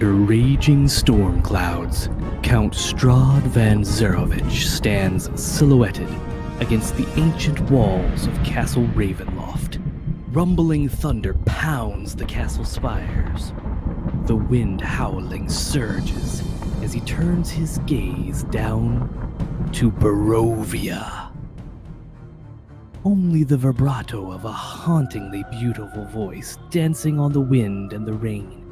Under raging storm clouds, Count Strahd van Zarovich stands silhouetted against the ancient walls of Castle Ravenloft. Rumbling thunder pounds the castle spires. The wind howling surges as he turns his gaze down to Barovia. Only the vibrato of a hauntingly beautiful voice dancing on the wind and the rain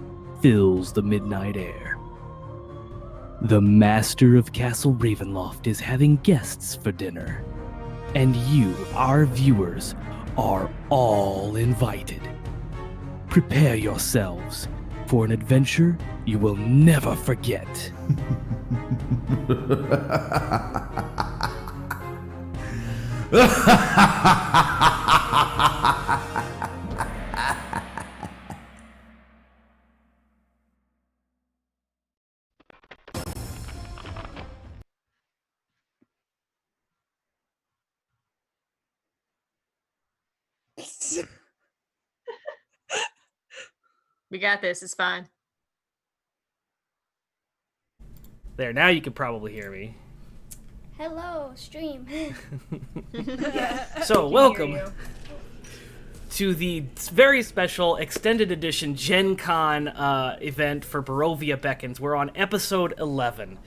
fills the midnight air. The master of Castle Ravenloft is having guests for dinner, and you, our viewers, are all invited. Prepare yourselves for an adventure you will never forget. We got this. It's fine. There, now you can probably hear me. Hello, stream. So, welcome to the very special extended edition Gen Con event for Barovia Beckons. We're on episode 11.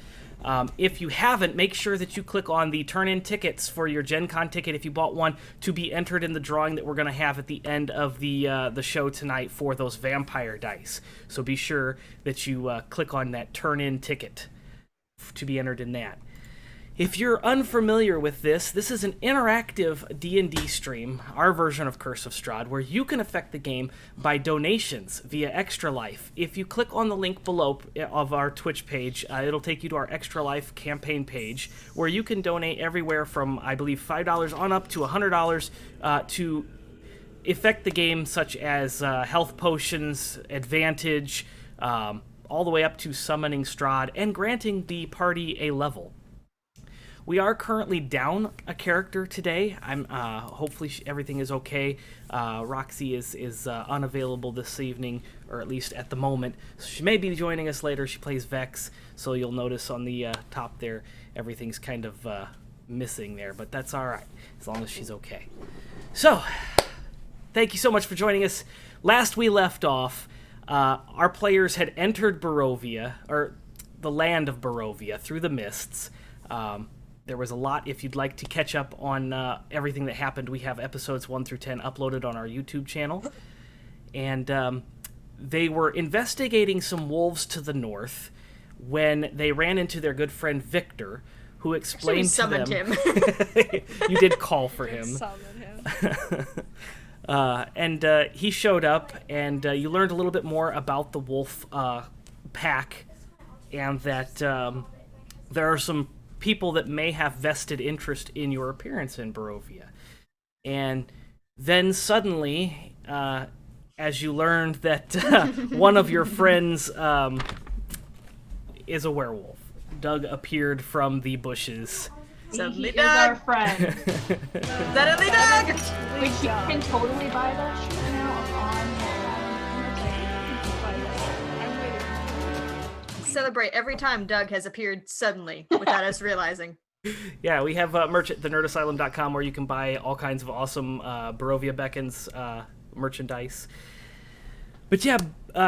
If you haven't, make sure that you click on the turn-in tickets for your Gen Con ticket if you bought one to be entered in the drawing that we're going to have at the end of the show tonight for those vampire dice. So be sure that you click on that turn-in ticket to be entered in that. If you're unfamiliar with this is an interactive D&D stream, our version of Curse of Strahd, where you can affect the game by donations via Extra Life. If you click on the link below of our Twitch page, it'll take you to our Extra Life campaign page, where you can donate everywhere from, I believe, $5 on up to $100 to affect the game, such as health potions, advantage, all the way up to summoning Strahd, and granting the party a level. We are currently down a character today. I'm hopefully everything is okay. Roxy is unavailable this evening, or at least at the moment. So she may be joining us later. She plays Vex, so you'll notice on the top there everything's kind of missing there, but that's all right as long as she's okay. So, thank you so much for joining us. Last we left off, our players had entered Barovia, or the land of Barovia, through the mists. There was a lot. If you'd like to catch up on everything that happened, we have episodes 1 through 10 uploaded on our YouTube channel. And they were investigating some wolves to the north when they ran into their good friend Victor, who explained to them... him. You did call for him. Summon him. And he showed up, and you learned a little bit more about the wolf pack, and that there are some people that may have vested interest in your appearance in Barovia. And then suddenly, as you learned that one of your friends is a werewolf, Doug appeared from the bushes. Suddenly He is our Doug! friend. Suddenly Doug! Which you can totally buy that shit now on Celebrate every time Doug has appeared suddenly without us realizing. Yeah, we have merch at thenerdasylum.com where you can buy all kinds of awesome Barovia Beckons merchandise. But yeah,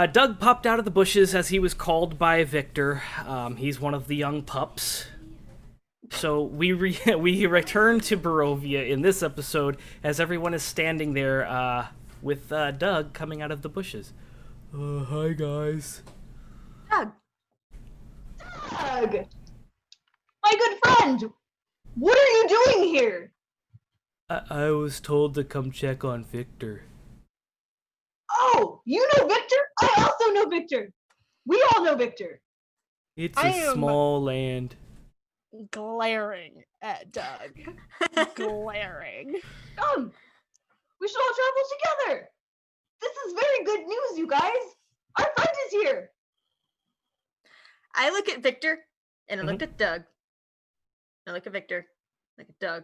Doug popped out of the bushes as he was called by Victor. He's one of the young pups. So we return to Barovia in this episode as everyone is standing there with Doug coming out of the bushes. Hi guys. Doug! Doug! My good friend! What are you doing here? I was told to come check on Victor. Oh, you know Victor? I also know Victor! We all know Victor! It's I a am- small land. Glaring at Doug. Glaring. Come! We should all travel together! This is very good news, you guys! Our friend is here! I look at Victor, and I looked at Doug. I look at Victor, look at Doug.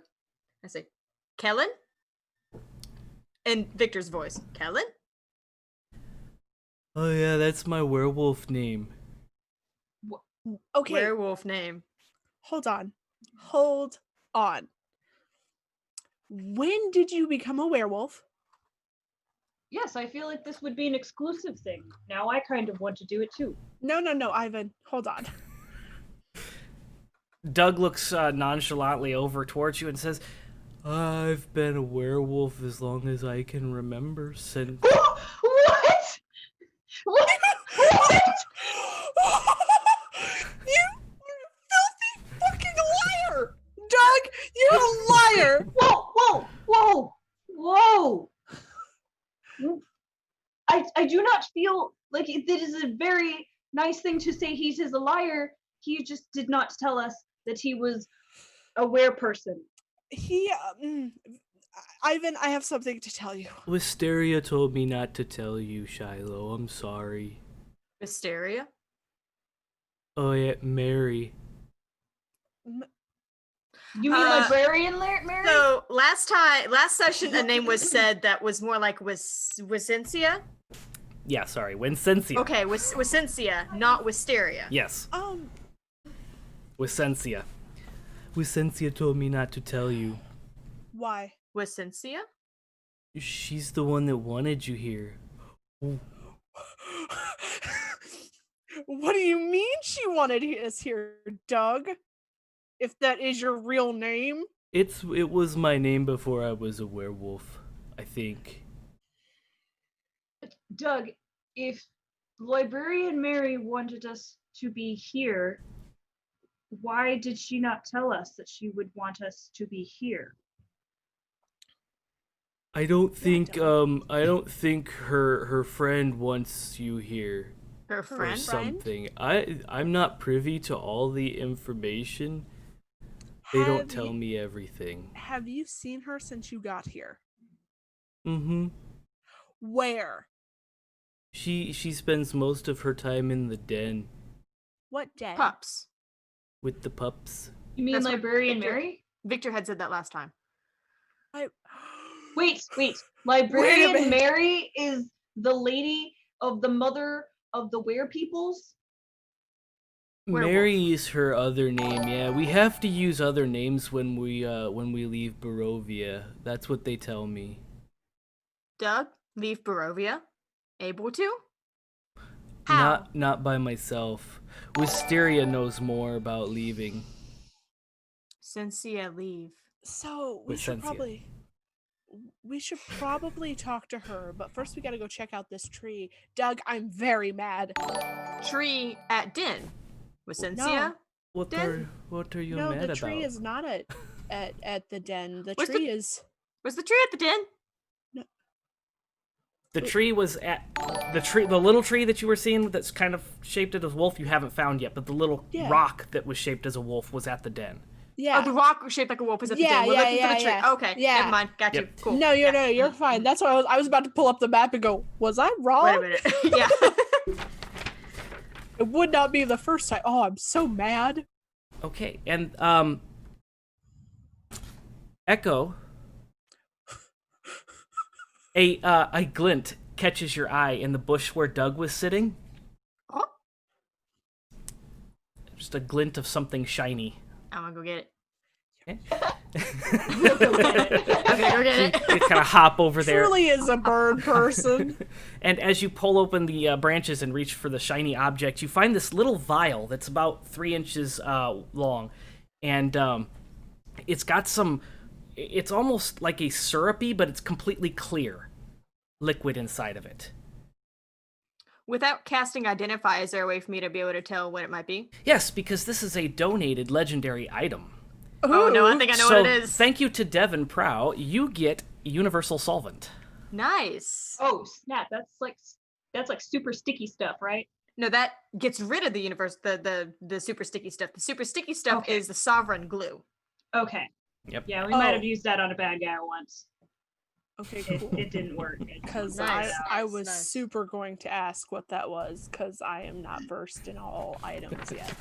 I say, Kellen? In Victor's voice, Kellen? Oh yeah, that's my werewolf name. Okay, werewolf name. hold on. Hold on. When did you become a werewolf? Yes, I feel like this would be an exclusive thing. Now I kind of want to do it too. No, Eyvin. Hold on. Doug looks nonchalantly over towards you and says, I've been a werewolf as long as I can remember since... What? What? What? You filthy fucking liar! Doug, you're a liar! Whoa! I do not feel like it is a very nice thing to say he's a liar. He just did not tell us that he was a wereperson. He, Eyvin, I have something to tell you. Wisteria told me not to tell you, Shilo. I'm sorry. Hysteria? Oh, yeah, Mary. You mean librarian, Mary? So last session, a name was said that was more like Wisencia. Yeah, sorry, Wincentia. Okay, Wisencia, not Wisteria. Yes, Um, Wincentia. Wisencia told me not to tell you. why? Wisencia? She's the one that wanted you here. What do you mean she wanted us here, Doug? If that is your real name? It was my name before I was a werewolf, I think. Doug, if librarian Mary wanted us to be here, why did she not tell us that she would want us to be here? I don't think Doug. I don't think her friend wants you here Her or friend? something. I'm not privy to all the information. They don't Have tell you- me everything. Have you seen her since you got here? Mm-hmm. Where? She spends most of her time in the den What day? Pups. with the pups. You mean That's what librarian Victor- Mary? Victor had said that last time. Wait. Librarian minute. Mary is the lady of the mother of the werepeoples? Werewolf. Mary is her other name. Yeah, we have to use other names when we leave Barovia. That's what they tell me. Doug, leave Barovia. Able to? How? Not by myself. Wisteria knows more about leaving. Cincia, leave. So With Cynthia. we should probably talk to her, but first we gotta go check out this tree. Doug, I'm very mad. Tree at Den. With Cincia? No. What Den? are you No, mad the about? tree is not at the den. The Where's the- tree is Was the tree at the Den? The tree was at the little tree that you were seeing that's kind of shaped as a wolf. You haven't found yet, but the little Yeah. rock that was shaped as a wolf was at the den. yeah. Oh, the rock shaped like a wolf is at the Yeah, Den. We're yeah, looking for the yeah, tree. yeah. Okay, Yeah. never mind. Got you. Yep. Cool. No, Yeah. you're fine. That's why I was about to pull up the map and go, was I wrong? Wait a minute. Yeah. It would not be the first time. Oh, I'm so mad. Okay, and Echo, a glint catches your eye in the bush where Doug was sitting. Oh, Just a glint of something shiny. I'm gonna go get it. Okay. I'm gonna go get it. You kind of hop over there. Truly is a bird person. And as you pull open the branches and reach for the shiny object, you find this little vial that's about 3 inches long. And it's got some... It's almost like a syrupy, but it's completely clear liquid inside of it. Without casting Identify, is there a way for me to be able to tell what it might be? Yes, because this is a donated legendary item. Oh no, I think I know so what it is. thank you to Devin Prow. You get Universal Solvent. Nice. Oh snap! That's like super sticky stuff, right? No, that gets rid of the universe. The super sticky stuff. The super sticky stuff Okay. is the sovereign glue. Okay. Yep. Yeah, we might have Oh. used that on a bad guy once. Okay, It, cool. it didn't work. Because Nice, I nice, was nice. super going to ask what that was, because I am not versed in all items yet.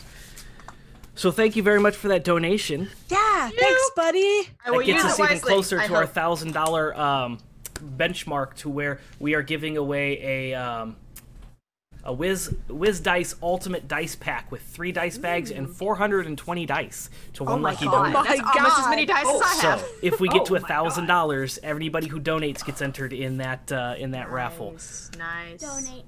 So thank you very much for that donation. Yeah, thanks, buddy. I will That gets use us it even wisely, closer I to our hope. $1,000 benchmark, to where we are giving away a Wiz Dice Ultimate Dice Pack with 3 dice bags and 420 dice to one lucky God. donor. That's almost as many dice as I So have. if we get to Oh my $1,000, everybody who donates gets entered in that raffle. Nice. Donate.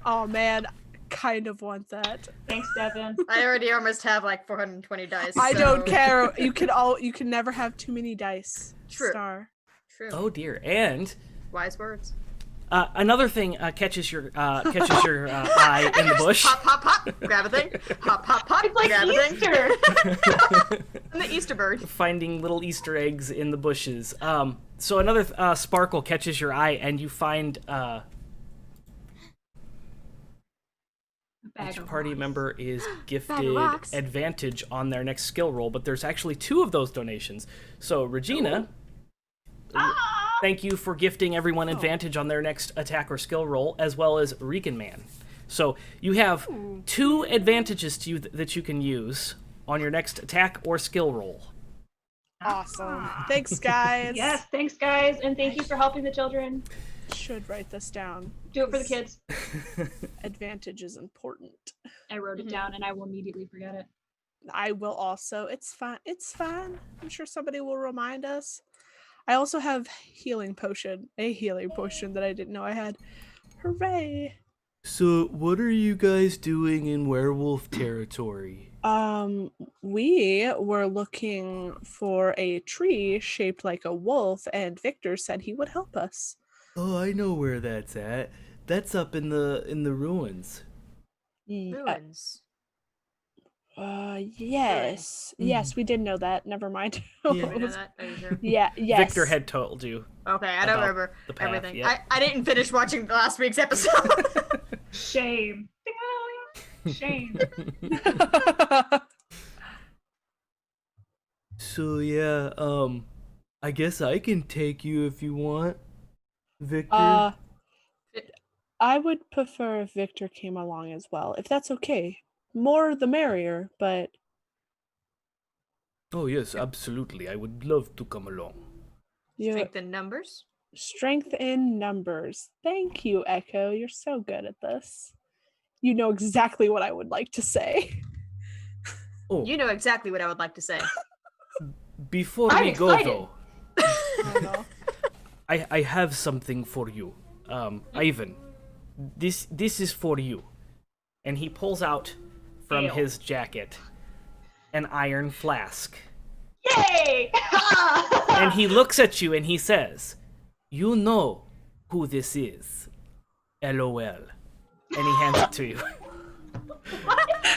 Oh man, kind of want that. Thanks, Devin. I already almost have like 420 dice. I so- don't care. You can never have too many dice. True. Star. True. Oh dear! And Wise words. another thing catches your eye in the bush. Hop, hop, hop. Grab a thing. Hop, hop, hop. It's like grab a thing. Easter. I'm the Easter bird. Finding little Easter eggs in the bushes. So another sparkle catches your eye, and you find each party member is gifted rocks. advantage on their next skill roll, but there's actually 2 of those donations. So Regina, thank you for gifting everyone advantage on their next attack or skill roll, as well as Regan Man. So you have 2 advantages to you that you can use on your next attack or skill roll. Awesome. Thanks, guys. Yes, thanks, guys, and thank you for helping the children. Should write this down. Do it for the kids. Advantage is important. I wrote it down, and I will immediately forget it. I will also. It's fine. It's fine. I'm sure somebody will remind us. I also have a healing potion that I didn't know I had. Hooray! So, what are you guys doing in werewolf territory? We were looking for a tree shaped like a wolf, and Victor said he would help us. Oh, I know where that's at. That's up in the ruins. Ruins. Yes. Yes, we did know that. Never mind. Yeah. Do we know that? Are you sure? Yeah, yes. Victor had told you. Okay, I don't About remember the path, everything. yeah. I didn't finish watching last week's episode. Shame. Shame. So yeah, I guess I can take you if you want, Victor. I would prefer if Victor came along as well, if that's okay. More the merrier, but Oh yes, absolutely. I would love to come along. you Strength in numbers. strength in numbers. Thank you, Echo. You're so good at this. You know exactly what I would like to say. Oh, You know exactly what I would like to say. before I'm we go excited. though, Oh, no. I have something for you. Eyvin, this is for you. And he pulls out from Ale. his jacket an iron flask. Yay! And he looks at you and he says, You know who this is. LOL. and he hands it to you.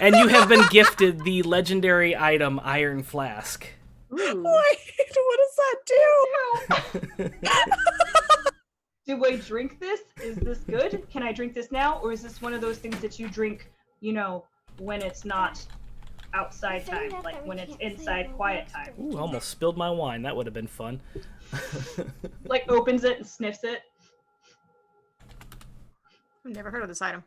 And you have been gifted the legendary item Iron Flask. Ooh. Wait, what does that do? Do I drink this? Is this good? Can I drink this now? Or is this one of those things that you drink, when it's not outside time, like when it's inside quiet time? Ooh, almost spilled my wine. That would have been fun. Like opens it and sniffs it. I've never heard of this item.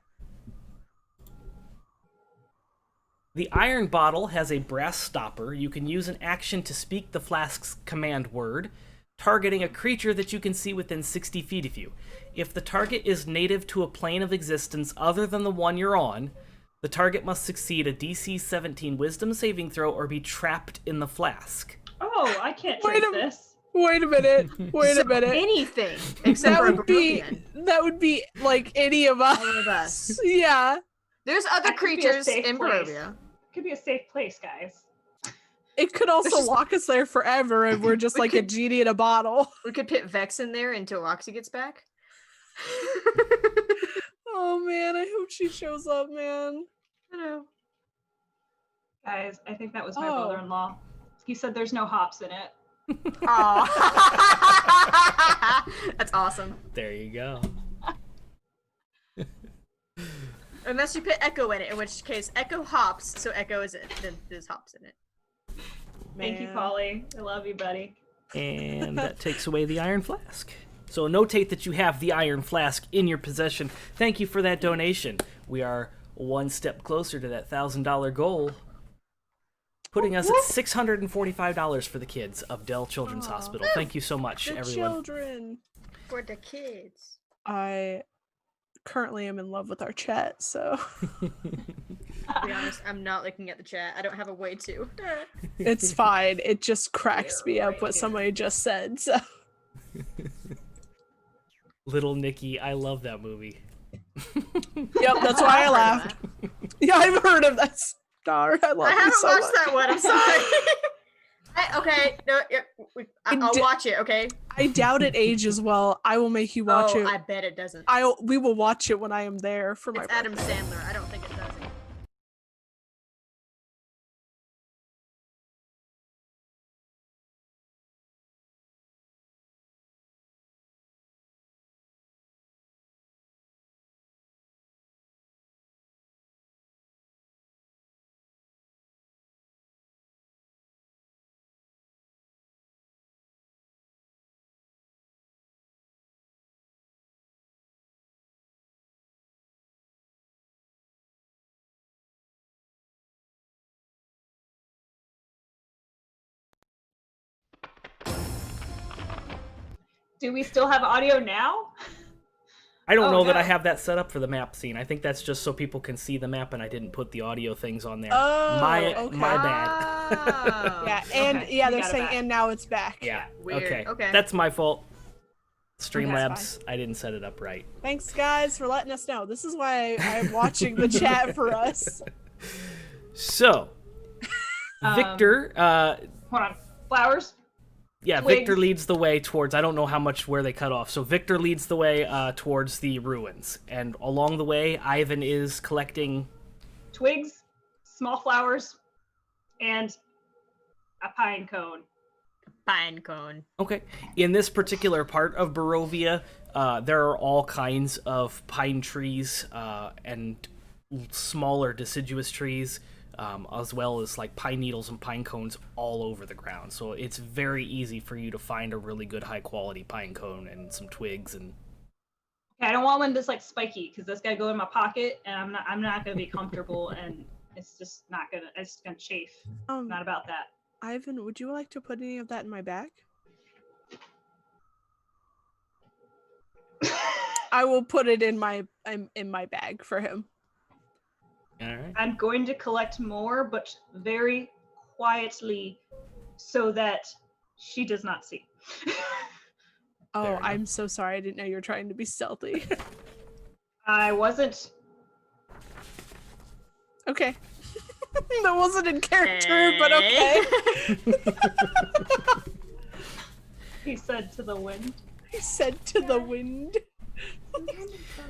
The iron bottle has a brass stopper. You can use an action to speak the flask's command word, targeting a creature that you can see within 60 feet of you. If the target is native to a plane of existence other than the one you're on, the target must succeed a DC 17 Wisdom saving throw or be trapped in the flask. Oh, I can't Wait drink a- this. Wait a minute. Wait a minute. Anything except That for a would be Barovian. like any of us. All of us. Yeah. There's other That could be a creatures safe in place. Barovia. Could be a safe place, guys. It could also just- lock us there forever and we're just We like a could- genie in a bottle. We could put Vex in there until Roxy gets back. Oh man, I hope she shows up, man. I know. Guys, I think that was my Oh. brother-in-law. He said there's no hops in it. Aw. That's awesome. There you go. Unless you put Echo in it, in which case Echo hops, so Echo is it. Then there's hops in it. Thank you, Man. Polly. I love you, buddy. And that takes away the iron flask. So notate that you have the iron flask in your possession. Thank you for that donation. We are one step closer to that $1,000 goal, putting us at $645 for the kids of Dell Children's Hospital. Thank you so much, The everyone. children. For the kids. I currently am in love with our chat, so To be honest, I'm not looking at the chat. I don't have a way to. it's fine. It just cracks me up Right what here. somebody just said. So Little Nicky, I love that movie. yep, that's why I laughed. Yeah, I've heard of that star. I love I you haven't so watched much. that one. I'm sorry. Okay, no, yeah, I'll di- watch it. Okay. I doubt it ages well. I will make you watch it. I bet it doesn't. We will watch it when I am there for my It's Adam birthday. Sandler. I don't think it does. Do we still have audio now? I don't Oh, know that I no. have that set up for the map scene. I think that's just so people can see the map, and I didn't put the audio things on there. Oh, my okay. bad. Oh, Yeah, and Okay, yeah, we they're got it saying back. and now it's back. Yeah. Weird. Okay. Okay. That's my fault. That's Streamlabs, I didn't set it up right. Thanks guys for letting us know. This is why I'm watching the chat for us. So, Victor, Hold on. Flowers? yeah, Twigs. Victor leads the way towards. I don't know how much where they cut off. So Victor leads the way towards the ruins, and along the way, Eyvin is collecting. Twigs, small flowers, and a pine cone. Pine cone. Okay, in this particular part of Barovia, there are all kinds of pine trees and smaller deciduous trees, as well as like pine needles and pine cones all over the ground. So it's very easy for you to find a really good high quality pine cone and some twigs and. Okay, I don't want one that's like spiky because that's gotta go in my pocket, and I'm not gonna be comfortable, and it's just gonna chafe. Not about that. Eyvin, would you like to put any of that in my bag? I will put it in my bag for him. All right. I'm going to collect more, but very quietly, so that she does not see. Oh, Fair enough. I'm so sorry. I didn't know you were trying to be stealthy. I wasn't. Okay. That wasn't in character, but okay. He said to the wind. He said to the wind.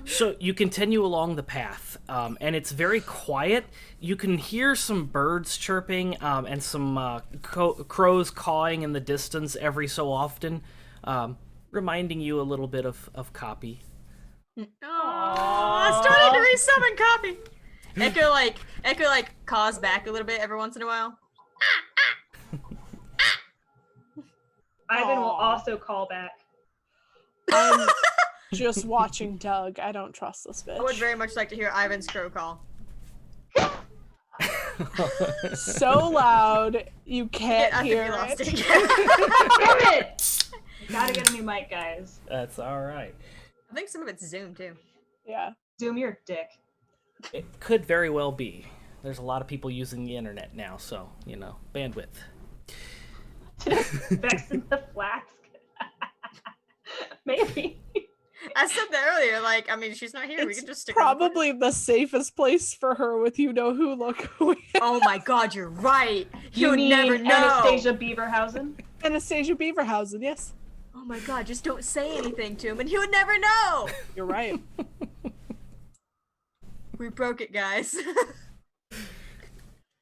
So you continue along the path, and it's very quiet. You can hear some birds chirping and some crows cawing in the distance every so often, reminding you a little bit of Copy. Oh, I started to resummon Copy. Echo caws back a little bit every once in a while. Eyvin will Aw. also call back. I'm just watching Doug. I don't trust this bitch. I would very much like to hear Ivan's crow call. So loud you can't I think hear we lost it. it again. Damn it! Gotta get a new mic, guys. That's all right. I think some of it's Zoom too. Yeah. Zoom your dick. It could very well be. There's a lot of people using the internet now, so, bandwidth. Bex in the flask. Maybe. I said that earlier. She's not here. We It's can just stick her on the probably the safest place for her with you-know-who looking. Oh my god, you're right. You would mean never know. Anastasia Beaverhausen? Anastasia Beaverhausen, yes. Oh my god, just don't say anything to him and he would never know. You're right. We broke it, guys.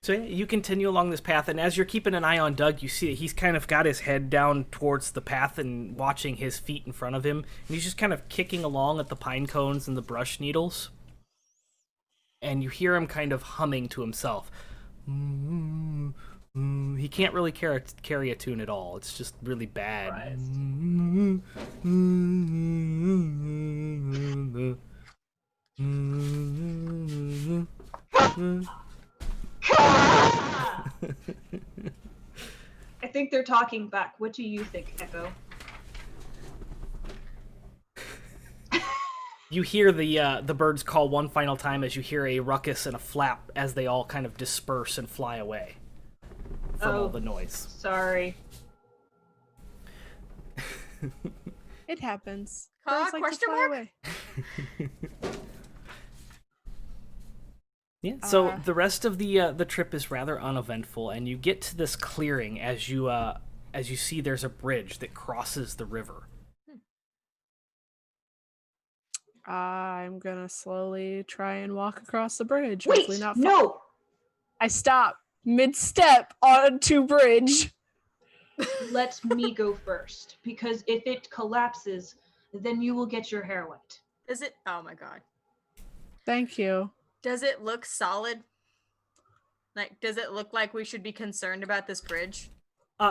So yeah, you continue along this path, and as you're keeping an eye on Doug, you see that he's kind of got his head down towards the path and watching his feet in front of him, and he's just kind of kicking along at the pine cones and the brush needles. And you hear him kind of humming to himself. He can't really carry a tune at all. It's just really bad. I think they're talking back. What do you think, Echo? You hear the birds call one final time as you hear a ruckus and a flap as they all kind of disperse and fly away from all the noise. Sorry. It happens. Huh? Birds like to Question fly mark? away. Yeah. So the rest of the trip is rather uneventful, and you get to this clearing as you see there's a bridge that crosses the river. I'm gonna slowly try and walk across the bridge. Wait, Hopefully not. no. I stop mid-step onto bridge. Let me go first, because if it collapses, then you will get your hair wet. Is it? Oh my god. Thank you. Does it look solid? Like, does it look like we should be concerned about this bridge?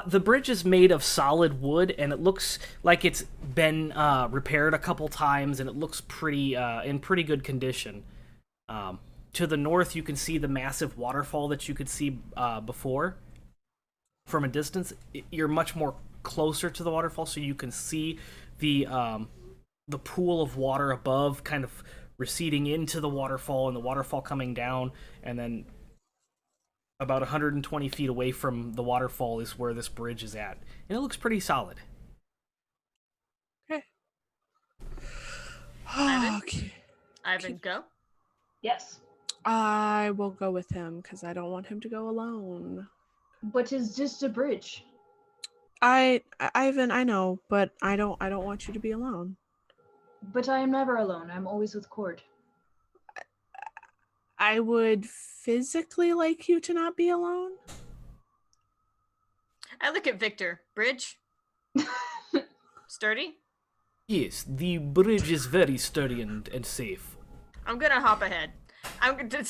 The bridge is made of solid wood, and it looks like it's been repaired a couple times, and it looks pretty in pretty good condition. To the north, you can see the massive waterfall that you could see before. From a distance, you're much more closer to the waterfall, so you can see the pool of water above, kind of receding into the waterfall, and the waterfall coming down, and then about 120 feet away from the waterfall is where this bridge is at. And it looks pretty solid. Okay. Eyvin? Okay. Eyvin, go. Yes. I will go with him because I don't want him to go alone. But it's just a bridge. Eyvin, I know, but I don't want you to be alone. But I am never alone. I'm always with Cord. I would physically like you to not be alone. I look at Victor. Bridge? Sturdy? Yes, the bridge is very sturdy and safe. I'm gonna hop ahead. I'm gonna.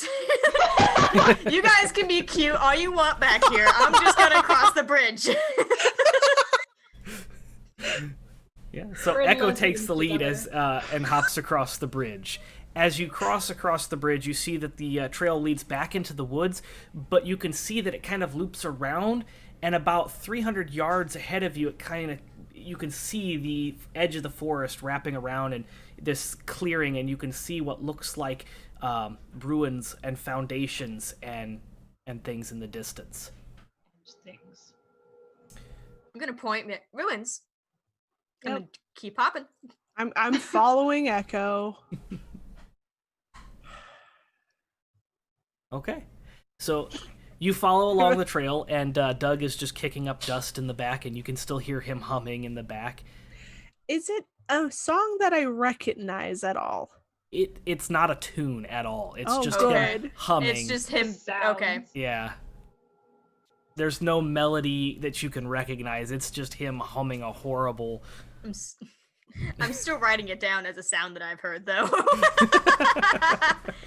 You guys can be cute all you want back here. I'm just gonna cross the bridge. Yeah. So We're Echo lesbians takes the lead together. and hops across the bridge. As you cross across the bridge, you see that the trail leads back into the woods, but you can see that it kind of loops around, and about 300 yards ahead of you, you can see the edge of the forest wrapping around and this clearing, and you can see what looks like ruins and foundations and things in the distance. Things. I'm gonna point me at ruins. I'm Yep. gonna keep hopping. I'm following Echo. Okay. So you follow along the trail, and Doug is just kicking up dust in the back, and you can still hear him humming in the back. Is it a song that I recognize at all? It's not a tune at all. It's Oh, just good. him humming. It's just him. Sounds. Okay. Yeah. There's no melody that you can recognize. It's just him humming a horrible... I'm still writing it down as a sound that I've heard, though.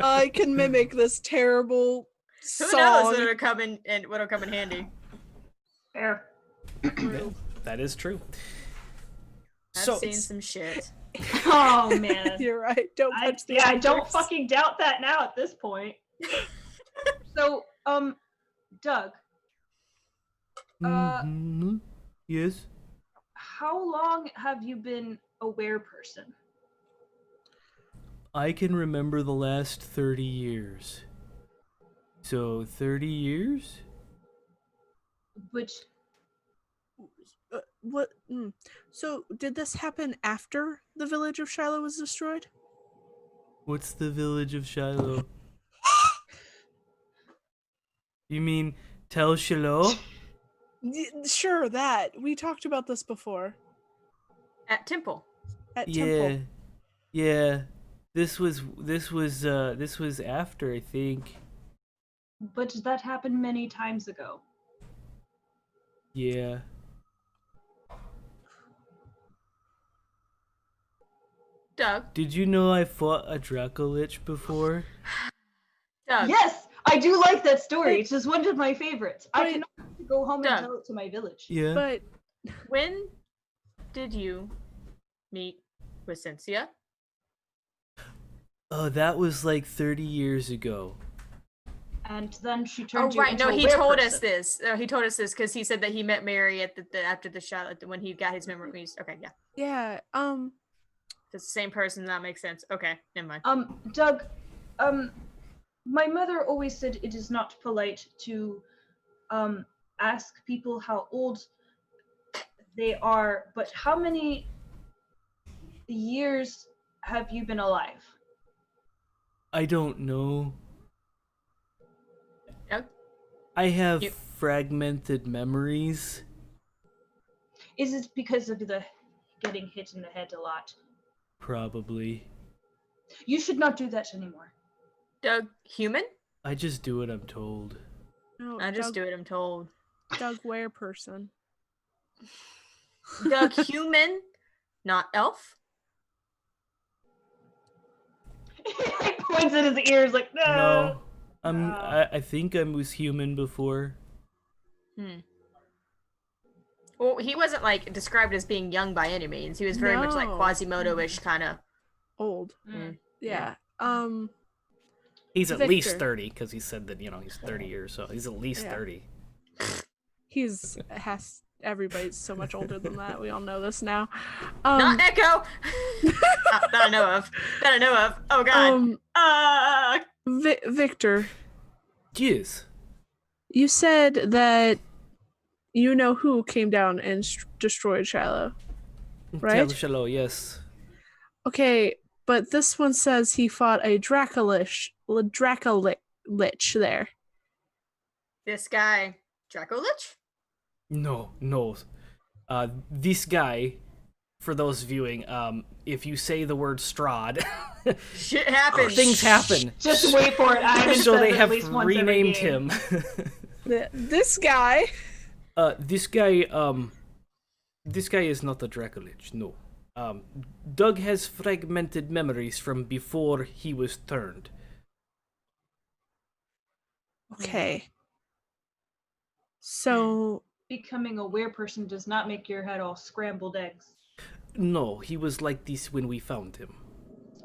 I can mimic this terrible Who song. knows what'll come in handy? Fair. That is true. I've seen some shit. Oh man. You're right. Don't touch the I don't objects. fucking doubt that now at this point. So, Doug, Mhm. Yes? how long have you been a wereperson? I can remember the last 30 years. So, 30 years? Which, What? So, did this happen after the village of Shilo was destroyed? What's the village of Shilo? You mean Tel Shilo? Sure, that. We talked about this before. At Temple. At Yeah. Temple. Yeah. This was after, I think. but that happened many times ago. Yeah. Doug. Did you know I fought a Dracolich before? Doug. Yes, I do like that story. It's just one of my favorites. I Wait. can go home Doug. and tell it to my village. Yeah. But When did you meet with Cynthia? Oh, that was like 30 years ago. And then she Oh turned you right, into no, a he told us wereperson. this. He told us this because he said that he met Mary at the after the shot when he got his memories. Okay, yeah. yeah, It's the same person. That makes sense. Okay, never mind. Doug, my mother always said it is not polite to, ask people how old they are, but how many years have you been alive? I don't know. Doug? I have You- fragmented memories. Is it because of the getting hit in the head a lot? Probably. You should not do that anymore. Doug, human? I just do what I'm told. No, I just Doug, do it. I'm told. Doug Ware person. Doug, human, not elf. He points at his ears like, no. No. No. I think I was human before. Well, he wasn't like described as being young by any means. He was very much like No. Quasimodo-ish kind of. Old. Mm. Yeah. He's at least Victor. 30 because he said that, he's 30 years, so he's at least Yeah. 30. Everybody's so much older than that. We all know this now. Not Echo. That I know of. That I know of. Oh God. Victor, Yes. you said that you know who came down and destroyed Shilo, right? Shilo, yes. Okay, but this one says he fought a Dracolich there. This guy, Dracolich? No. This guy, for those viewing, if you say the word Strahd, Shit happens. things happen. Just wait for it. Eyvin So says they it at have least once every renamed game. him. This guy. This guy is not a Dracolich, no. Doug has fragmented memories from before he was turned. Okay. So Becoming a were-person does not make your head all scrambled eggs. No, he was like this when we found him.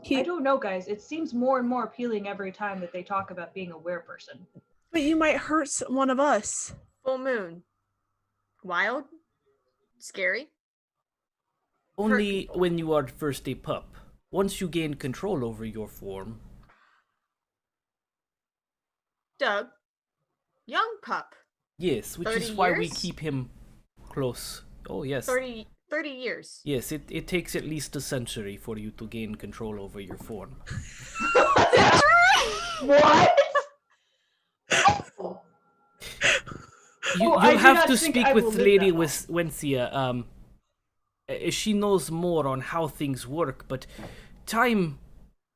I don't know, guys. It seems more and more appealing every time that they talk about being a were-person. but you might hurt one of us. Full moon. Wild. Scary. Only people. when you are first a pup. Once you gain control over your form. Doug. Young pup. Yes, which is 30 why we years? keep him close. Oh, yes. 30 years. Yes, it takes at least a century for you to gain control over your form. What? You, Oh, I you do have not to think speak I will with live Lady that long. Wencia. She knows more on how things work, but time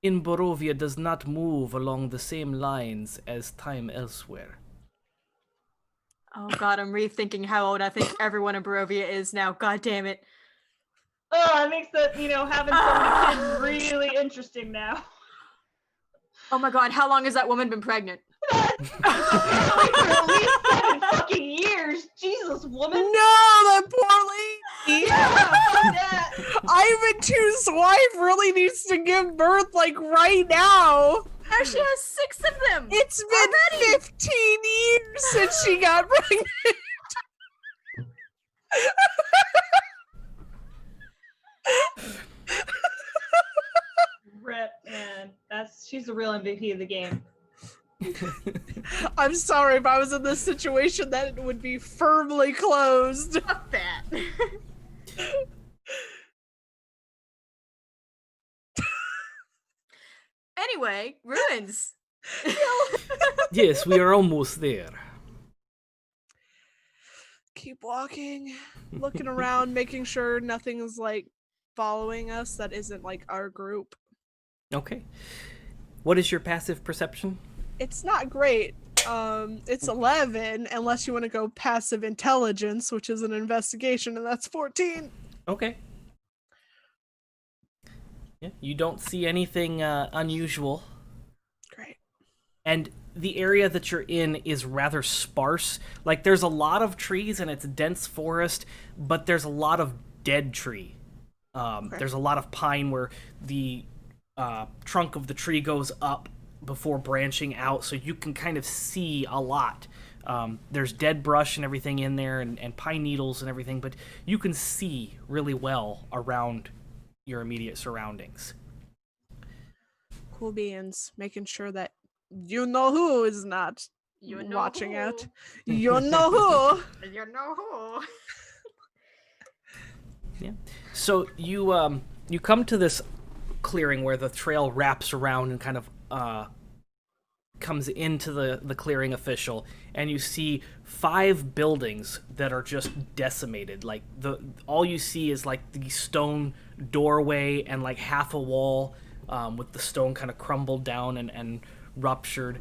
in Barovia does not move along the same lines as time elsewhere. Oh God, I'm rethinking how old I think everyone in Barovia is now. God damn it. Oh, it makes the, having so many kids really interesting now. Oh my God, how long has that woman been pregnant? Apparently for at least 7 fucking years. Jesus, woman. No, that poor lady. Yeah, fuck that. Eyvin 2's wife really needs to give birth like right now. Now she has 6 of them. It's been 15 years since she got pregnant. Rip, man. She's the real MVP of the game. I'm sorry, if I was in this situation, that it would be firmly closed. Fuck that. Anyway, ruins. Yes, we are almost there. Keep walking, looking around, making sure nothing is like following us that isn't like our group. Okay. What is your passive perception? It's not great. It's 11 unless you want to go passive intelligence, which is an investigation, and that's 14. Okay. Yeah, you don't see anything unusual. Great. And the area that you're in is rather sparse. Like, there's a lot of trees and it's dense forest, but there's a lot of dead tree. There's a lot of pine where the trunk of the tree goes up before branching out, so you can kind of see a lot. There's dead brush and everything in there, and pine needles and everything, but you can see really well around your immediate surroundings. Cool beans, making sure that you know who is not You know watching out. who. You know who. You know who. Yeah. So you come to this clearing where the trail wraps around and kind of comes into the clearing official, and you see 5 buildings that are just decimated. Like all you see is like the stone doorway and like half a wall with the stone kind of crumbled down and ruptured.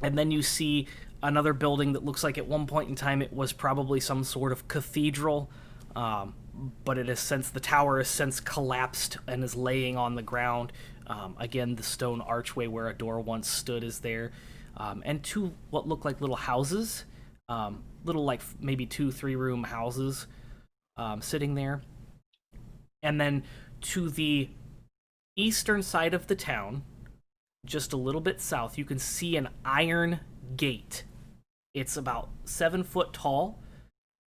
And then you see another building that looks like at one point in time it was probably some sort of cathedral, but the tower has since collapsed and is laying on the ground. Again, the stone archway where a door once stood is there, and 2 what look like little houses, little like maybe 2-3 room houses sitting there. And then to the eastern side of the town, just a little bit south, you can see an iron gate. It's about 7 foot tall,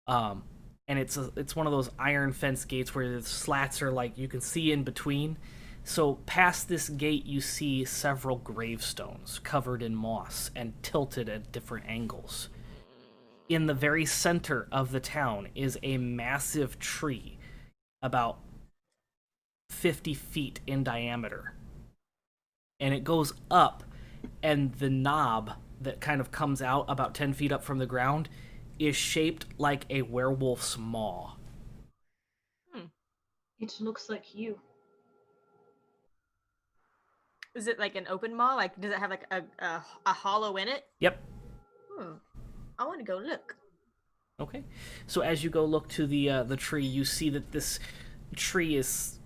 and it's one of those iron fence gates where the slats are like you can see in between. So past this gate, you see several gravestones covered in moss and tilted at different angles. In the very center of the town is a massive tree, about 50 feet in diameter. And it goes up, and the knob that kind of comes out about 10 feet up from the ground is shaped like a werewolf's maw. It looks like you. Is it like an open maw? Like, does it have like a hollow in it? Yep. I want to go look. Okay. So as you go look to the tree, you see that this tree is...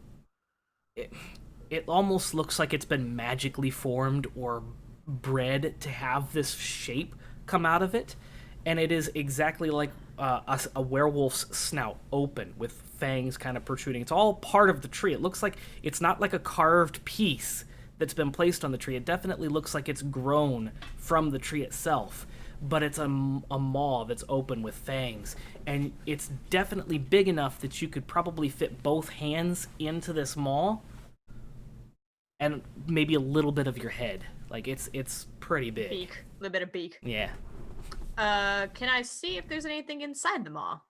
It almost looks like it's been magically formed or bred to have this shape come out of it. And it is exactly like a werewolf's snout, open, with fangs kind of protruding. It's all part of the tree. It looks like it's not like a carved piece that's been placed on the tree. It definitely looks like it's grown from the tree itself, but it's a maw that's open with fangs, and it's definitely big enough that you could probably fit both hands into this maw and maybe a little bit of your head. Like, it's pretty big. Beak. A little bit of beak. Yeah. Can I see if there's anything inside the maw?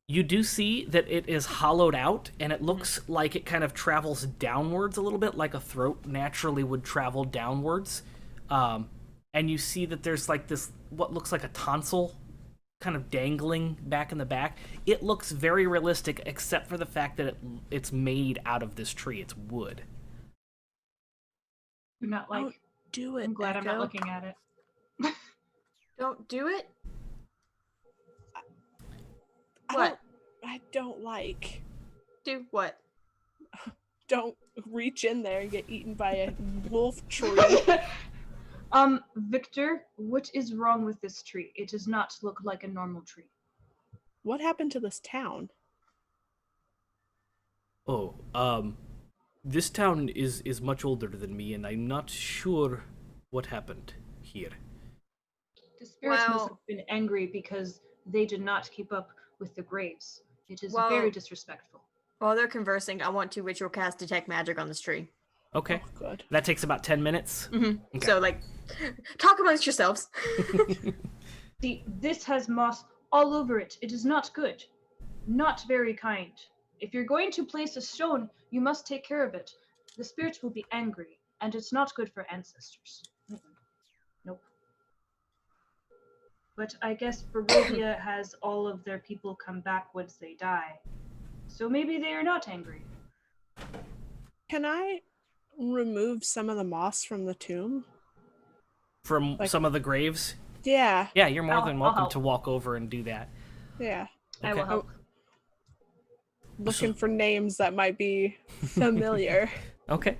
You do see that it is hollowed out, and it looks like it kind of travels downwards a little bit, like a throat naturally would travel downwards. And you see that there's like this, what looks like a tonsil kind of dangling back in the back. It looks very realistic, except for the fact that it's made out of this tree. It's wood. You're not like... Don't do it, I'm glad I'm not Echo. looking at it. Don't do it. I What? don't like. Do what? Don't reach in there and get eaten by a wolf tree. Victor, what is wrong with this tree? It does not look like a normal tree. What happened to this town? Oh, this town is much older than me, and I'm not sure what happened here. The spirits must Well- have been angry because they did not keep up with the graves. It is Well- very disrespectful. While they're conversing, I want to ritual cast detect magic on this tree. Okay. Oh, good. That takes about 10 minutes. Mm-hmm. Okay. So, like, talk amongst yourselves. See, this has moss all over it. It is not good. Not very kind. If you're going to place a stone, you must take care of it. The spirits will be angry, and it's not good for ancestors. Nope. But I guess Barovia has all of their people come back once they die. So maybe they are not angry. Can I remove some of the moss from the tomb? From Like- some of the graves. Yeah, Yeah, you're more I'll- than I'll welcome help. to walk over and do that. yeah. I will Okay. help. Looking for names that might be familiar. Okay.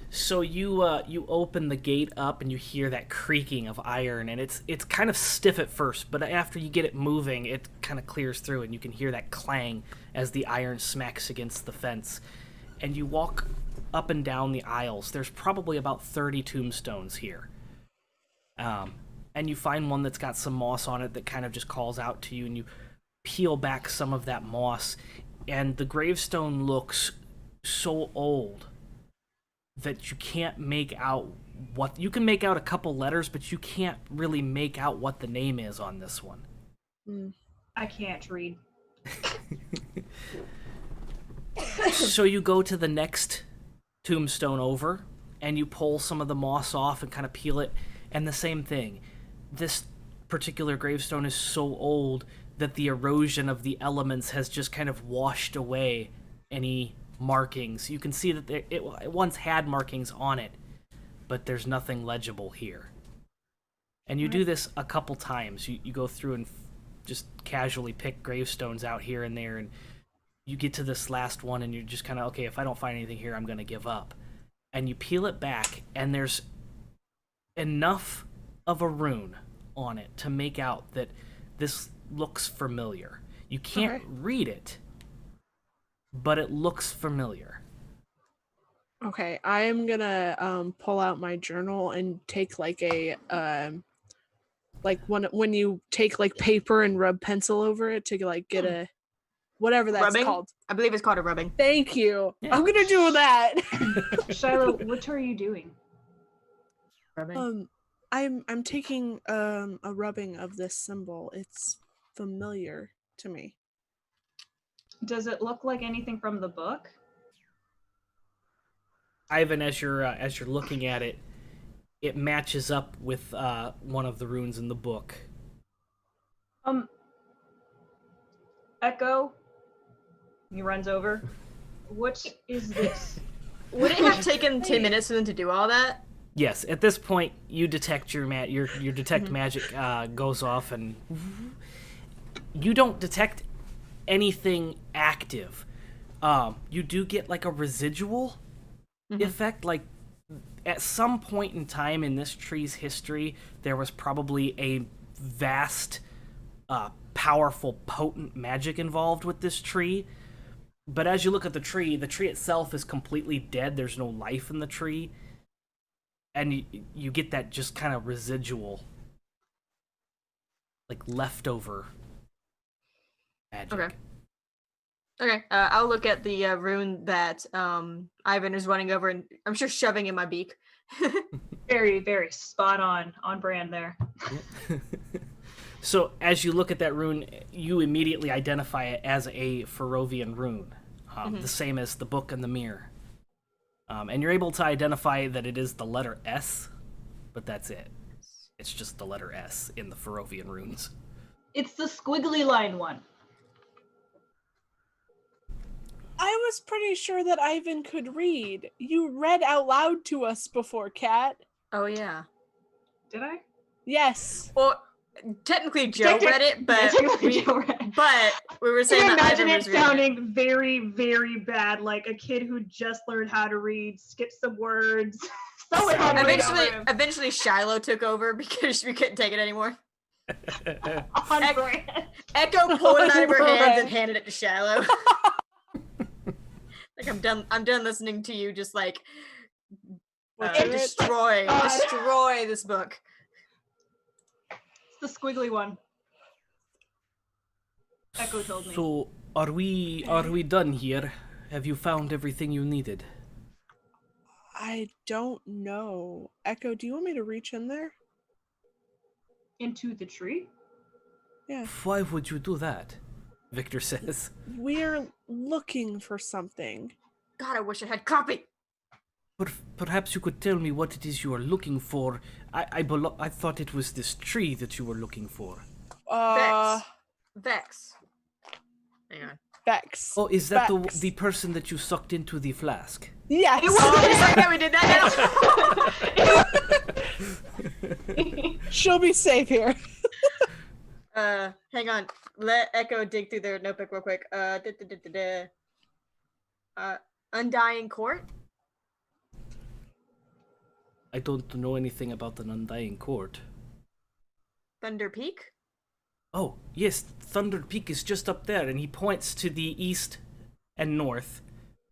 So you open the gate up and you hear that creaking of iron, and it's kind of stiff at first, but after you get it moving, it kind of clears through, and you can hear that clang as the iron smacks against the fence. And you walk up and down the aisles. There's probably about 30 tombstones here. And you find one that's got some moss on it that kind of just calls out to you, and you peel back some of that moss, and the gravestone looks so old that you can't make out what... You can make out a couple letters, but you can't really make out what the name is on this one. I can't read. So you go to the next tombstone over, and you pull some of the moss off and kind of peel it, and the same thing. This particular gravestone is so old that the erosion of the elements has just kind of washed away any markings. You can see that it once had markings on it, but there's nothing legible here. And you do this a couple times. You go through and just casually pick gravestones out here and there, and you get to this last one, and you're just kind of, okay, if I don't find anything here, I'm going to give up. And you peel it back, and there's enough of a rune on it to make out that this looks familiar. You can't read it, but it looks familiar. Okay, I am gonna pull out my journal and take like a like when you take like paper and rub pencil over it to like get a whatever that's Rubbing? called. I believe it's called a rubbing. Thank you. Yeah. I'm gonna do that. Shilo, what are you doing? Rubbing. I'm taking a rubbing of this symbol. It's familiar to me. Does it look like anything from the book? Eyvin, as you're looking at it, it matches up with one of the runes in the book. Echo. He runs over. What is this? Would it have taken 10 minutes for them to do all that? Yes, at this point, you detect your detect magic goes off, and you don't detect anything active. You do get like a residual effect. Like at some point in time in this tree's history, there was probably a vast, powerful, potent magic involved with this tree. But as you look at the tree itself is completely dead. There's no life in the tree. And you get that just kind of residual, like leftover magic. Okay, I'll look at the rune that Eyvin is running over, and I'm sure shoving in my beak. Very, very spot on brand there. So as you look at that rune, you immediately identify it as a Barovian rune, the same as the book and the mirror. And you're able to identify that it is the letter S, but that's it. It's just the letter S in the Barovian runes. It's the squiggly line one. I was pretty sure that Eyvin could read. You read out loud to us before, Kat. Oh yeah. Did I? Yes. Well, technically Joe read it, but Technically Joe read it. but we were saying I that imagine Eyvin it was reading it. sounding very, very bad, like a kid who just learned how to read, skipped some words. Someone had to read over him. Eventually Shilo took over because we couldn't take it anymore. On brand. Echo pulled it out of her hands and Brand. handed it to Shilo. Like I'm done listening to you just like destroy this book. It's the squiggly one. Echo told me. So are we done here? Have you found everything you needed? I don't know. Echo, do you want me to reach in there? Into the tree? Yeah. Why would you do that? Victor says. We're looking for something. God, I wish I had copy. Perhaps you could tell me what it is you are looking for. I thought it was this tree that you were looking for. Vex. Hang on. Vex. Oh, is that Vex. the person that you sucked into the flask? Yes. Yeah, we did that She'll be safe here. now. Hang on. Let Echo dig through their notebook real quick. Undying Court? I don't know anything about an undying court. Thunder Peak? Oh, yes, Thunder Peak is just up there, and he points to the east and north,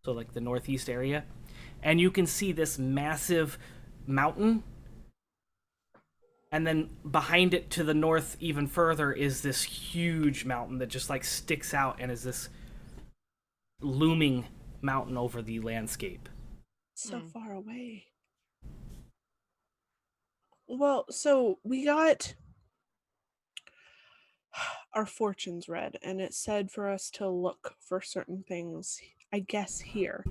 so like the northeast area, and you can see this massive mountain, and then behind it to the north even further is this huge mountain that just like sticks out and is this looming mountain over the landscape. So far away. Well, so we got our fortunes read, and it said for us to look for certain things, I guess here,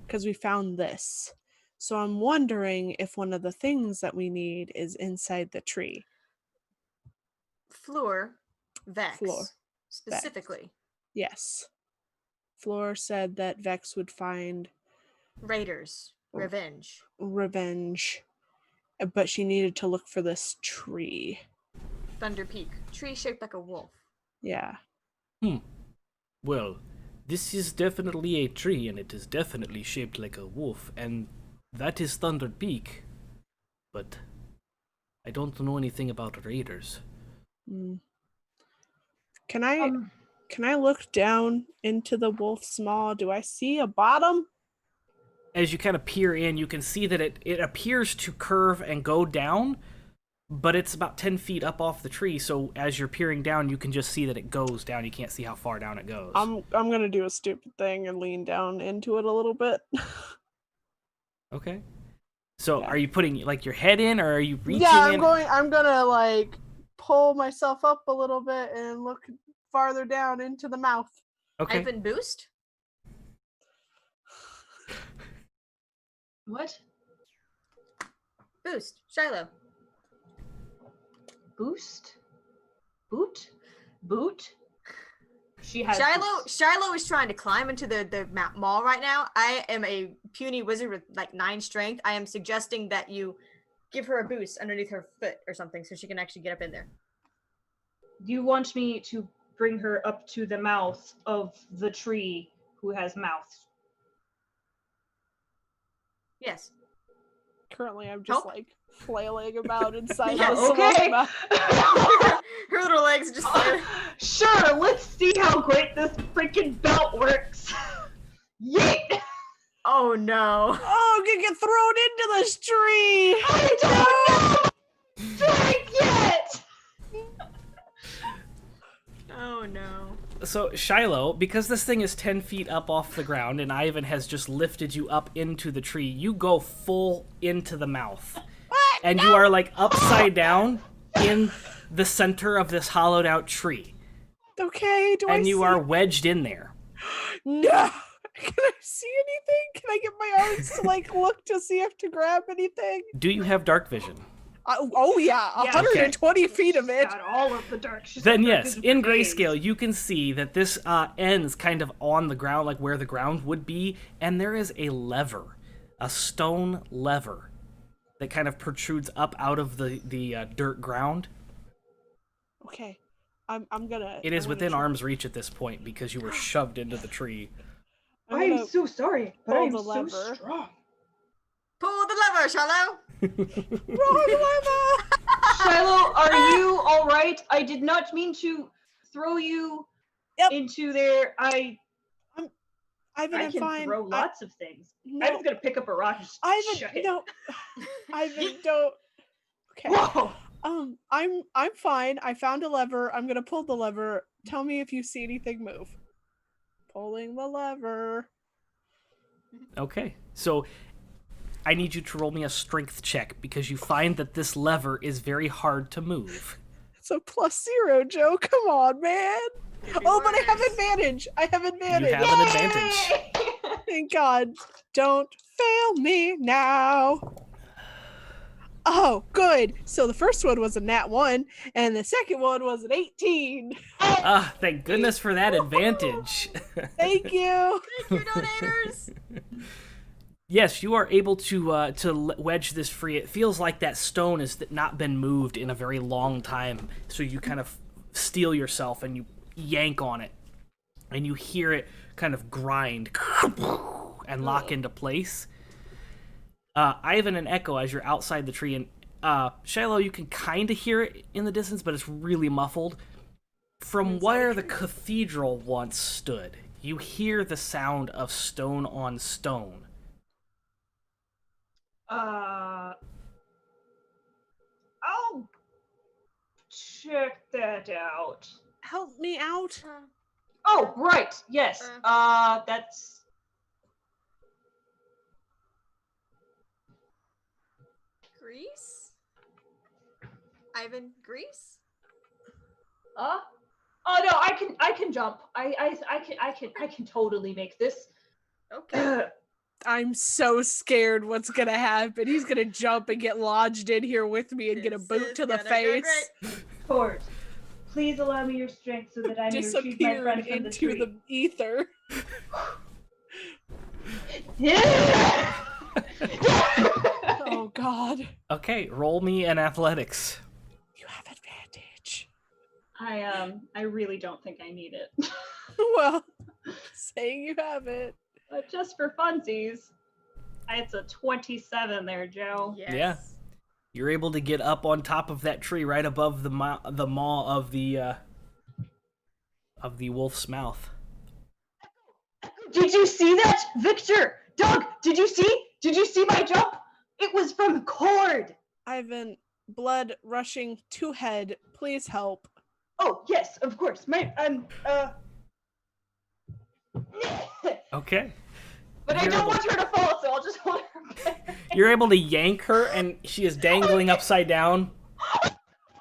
because we found this. So I'm wondering if one of the things that we need is inside the tree. Floor, Vex, Floor, specifically. Yes. Floor said that Vex would find Raiders, revenge. revenge, but she needed to look for this tree. Thunder Peak, tree shaped like a wolf. Yeah. Well, this is definitely a tree, and it is definitely shaped like a wolf, and that is Thunder Peak. But I don't know anything about raiders. Can I look down into the wolf's maw? Do I see a bottom? As you kind of peer in, you can see that it appears to curve and go down, but it's about 10 feet up off the tree, so as you're peering down, you can just see that it goes down. You can't see how far down it goes. I'm gonna do a stupid thing and lean down into it a little bit. Okay. So, Yeah. are you putting, like, your head in, or are you reaching Yeah, in? I'm gonna, like, pull myself up a little bit and look farther down into the mouth. Okay. Eyvin boost? What? Boost. Shilo. Boost? Boot? Boot? She has boots. Shilo is trying to climb into the mall right now. I am a puny wizard with like 9 strength. I am suggesting that you give her a boost underneath her foot or something so she can actually get up in there. Do you want me to bring her up to the mouth of the tree who has mouth? Yes. Currently, I'm just, Help. like, flailing about inside Yeah, the okay. mouth. Her little legs just Sure, let's see how great this freaking belt works. Yeet! Oh no. Oh, I'm gonna get thrown into this tree! I don't know! Strike yet! Oh no. So, Shilo, because this thing is 10 feet up off the ground, and Eyvin has just lifted you up into the tree, you go full into the mouth. What? And you are, like, upside down in the center of this hollowed out tree. Okay, And you are wedged in there. No! Can I see anything? Can I get my arms to, like, look to see if to grab anything? Do you have dark vision? Oh yeah, Yeah, 120 feet of it. Got all of the dark. She's Then got dark yes, vision in for days. grayscale, you can see that this ends kind of on the ground, like where the ground would be, and there is a lever, a stone lever, that kind of protrudes up out of the dirt ground. Okay, I'm gonna. It is I'm within gonna try- arm's reach at this point because you were shoved into the tree. I I'm am gonna so sorry, but I pull am the so lever. strong. Pull the lever, Shilo. Wrong lever. Shilo, are you all right? I did not mean to throw you Yep. into there. I I'm can fine. throw lots of things. No. I'm gonna pick up a rock and just shut it. No. Don't. Okay. Whoa! I'm fine. I found a lever. I'm gonna pull the lever. Tell me if you see anything move. Pulling the lever. Okay, so I need you to roll me a strength check because you find that this lever is very hard to move. It's a +0, Joe. Come on, man. Oh, but I have advantage. I have advantage. You have an advantage. Thank God. Don't fail me now. Oh, good. So the first one was a nat 1, and the second one was an 18. Ah, thank goodness for that advantage. Thank you. Thank you, donators. Yes, you are able to wedge this free. It feels like that stone has not been moved in a very long time, so you kind of steel yourself and you yank on it, and you hear it kind of grind and lock into place. Eyvin and Echo, as you're outside the tree, and Shilo, you can kind of hear it in the distance, but it's really muffled. From where the cathedral once stood, you hear the sound of stone on stone. I'll check that out. Help me out. Oh, right. Yes. That's Grease? Eyvin, Grease? oh no, I can jump. I can totally make this. Okay. I'm so scared what's gonna happen. He's gonna jump and get lodged in here with me and get a This boot is to the gonna go face. great. Court, please allow me your strength so that I may retrieve my Disappeared friend from the into tree. the ether. Yeah! Oh god. Okay, roll me an athletics. You have advantage. I really don't think I need it. Well, saying you have it. But just for funsies, it's a 27 there, Joe. Yes. Yeah. You're able to get up on top of that tree right above the maw of the wolf's mouth. Did you see that? Victor! Doug, did you see? Did you see my jump? It was from cord! Eyvin, blood rushing to head. Please help. Oh, yes, of course. Okay. But I don't want her to fall, so I'll just hold her back. You're able to yank her, and she is dangling upside down.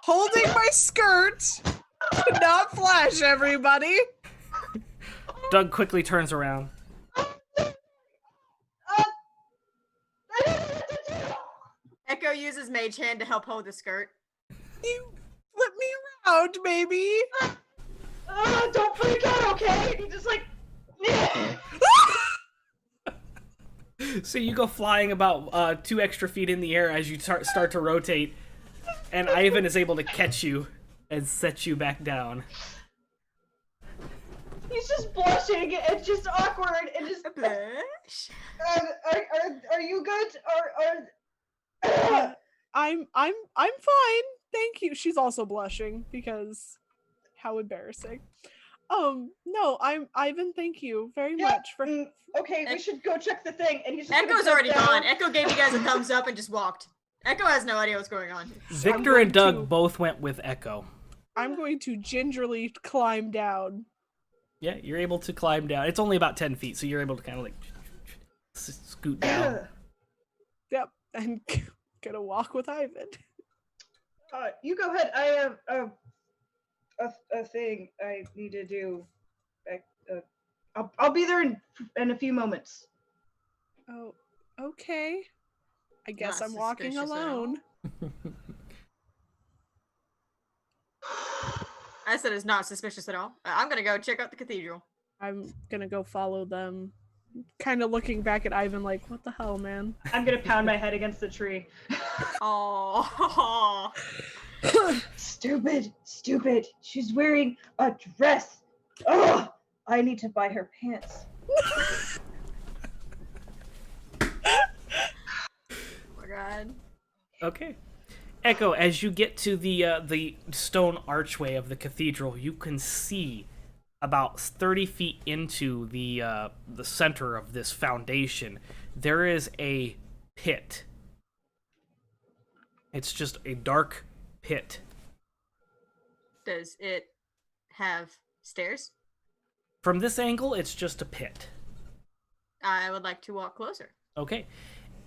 Holding my skirt. Not flash, everybody. Doug quickly turns around. I don't know what to do! Echo uses Mage Hand to help hold the skirt. You flip me around, baby. Don't freak out, okay? And he just like... So you go flying about 2 extra feet in the air as you start to rotate, and Eyvin is able to catch you and set you back down. He's just blushing and just awkward and just... Blush. Are you good? I'm fine. Thank you. She's also blushing because how embarrassing. No, Eyvin, thank you very much for Okay, we should go check the thing. And he's just Echo's gonna already jump gone. down. Echo gave you guys a thumbs up and just walked. Echo has no idea what's going on. Victor going and Doug to- both went with Echo. I'm going to gingerly climb down. Yeah, you're able to climb down. It's only about 10 feet, so you're able to kind of like scoot down. Yep, I'm gonna walk with Eyvin. You go ahead. I have a thing I need to do. I'll be there in a few moments. Oh, okay. I guess Not I'm walking suspicious at all. alone. I said it's not suspicious at all. I'm gonna go check out the cathedral. I'm gonna go follow them. Kind of looking back at Eyvin like, what the hell, man? I'm gonna pound my head against the tree. Oh, Stupid. She's wearing a dress. Ugh. I need to buy her pants. my god. Okay. Echo, as you get to the stone archway of the cathedral, you can see about 30 feet into the center of this foundation, there is a pit. It's just a dark pit. Does it have stairs? From this angle, it's just a pit. I would like to walk closer. Okay.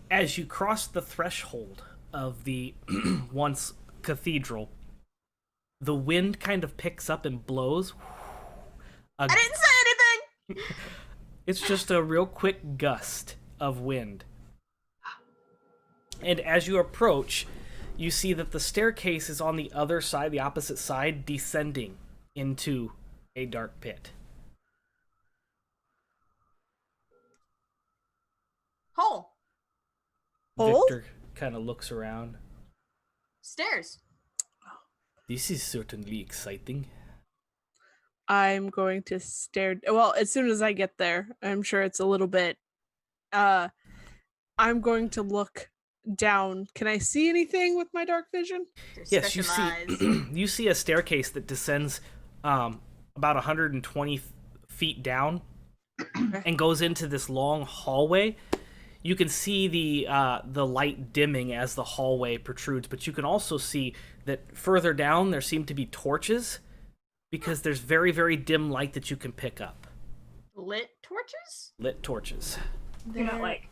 As you cross the threshold of the once cathedral, the wind kind of picks up and blows. I didn't say anything! It's just a real quick gust of wind. And as you approach, you see that the staircase is on the other side, the opposite side, descending into a dark pit. Hole. Hole? Victor kind of looks around. Stairs. This is certainly exciting. I'm going to stare. Well, as soon as I get there, I'm sure it's a little bit. I'm going to look down. Can I see anything with my dark vision? Your Yes, you special see eyes. you see a staircase that descends about 120 feet down and goes into this long hallway. You can see the light dimming as the hallway protrudes, but you can also see that further down there seem to be torches Because there's very, very dim light that you can pick up. Lit torches? Lit torches. You're not like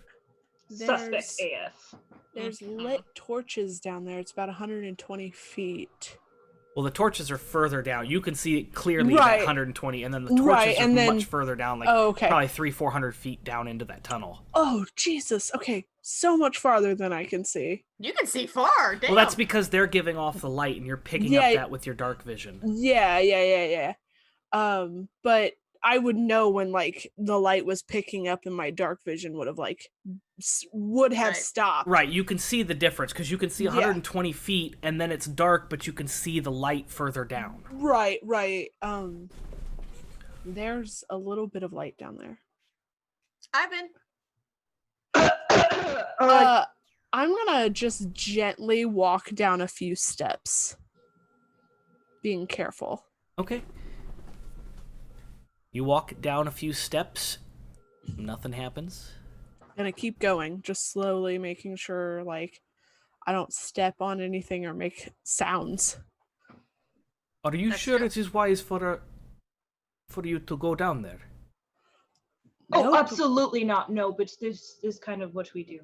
suspect AF. There's lit torches down there. It's about 120 feet. Well, the torches are further down. You can see it clearly at Right. 120, and then the torches Right, are and then- much further down, like Oh, okay. probably 300-400 feet down into that tunnel. Oh, Jesus. Okay. So much farther than I can see. You can see far. Damn. Well, that's because they're giving off the light, and you're picking Yeah. up that with your dark vision. Yeah. But I would know when like the light was picking up and my dark vision would have like would have Right. stopped. Right, you can see the difference, because you can see 120 feet, and then it's dark, but you can see the light further down. Right. There's a little bit of light down there. Eyvin. I'm gonna just gently walk down a few steps, being careful. Okay. You walk down a few steps, nothing happens. Gonna keep going, just slowly making sure like I don't step on anything or make sounds. Are you That's sure true. it is wise for you to go down there? Oh, Nope. absolutely not. No, but this is kind of what we do.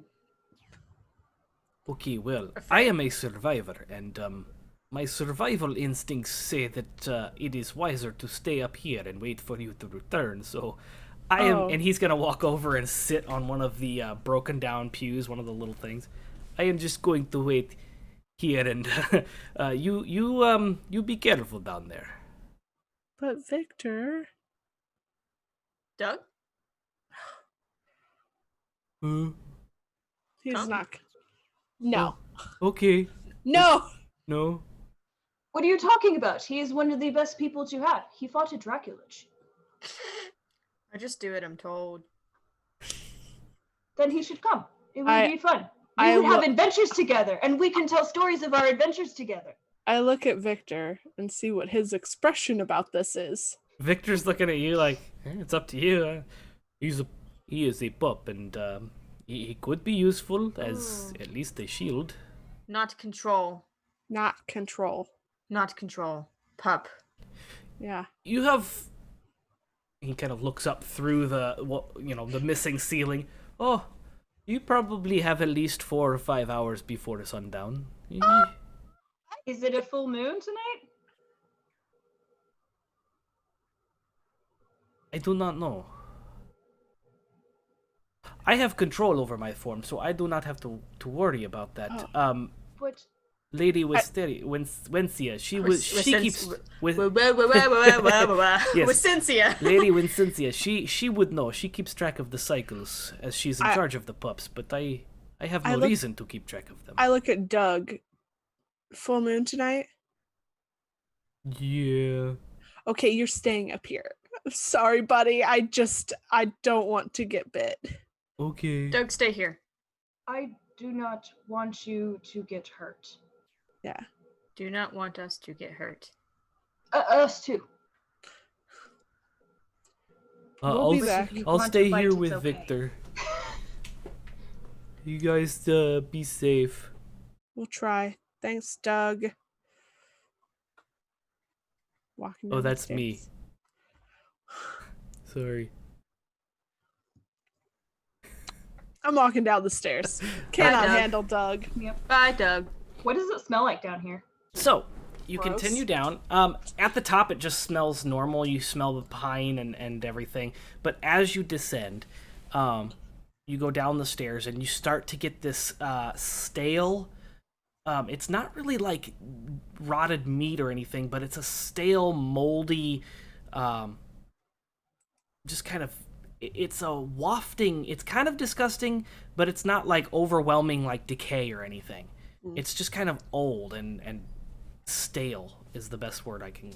Okay, well, I am a survivor, and my survival instincts say that it is wiser to stay up here and wait for you to return. So, I am, Oh. and he's gonna walk over and sit on one of the broken down pews, one of the little things. I am just going to wait here, and you be careful down there. But Victor, Doug? he's Tom? not. No. Okay, No. no. What are you talking about? He is one of the best people to have. He fought a Dracula. I just do it, I'm told. Then he should come. It would I- be fun. I We would have lo- adventures together, and we can tell stories of our adventures together. I look at Victor and see what his expression about this is. Victor's looking at you like, it's up to you. He is a pup, and he could be useful as at least a shield. Not control. Not control. Not control. Pup. Yeah. You have. He kind of looks up through the missing ceiling. Oh, you probably have at least 4 or 5 hours before sundown. Is it a full moon tonight? I do not know. I have control over my form, so I do not have to worry about that. But Lady Wencia, she keeps with Yes. With Cynthia. Lady Wincencia, she would know. She keeps track of the cycles as she's in I- charge of the pups, but I have I no look- reason to keep track of them. I look at Doug. Full moon tonight? Yeah. Okay, you're staying up here. Sorry, buddy. I don't want to get bit. Okay. Doug, stay here. I do not want you to get hurt. Yeah. Do not want us to get hurt. Us too. We'll be I'll back. If you I'll want stay to fight, here it's with okay. Victor. You guys be safe. We'll try. Thanks, Doug. Walking Oh, down the that's me. stairs. Sorry. I'm walking down the stairs. Cannot Doug. handle Doug. Bye, Doug. What does it smell like down here? So, you Gross. continue down. At the top, it just smells normal. You smell the pine and everything. But as you descend, you go down the stairs and you start to get this stale. It's not really like rotted meat or anything, but it's a stale, moldy, just kind of. It's a wafting. It's kind of disgusting, but it's not like overwhelming like decay or anything. It's just kind of old and stale is the best word I can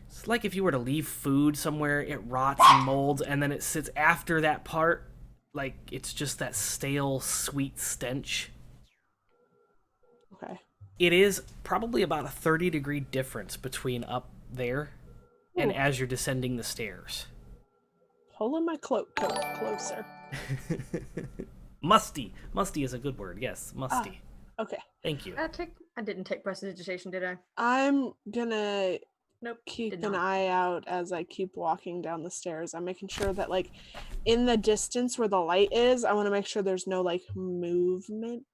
it's like if you were to leave food somewhere, it rots and molds, and then it sits after that part, like it's just that stale, sweet stench. Okay. It is probably about a 30-degree difference between up there and Ooh. as you're descending the stairs. Pulling my cloak coat closer. Musty is a good word. Yes, musty. Okay. Thank you. I didn't take prestidigitation, did I? I'm gonna Nope. keep did an not. eye out as I keep walking down the stairs. I'm making sure that, like, in the distance where the light is, I want to make sure there's no, like, movement.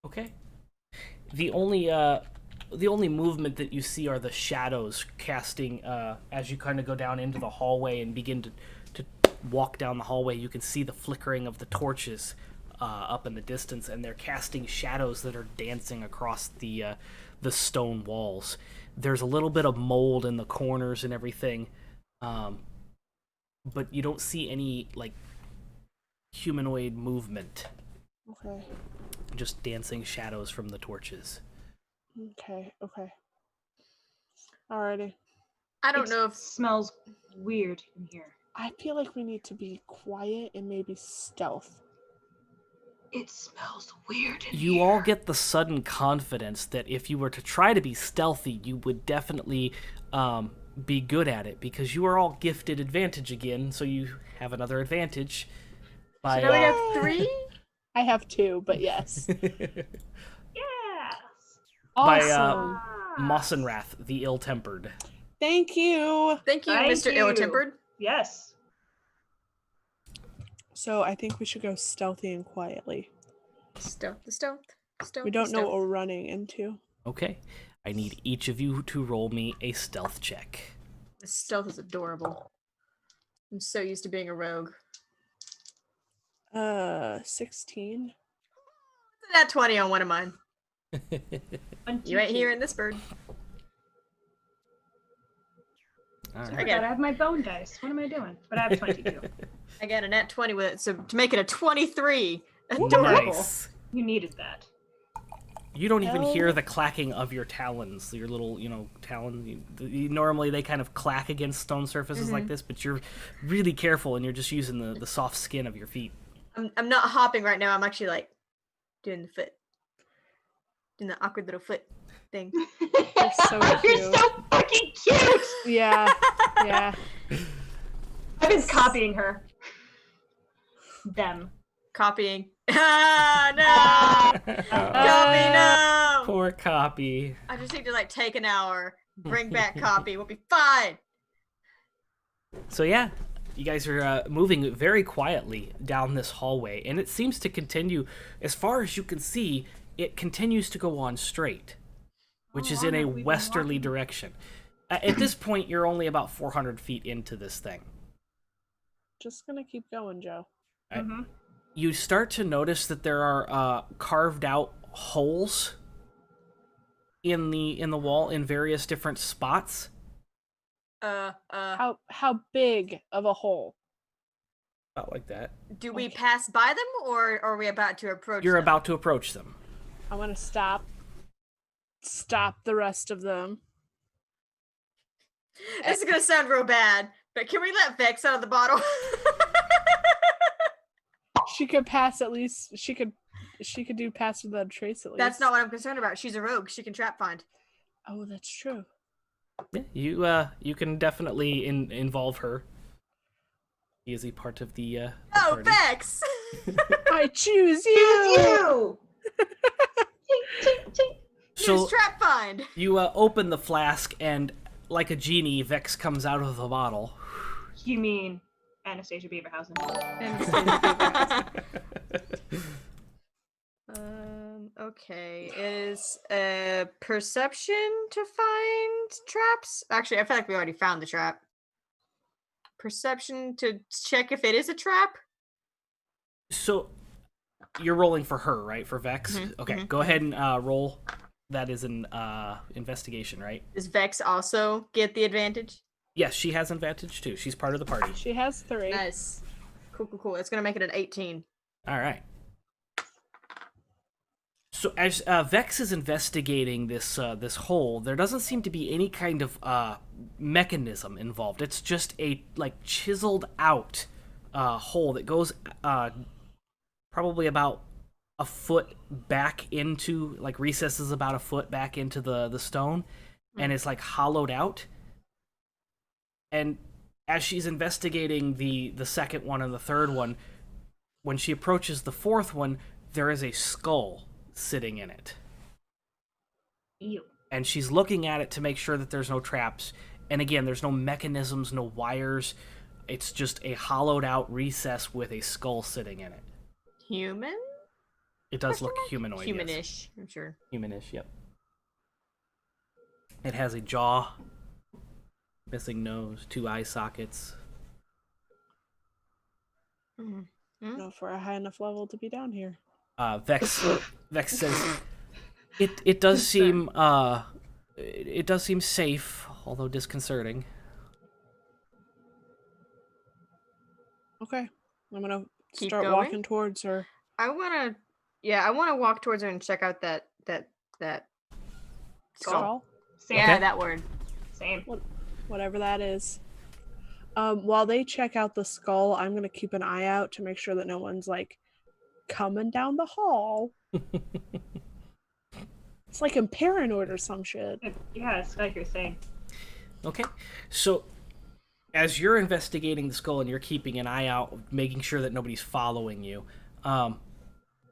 Okay. The only movement that you see are the shadows casting as you kind of go down into the hallway and begin to walk down the hallway. You can see the flickering of the torches up in the distance, and they're casting shadows that are dancing across the stone walls. There's a little bit of mold in the corners and everything, but you don't see any like humanoid movement. Okay. Just dancing shadows from the torches. Okay. Alrighty. I don't know if smells weird in here. I feel like we need to be quiet and maybe stealth. It smells weird in You here. all get the sudden confidence that if you were to try to be stealthy, you would definitely be good at it, because you are all gifted advantage again, so you have another advantage. By, so now we have 3. I have 2, but yes. Yes. by Awesome. Mossenrath, the ill-tempered. Thank you. Thank you, Thank Mr. you. Ill-Tempered. Yes. So I think we should go stealthy and quietly. Stealth. We don't know what we're running into. Okay. I need each of you to roll me a stealth check. The stealth is adorable. I'm so used to being a rogue. 16. That 20 on one of mine. On You ain't TT. hearing this bird. All I right. forgot I have my bone dice. What am I doing? But I have 22. I got a nat 20 with it, so to make it a 23. Adorable. Nice. You needed that. You don't even Hell. hear the clacking of your talons, your little, talon. Normally they kind of clack against stone surfaces like this, but you're really careful and you're just using the soft skin of your feet. I'm not hopping right now. I'm actually like doing the foot. Doing the awkward little foot thing. They're so You're cute. so fucking cute. Yeah. I've been copying her. Them. Copying. Ah, no! Copy, no! Poor copy. I just need to like take an hour, bring back copy. We'll be fine. So yeah, you guys are moving very quietly down this hallway, and it seems to continue, as far as you can see, it continues to go on straight, which is in a westerly direction. At this point, you're only about 400 feet into this thing. Just gonna keep going, Joe. Mm-hmm. You start to notice that there are carved out holes in the wall in various different spots. How big of a hole? About like that. Do we pass by them or are we about to approach You're them? about to approach them. I want to stop the rest of them. This is gonna sound real bad, but can we let Vex out of the bottle? She could pass at least. She could do pass without a trace at least. That's not what I'm concerned about. She's a rogue. She can trap find. Oh, that's true. Yeah, you can definitely involve her. He is a part of the Oh, party. Vex! I choose you. You. Tink, tink, tink. So Use trap find. you open the flask, and like a genie, Vex comes out of the bottle. You mean Anastasia Beaverhausen? Okay. Is perception to find traps? Actually, I feel like we already found the trap. Perception to check if it is a trap? So you're rolling for her, right? For Vex? Okay, go ahead and roll. That is an investigation, right? Does Vex also get the advantage? Yes, she has advantage too. She's part of the party. She has 3. Nice. Cool. It's gonna make it an 18. All right. So as Vex is investigating this this hole, there doesn't seem to be any kind of mechanism involved. It's just a chiseled out hole that goes probably about a foot back into, recesses about a foot back into the stone, and it's hollowed out. And as she's investigating the second one and the third one, when she approaches the fourth one, there is a skull sitting in it. Ew. And she's looking at it to make sure that there's no traps. And again, there's no mechanisms, no wires. It's just a hollowed out recess with a skull sitting in it. Human? It does look humanoid. Yes. Humanish, I'm sure. Humanish, yep. It has a jaw, missing nose, 2 eye sockets. I don't know if we're a high enough level to be down here. Vex says it does seem safe, although disconcerting. Okay, I'm gonna Keep start going? walking towards her. I wanna walk towards her and check out that skull. Skull? Same. Yeah, Okay. that word. Same. Whatever that is. While they check out the skull, I'm gonna keep an eye out to make sure that no one's like coming down the hall. It's like in Paranoid or some shit. Yeah, it's like you're saying. Okay, so as you're investigating the skull and you're keeping an eye out, making sure that nobody's following you,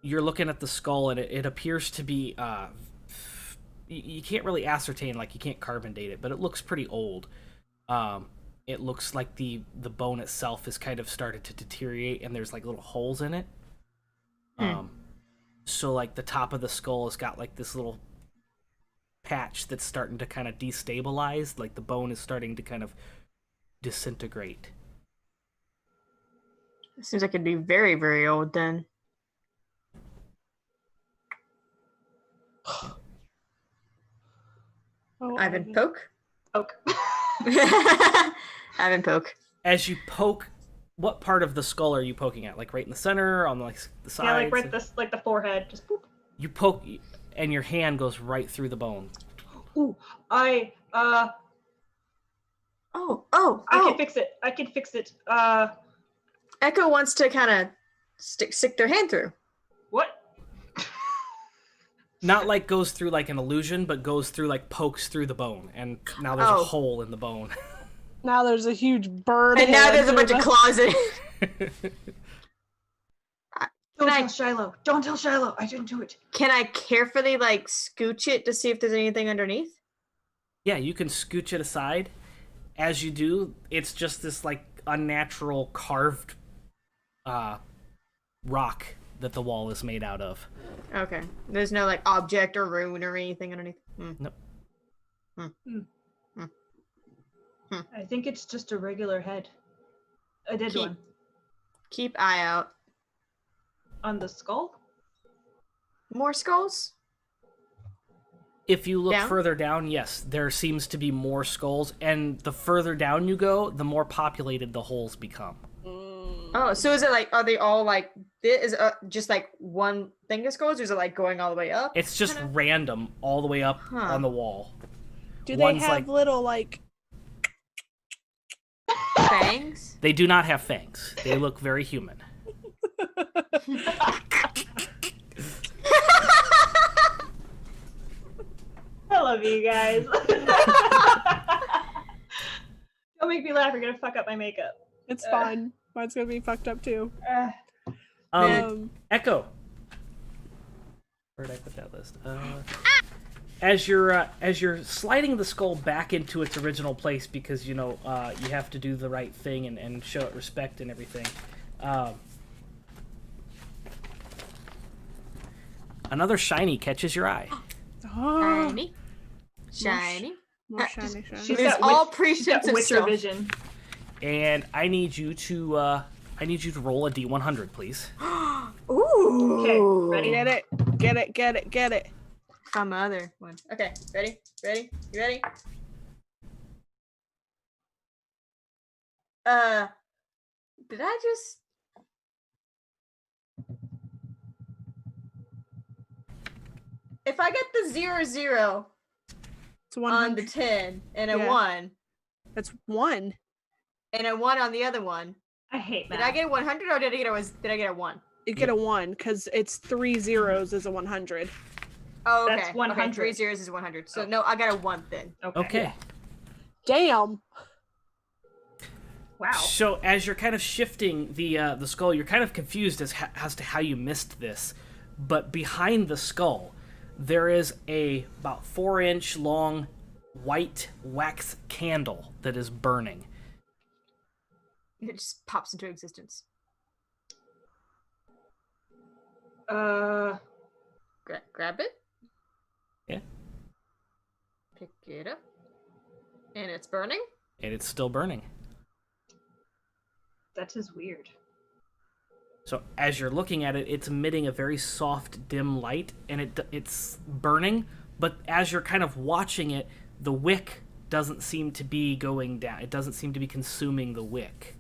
you're looking at the skull and it appears to be you can't really ascertain, like you can't carbon date it, but it looks pretty old. It looks like the bone itself has kind of started to deteriorate and there's like little holes in it. So like the top of the skull has got like this little patch that's starting to kind of destabilize, like the bone is starting to kind of disintegrate. Seems like it'd be very, very old then. Oh, Eyvin, poke? Oak. Eyvin, poke. As you poke, what part of the skull are you poking at? Like right in the center, on like the sides? Yeah, like right this, like the forehead. Just boop. You poke, and your hand goes right through the bone. Ooh, I I can fix it. I can fix it. Echo wants to kind of stick their hand through. What? Not like goes through like an illusion, but goes through like pokes through the bone, and now there's a hole in the bone. Now there's a huge bird. And now head there's a bunch through of the- claws in it. Don't I- tell Shilo. Don't tell Shilo. I didn't do it. Can I carefully like scooch it to see if there's anything underneath? Yeah, you can scooch it aside. As you do, it's just this like unnatural carved rock that the wall is made out of. Okay. There's no like object or rune or anything underneath. Nope. I think it's just a regular head. A dead one. Keep eye out. On the skull? More skulls? If you look Down? further down, yes, there seems to be more skulls, and the further down you go, the more populated the holes become. Oh, so is it like, are they all like, is it just like one thing of skulls, or is it like going all the way up? It's just random all the way up on the wall. Do they One's have like- little like? Fangs? They do not have fangs. They look very human. I love you guys. Don't make me laugh. You're gonna fuck up my makeup. It's fine. Mine's gonna be fucked up too. Echo. Where did I put that list? As you're sliding the skull back into its original place, because you have to do the right thing and show it respect and everything. Another shiny catches your eye. Oh, Shiny. Shiny. more shiny, shiny. She's Lose got all she's got pretense of Witcher self. vision. And I need you to roll a D100, please. Ooh. Okay, ready? Get it, get it, get it, get it. Found my other one. Okay, ready? Ready? You ready? Did I just... If I get the 0 It's on 100. the 10 and a Yeah. 1 That's 1. and a 1 on the other one, I hate did math. I get a 100 or did I get a 1? You get a 1 because it's 3 zeros is a 100. Oh, okay. That's Okay, 100. 3 zeros is 100. So no, I got a 1 then. Okay. Damn. Wow. So as you're kind of shifting the skull, you're kind of confused as to how you missed this. But behind the skull, there is a about 4-inch long white wax candle that is burning. It just pops into existence. Uh, Grab it. Yeah. Pick it up. And it's burning? And it's still burning. that is weird. So as you're looking at it, it's emitting a very soft, dim light, and it's burning. But as you're kind of watching it, the wick doesn't seem to be going down. It doesn't seem to be consuming the wick.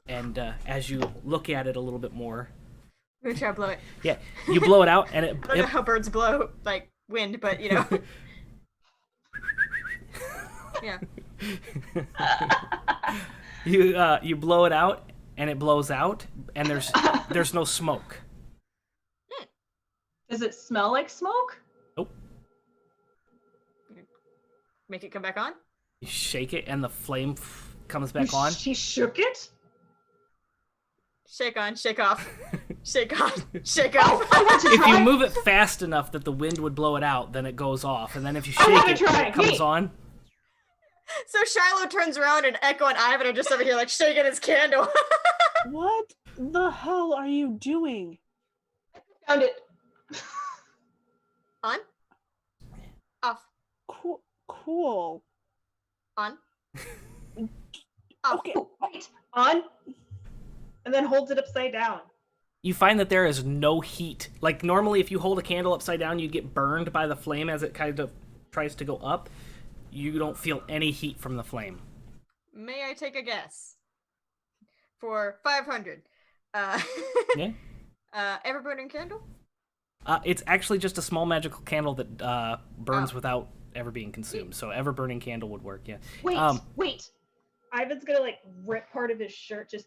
And as you look at it a little bit more, I'm gonna try to blow it. yeah, you blow it out, and I don't know how birds blow, like wind, but you know. Yeah. You blow it out, and it blows out, and there's no smoke. Does it smell like smoke? Nope. Make it come back on? You shake it, and the flame comes back on. She shook it? Shake on, shake off. Shake on, shake off. If you move it fast enough that the wind would blow it out, then it goes off. And then if you shake it, it comes on. So Shilo turns around and Echo and Eyvin are just over here like shaking his candle. What the hell are you doing? Found it. On. Off. Cool. On. Off. Okay. Oh, wait. On. And then holds it upside down. You find that there is no heat. Like normally if you hold a candle upside down, you'd get burned by the flame as it kind of tries to go up. You don't feel any heat from the flame. May I take a guess? For 500. Yeah. Ever burning candle? It's actually just a small magical candle that burns without ever being consumed. So ever burning candle would work, yeah. Wait. Eyvin's gonna like rip part of his shirt just...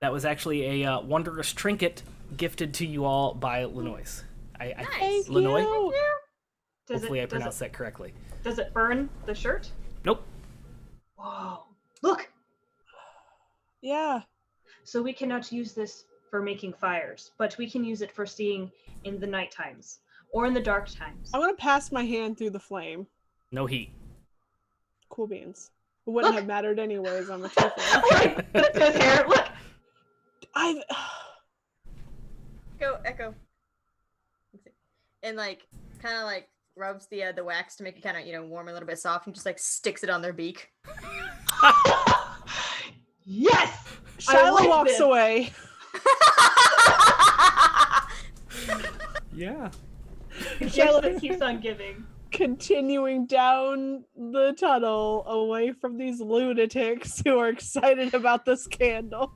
That was actually a wondrous trinket gifted to you all by Lenoise. Nice. Lenoise? Does Hopefully I does pronounced that correctly. Does it burn the shirt? Nope. Whoa. Look! Yeah. So we cannot use this for making fires, but we can use it for seeing in the night times or in the dark times. I'm gonna pass my hand through the flame. No heat. Cool beans. It wouldn't Look. have mattered anyways. I'm a trooper. Look, his hair. Look. Echo. And like, kind of like rubs the wax to make it kind of warm, a little bit soft, and just like sticks it on their beak. Yes. Shilo walks away. Yeah. Shilo keeps on giving. Continuing down the tunnel away from these lunatics who are excited about this candle.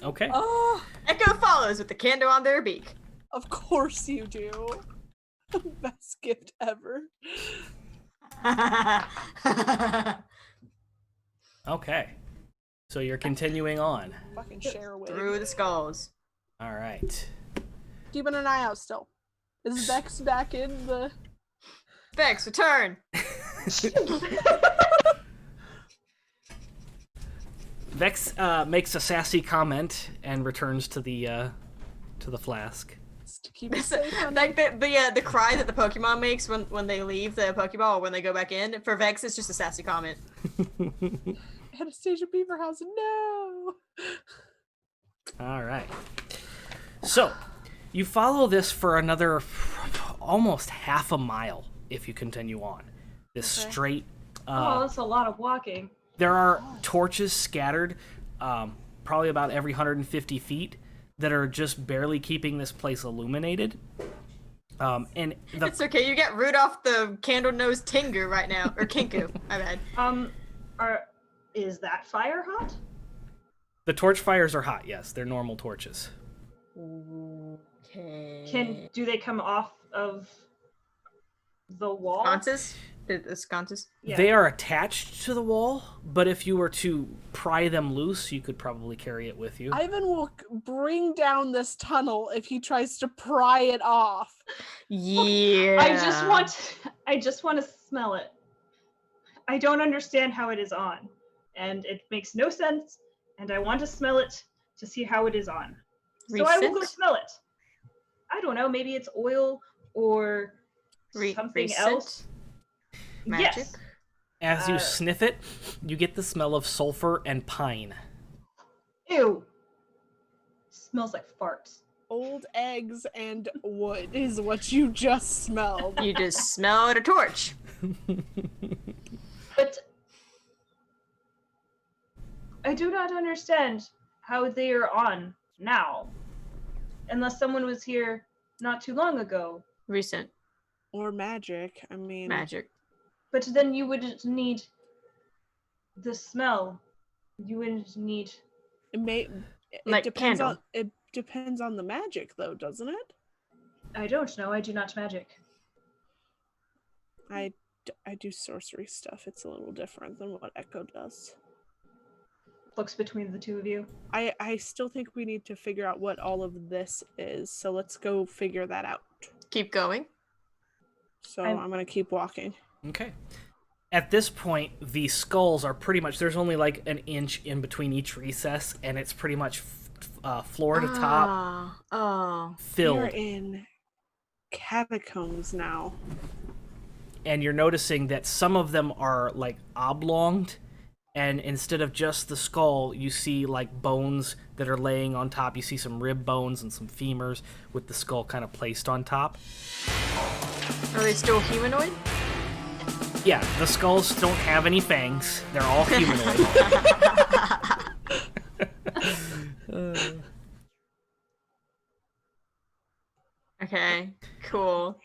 Okay. Oh, Echo follows with the candle on their beak. of course you do. Best gift ever. Okay. So you're continuing on. Fucking share away. Through the skulls. All right. Keeping an eye out still. Is Vex back in the... Vex, return! Vex makes a sassy comment and returns to the flask. to keep it safe. Like the cry that the Pokemon makes when they leave the Pokeball or when they go back in. For Vex, it's just a sassy comment. Anastasia Beaverhouse, no! All right. So, you follow this for another almost half a mile if you continue on. This straight... that's a lot of walking. There are torches scattered probably about every 150 feet that are just barely keeping this place illuminated. And It's okay, you get Rudolph the Candle-Nosed Tingu right now. Or Kinku, my bad. Is that fire hot? the torch fires are hot, yes. They're normal torches. Okay. Do they come off of the wall? Sconces? The sconces? Yeah. They are attached to the wall, but if you were to pry them loose, you could probably carry it with you. Eyvin will bring down this tunnel if he tries to pry it off. Yeah. I just want to smell it. I don't understand how it is on, and it makes no sense, and I want to smell it to see how it is on. So I will go Recent? smell it. I don't know, maybe it's oil or something Recent? else. Magic? Yes. As you sniff it, you get the smell of sulfur and pine. Ew. Smells like farts. Old eggs and wood is what you just smelled. You just smelled a torch. But I do not understand how they are on now. Unless someone was here not too long ago. Recent. Or magic. I mean, Magic. But then you wouldn't need the smell. You wouldn't need. it Like depends candle. on it depends on the magic, though, doesn't it? I don't know. I do not magic. I do sorcery stuff. It's a little different than what Echo does. Looks between the two of you. I still think we need to figure out what all of this is. So let's go figure that out. Keep going. So I'm gonna keep walking. Okay. At this point, the skulls are pretty much, there's only like an inch in between each recess, and it's pretty much floor to top Oh. We're filled. in catacombs now. And you're noticing that some of them are like oblonged, and instead of just the skull, you see like bones that are laying on top. You see some rib bones and some femurs with the skull kind of placed on top. Are they still humanoid? Yeah, the skulls don't have any fangs. They're all humanoid. Okay, cool.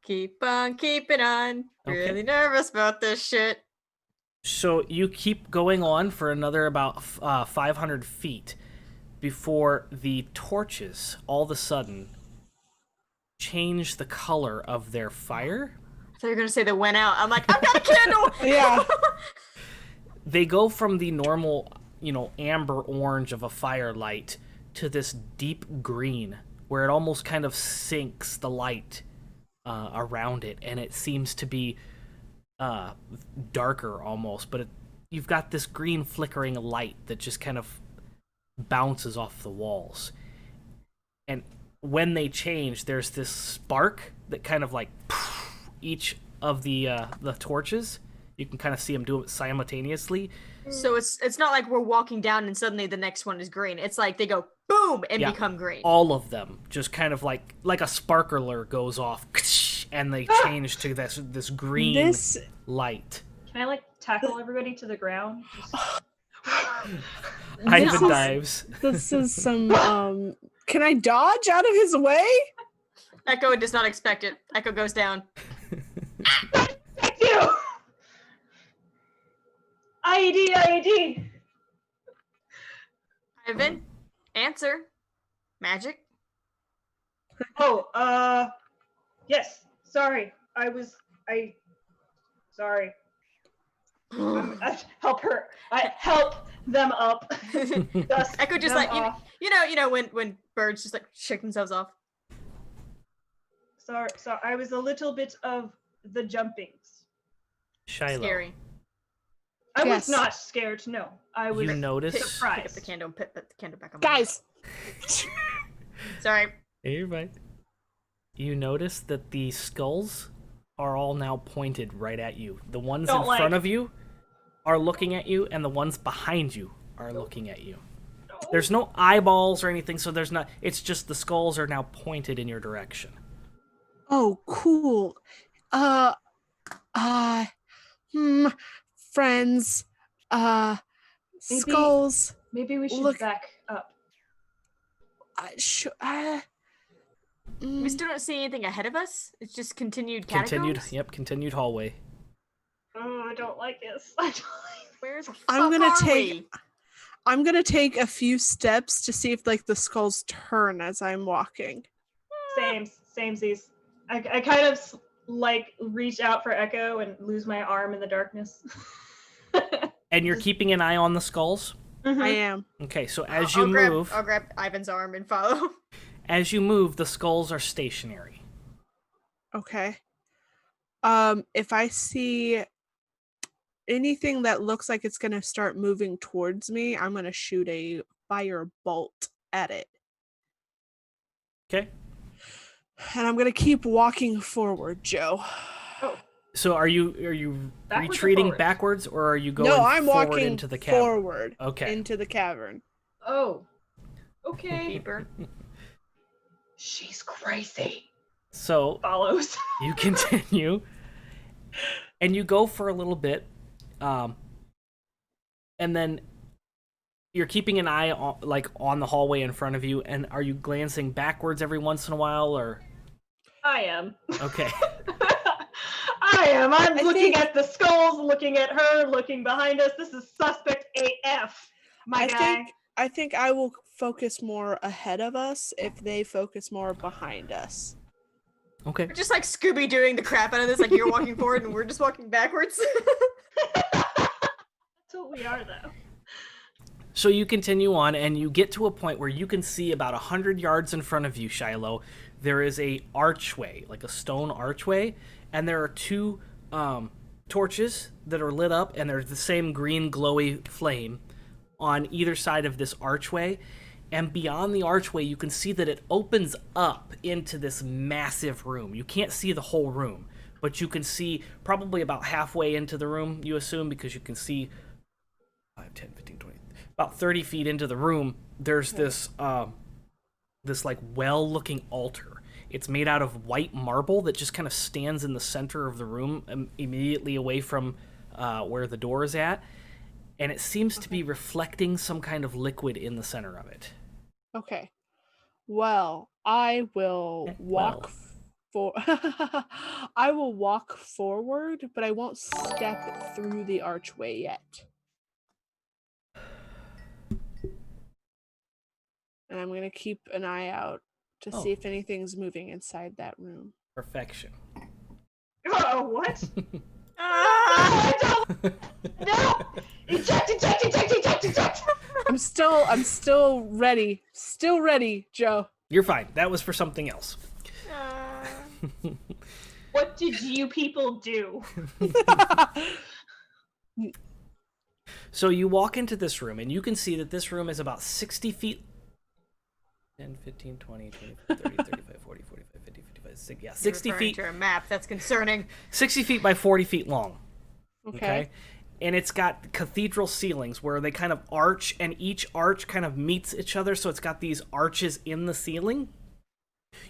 Keep on keeping on. Okay. Really nervous about this shit. So you keep going on for another about 500 feet before the torches all of a sudden change the color of their fire. I thought you were gonna say they went out. I'm like, I've got a candle! Yeah. They go from the normal, amber orange of a firelight to this deep green, where it almost kind of sinks the light around it, and it seems to be darker almost, but you've got this green flickering light that just kind of bounces off the walls. And when they change, there's this spark that kind of like each of the torches. You can kind of see them do it simultaneously. So it's not like we're walking down and suddenly the next one is green. It's like they go boom and Yeah. become green. All of them just kind of like a sparkler goes off, and they change to this green This light. Can I like tackle everybody to the ground? Eyvin dives. this is some can I dodge out of his way? Echo does not expect it. Echo goes down. Thank you. IED. Eyvin, answer. Magic. Oh, yes. Sorry. Sorry. Help her. Help them up. Dust Echo just them like off. you know when birds just like shake themselves off. Sorry. I was a little bit of the jumpings. Shilo, Scary. I Yes. was not scared. No, I was you notice. Pick up surprised. the candle and put the candle back on. Guys, Sorry. Hey, you're fine. You notice that the skulls are all now pointed right at you. The ones Don't in like- front of you are looking at you, and the ones behind you are looking at you. There's no eyeballs or anything, so there's not. It's just the skulls are now pointed in your direction. oh cool. Friends, Maybe- skulls. Maybe we should Look- back up. We still don't see anything ahead of us. It's just continued catacombs. Continued hallway. Oh, I don't like this. I don't like Where the fuck I'm gonna are take- we? I'm gonna take a few steps to see if like the skulls turn as I'm walking. Samesies. I kind of like reach out for Echo and lose my arm in the darkness. And you're keeping an eye on the skulls? Mhm. I am. Okay, so as you move, I'll grab Ivan's arm and follow. the skulls are stationary. Okay. If I see anything that looks like it's gonna start moving towards me, I'm gonna shoot a fire bolt at it. Okay. And I'm gonna keep walking forward, Joe. Oh, So are you Backwards or retreating forwards? backwards, or are you going No, I'm forward walking into the cavern? forward Okay. into the cavern. oh. Okay. Deeper. She's crazy. So Follows. you continue, and you go for a little bit, and then you're keeping an eye on the hallway in front of you. And are you glancing backwards every once in a while, or? I am. Okay. I am. I'm I looking think- at the skulls, looking at her, looking behind us. This is suspect AF, my guy. I think I will focus more ahead of us if they focus more behind us. Okay. We're just like Scooby doing the crap out of this. Like you're walking forward and we're just walking backwards. That's what we are, though. So you continue on, and you get to a point where you can see about 100 yards in front of you, Shilo. There is a archway, like a stone archway, and there are two torches that are lit up, and there's the same green glowy flame on either side of this archway. And beyond the archway, you can see that it opens up into this massive room. You can't see the whole room, but you can see probably about halfway into the room, you assume, because you can see 5, 10, 15, 20, about 30 feet into the room, there's this like well-looking altar. It's made out of white marble that just kind of stands in the center of the room, immediately away from where the door is at. And it seems to be reflecting some kind of liquid in the center of it. Okay. Well, I will walk I will walk forward, but I won't step through the archway yet. And I'm going to keep an eye out to see if anything's moving inside that room. Perfection. Oh, what? Ah! No! Eject, eject, eject, eject, eject! I'm still ready. Still ready, Joe. You're fine. That was for something else. What did you people do? So you walk into this room, and you can see that this room is about 60 feet. 10, 15, 20, 25, 30, 35, 40, 45, 50, 55, 60, yeah, 60 Referring feet. to a map. That's concerning. 60 feet by 40 feet long. Okay. And it's got cathedral ceilings where they kind of arch, and each arch kind of meets each other, so it's got these arches in the ceiling.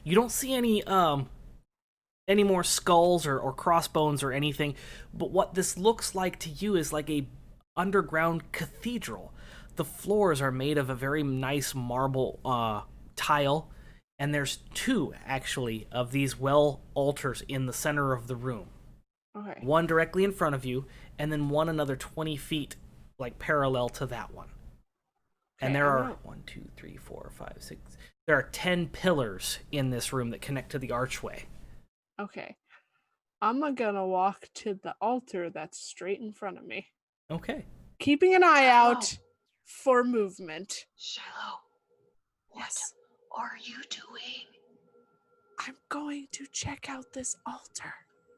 You don't see any more skulls or crossbones or anything, but what this looks like to you is like a underground cathedral. The floors are made of a very nice marble tile, and there's two, actually, of these well altars in the center of the room. Okay. One directly in front of you, and then one another 20 feet, like parallel to that one. And there are 1, 2, 3, 4, 5, 6. There are 10 pillars in this room that connect to the archway. Okay. I'm gonna walk to the altar that's straight in front of me, Okay. keeping an eye out for movement. Shilo, Yes. what are you doing? I'm going to check out this altar.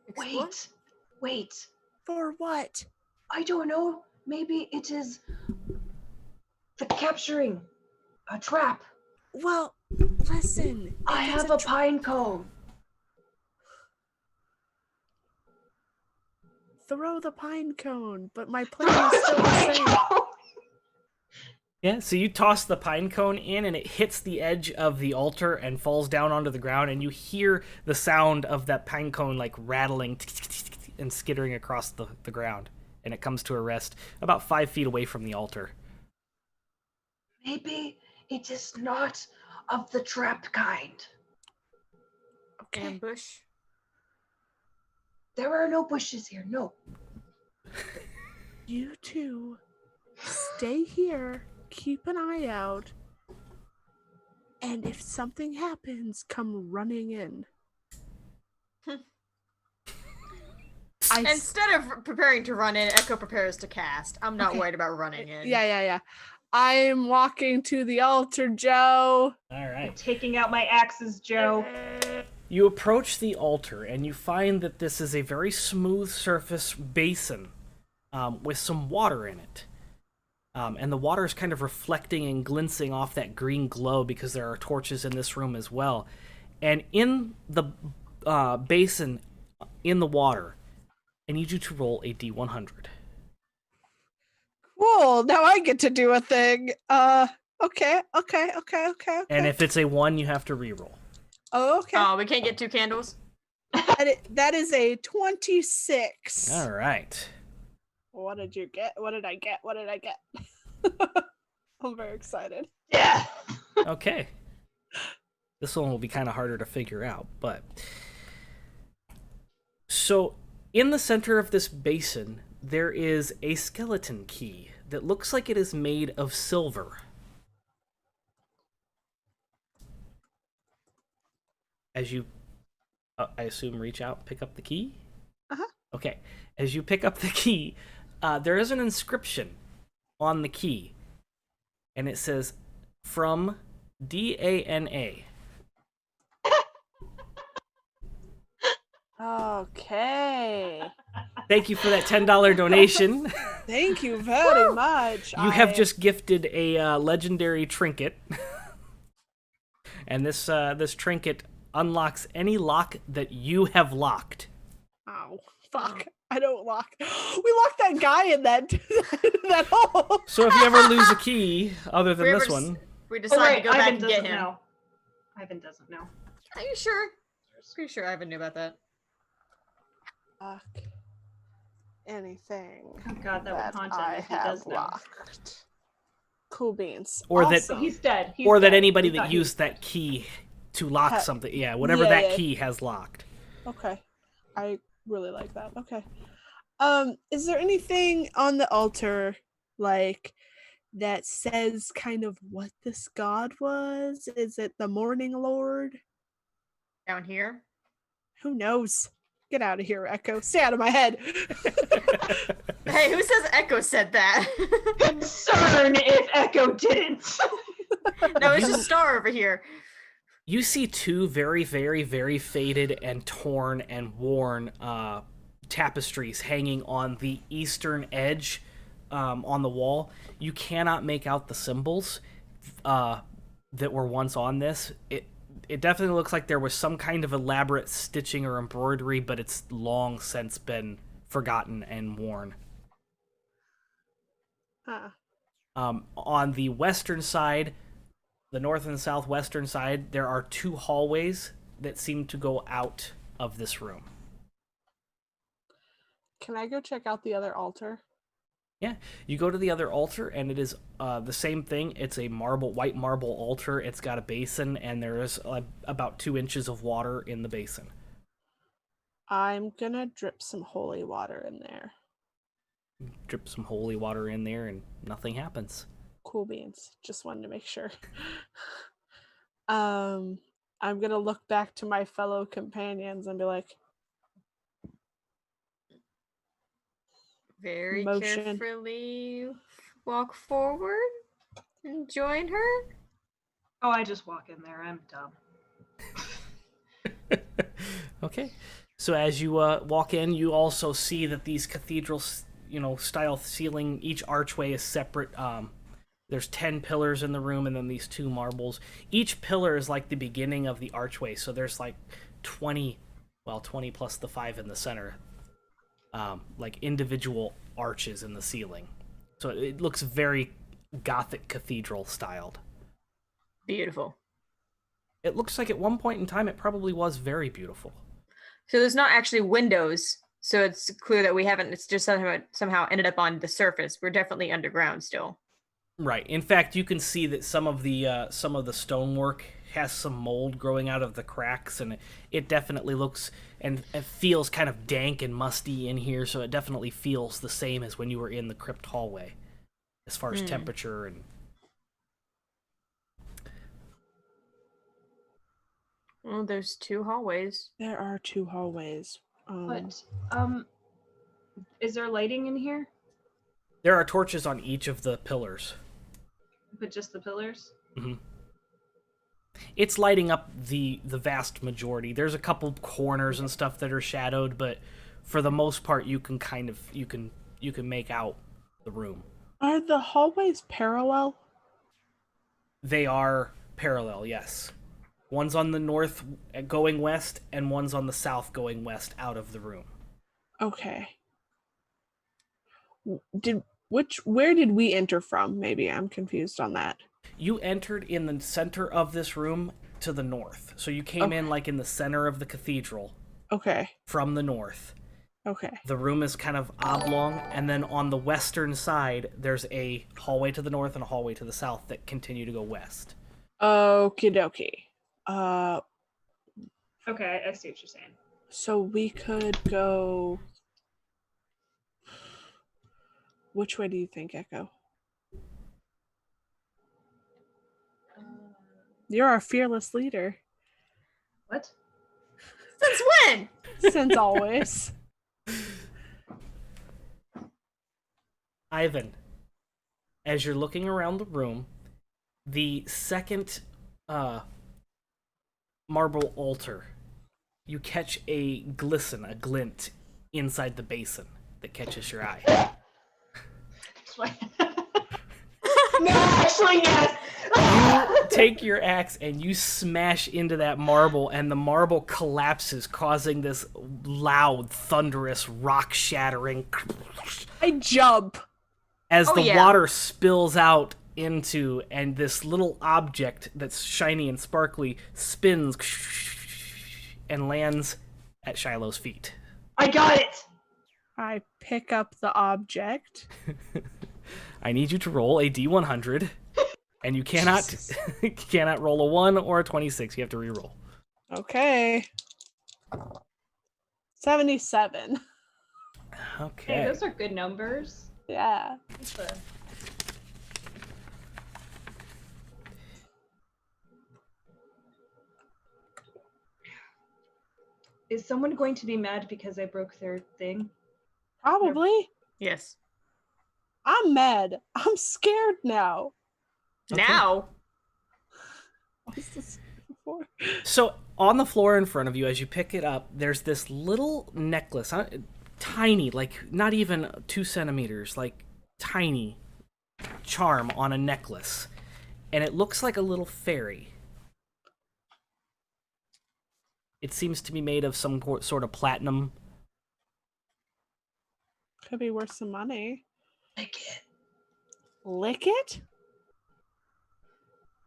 Explore? Wait. For what? I don't know. Maybe it is the capturing a trap. Well, listen. I if it's have a pine cone. Throw the pine cone, but my plan is still the same. Yeah, so you toss the pine cone in, and it hits the edge of the altar and falls down onto the ground, and you hear the sound of that pine cone, like, rattling and skittering across the ground. And it comes to a rest about 5 feet away from the altar. Maybe it is not of the trap kind. Okay. Ambush. There are no bushes here, no. You two stay here, keep an eye out, and if something happens, come running in. Instead of preparing to run in, Echo prepares to cast. I'm not worried about running in. Yeah. I'm walking to the altar, Joe. All right. Taking out my axes, Joe. You approach the altar, and you find that this is a very smooth surface basin with some water in it. And the water is kind of reflecting and glinting off that green glow because there are torches in this room as well. And in the basin, in the water, I need you to roll a D100. Cool. Now I get to do a thing. Okay. And if it's a 1, you have to reroll. Oh, okay. Oh, we can't get 2 candles. That is a 26. All right. What did you get? What did I get? I'm very excited. Yeah. Okay. This one will be kind of harder to figure out, but... So, in the center of this basin, there is a skeleton key that looks like it is made of silver. As you, I assume, reach out, pick up the key? Uh-huh. Okay. As you pick up the key, there is an inscription on the key, and it says, "From Dana." Okay. Thank you for that $10 donation. Thank you very much. You have just gifted a legendary trinket, and this trinket unlocks any lock that you have locked. Oh, fuck. I don't lock. We locked that guy in that hole. So if you ever lose a key other than We this ever one, We decide to go back Eyvin and get doesn't him. know. Eyvin doesn't know. Are you sure? Pretty sure Eyvin knew about that. Fuck. Anything Oh God, that would haunt him I if he have does know. locked. Cool beans. Or that- Awesome. He's dead. He's or that dead. anybody We that thought used that key to lock something, whatever Yeah, that yeah. key has locked. Okay. I really like that. Okay. Is there anything on the altar like that says kind of what this god was? Is it the Morning Lord? Down here. Who knows? Get out of here, Echo. Stay out of my head. Hey, who says Echo said that? Concern if Echo didn't. No, it's just Star over here. You see 2 very, very, very faded and torn and worn tapestries hanging on the eastern edge on the wall. You cannot make out the symbols that were once on this. It definitely looks like there was some kind of elaborate stitching or embroidery, but it's long since been forgotten and worn. Huh. On the western side, the north and southwestern side, there are 2 hallways that seem to go out of this room. Can I go check out the other altar? Yeah, you go to the other altar, and it is the same thing. It's a white marble altar. It's got a basin, and there is about 2 inches of water in the basin. I'm gonna drip some holy water in there. Drip some holy water in there, and nothing happens. Cool beans. Just wanted to make sure. I'm gonna look back to my fellow companions and be like, Very Motion. carefully walk forward and join her. Oh, I just walk in there. I'm dumb. Okay. So as you walk in, you also see that these cathedral, style ceiling, each archway is separate. There's 10 pillars in the room, and then these 2 marbles. Each pillar is like the beginning of the archway, so there's like 20 plus the 5 in the center, like individual arches in the ceiling. So it looks very Gothic cathedral styled. Beautiful. It looks like at one point in time it probably was very beautiful. So there's not actually windows, so it's clear that we haven't. It's just somehow ended up on the surface. We're definitely underground still. Right. In fact, you can see that some of the stonework has some mold growing out of the cracks, and it definitely looks and it feels kind of dank and musty in here. So it definitely feels the same as when you were in the crypt hallway, as far as temperature and. Well, there's 2 hallways. there are 2 hallways. But is there lighting in here? There are torches on each of the pillars. But just the pillars? Mm-hmm. It's lighting up the vast majority. There's a couple corners and stuff that are shadowed, but for the most part, you can you can make out the room. Are the hallways parallel? They are parallel, yes. One's on the north going west, and one's on the south going west out of the room. Okay. Where did we enter from? Maybe I'm confused on that. You entered in the center of this room to the north. So you came in like in the center of the cathedral Okay. from the north. Okay. The room is kind of oblong, and then on the western side, there's a hallway to the north and a hallway to the south that continue to go west. Okie dokie. Okay, I see what you're saying. So we could go. Which way do you think, Echo? You're our fearless leader. What? Since when? Since always. Eyvin, as you're looking around the room, the second marble altar, you catch a glint inside the basin that catches your eye. No, actually, yes. You take your axe and you smash into that marble, and the marble collapses, causing this loud, thunderous, rock-shattering I jump. as Oh, the yeah. water spills out into, and this little object that's shiny and sparkly spins and lands at Shilo's feet. I got it. I pick up the object. I need you to roll a D100, and you cannot cannot roll a 1 or a 26. You have to re-roll. Okay. 77. Okay. Hey, those are good numbers. Yeah. Is someone going to be mad because I broke their thing? Probably. Yes. I'm mad. I'm scared now. Okay. Now. What's this before? So on the floor in front of you, as you pick it up, there's this little necklace, tiny, like not even 2 centimeters, like tiny charm on a necklace, and it looks like a little fairy. It seems to be made of some sort of platinum. Could be worth some money. Lick it. Lick it?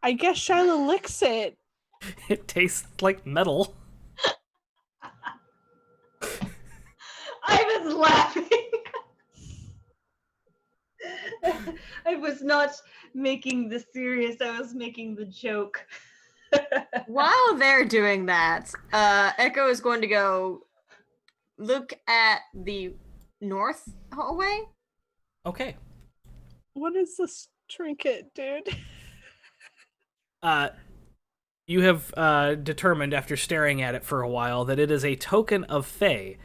I guess Shilo licks it. It tastes like metal. I was laughing. I was not making the serious, I was making the joke. While they're doing that, Echo is going to go look at the north hallway. Okay. What is this trinket, dude? You have determined after staring at it for a while that it is a token of Fae.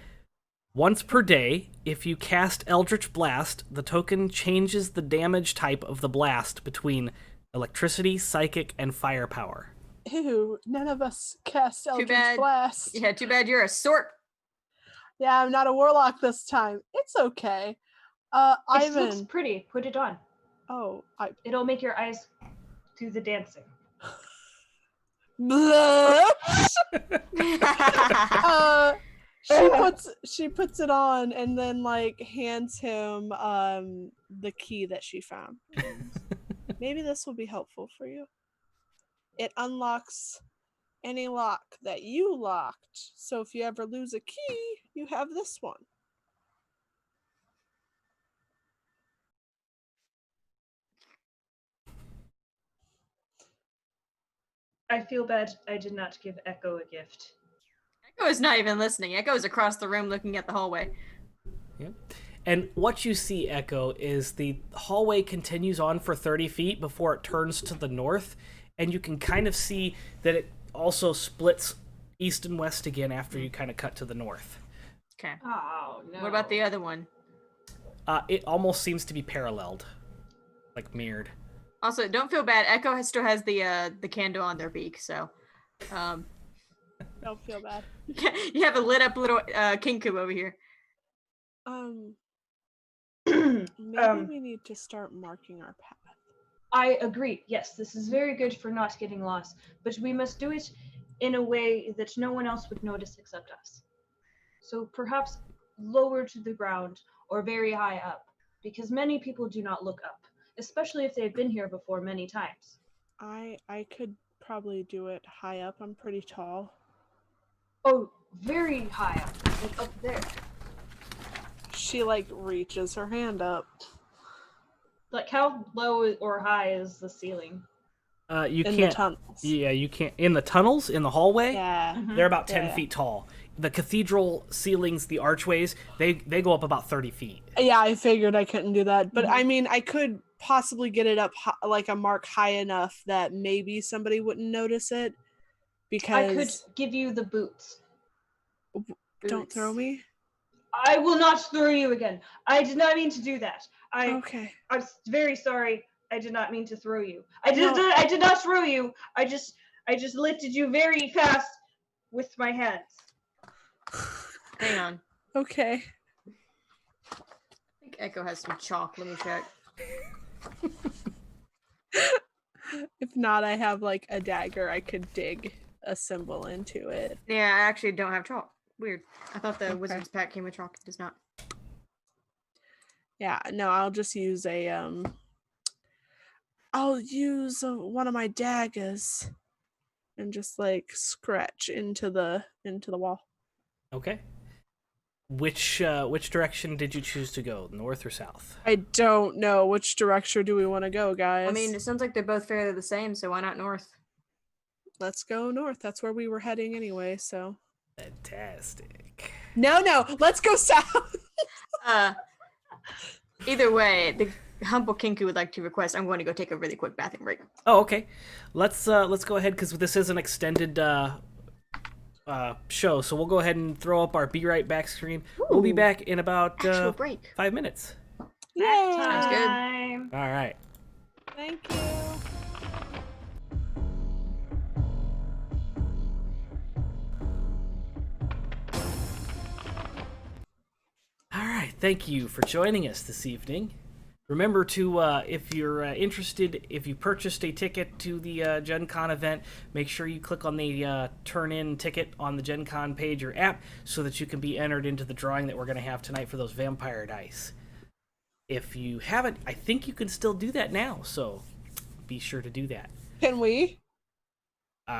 Once per day, if you cast Eldritch Blast, the token changes the damage type of the blast between electricity, psychic, and firepower. Ew, none of us cast Eldritch bad. Blast. Yeah, too bad you're a sorp. Yeah, I'm not a warlock this time. It's okay. It looks Eyvin. pretty. Put it on. Oh, It'll make your eyes do the dancing. She puts it on and then like hands him the key that she found. Maybe this will be helpful for you. It unlocks any lock that you locked. So if you ever lose a key, you have this one. I feel bad I did not give Echo a gift. Echo is not even listening. Echo is across the room looking at the hallway. Yep. And what you see, Echo, is the hallway continues on for 30 feet before it turns to the north, and you can kind of see that it also splits east and west again after you kind of cut to the north. Okay. Oh, no. What about the other one? It almost seems to be paralleled, like mirrored. Also, don't feel bad. Echo still has the candle on their beak, so Don't feel bad. you have a lit up little kinku over here. Maybe we need to start marking our path. I agree. Yes, this is very good for not getting lost, but we must do it in a way that no one else would notice except us. So perhaps lower to the ground or very high up, because many people do not look up, especially if they've been here before many times. I could probably do it high up. I'm pretty tall. Oh, very high up, like up there. She like reaches her hand up. Like how low or high is the ceiling? You In can't. the tunnels. Yeah, you can't. In the tunnels, in the hallway, Yeah. they're about 10 Yeah. feet tall. The cathedral ceilings, the archways, they go up about 30 feet. Yeah, I figured I couldn't do that, but I mean, I could possibly get it up like a mark high enough that maybe somebody wouldn't notice it. Because I could give you the boots. don't throw me. I will not throw you again. I did not mean to do that. Okay. I'm very sorry. I did not mean to throw you. No. I did not throw you. I just lifted you very fast with my hands. Hang on. Okay. I think Echo has some chalk. Let me check. If not, I have like a dagger. I could dig a symbol into it. Yeah, I actually don't have chalk. Weird. I thought the Okay. wizard's pack came with chalk. It does not. Yeah, no, I'll just use I'll use one of my daggers and just like scratch into the wall. Okay. Which direction did you choose to go, north or south? I don't know which direction do we want to go, guys. I mean, it sounds like they're both fairly the same, so why not north? let's go north. That's where we were heading anyway, so. Fantastic. No, let's go south. Either way, the humble Kinku would like to request. I'm going to go take a really quick bathroom break. Oh, okay. Let's go ahead because this is an extended show, so we'll go ahead and throw up our "Be Right Back" screen. We'll be Ooh. back in about Actual break. 5 minutes. Yay! Sounds good. Time. All right. Thank you. All right, thank you for joining us this evening. Remember to, if you're interested, if you purchased a ticket to the Gen Con event, make sure you click on the turn in ticket on the Gen Con page or app so that you can be entered into the drawing that we're going to have tonight for those vampire dice. If you haven't, I think you can still do that now, so be sure to do that. Can we? No,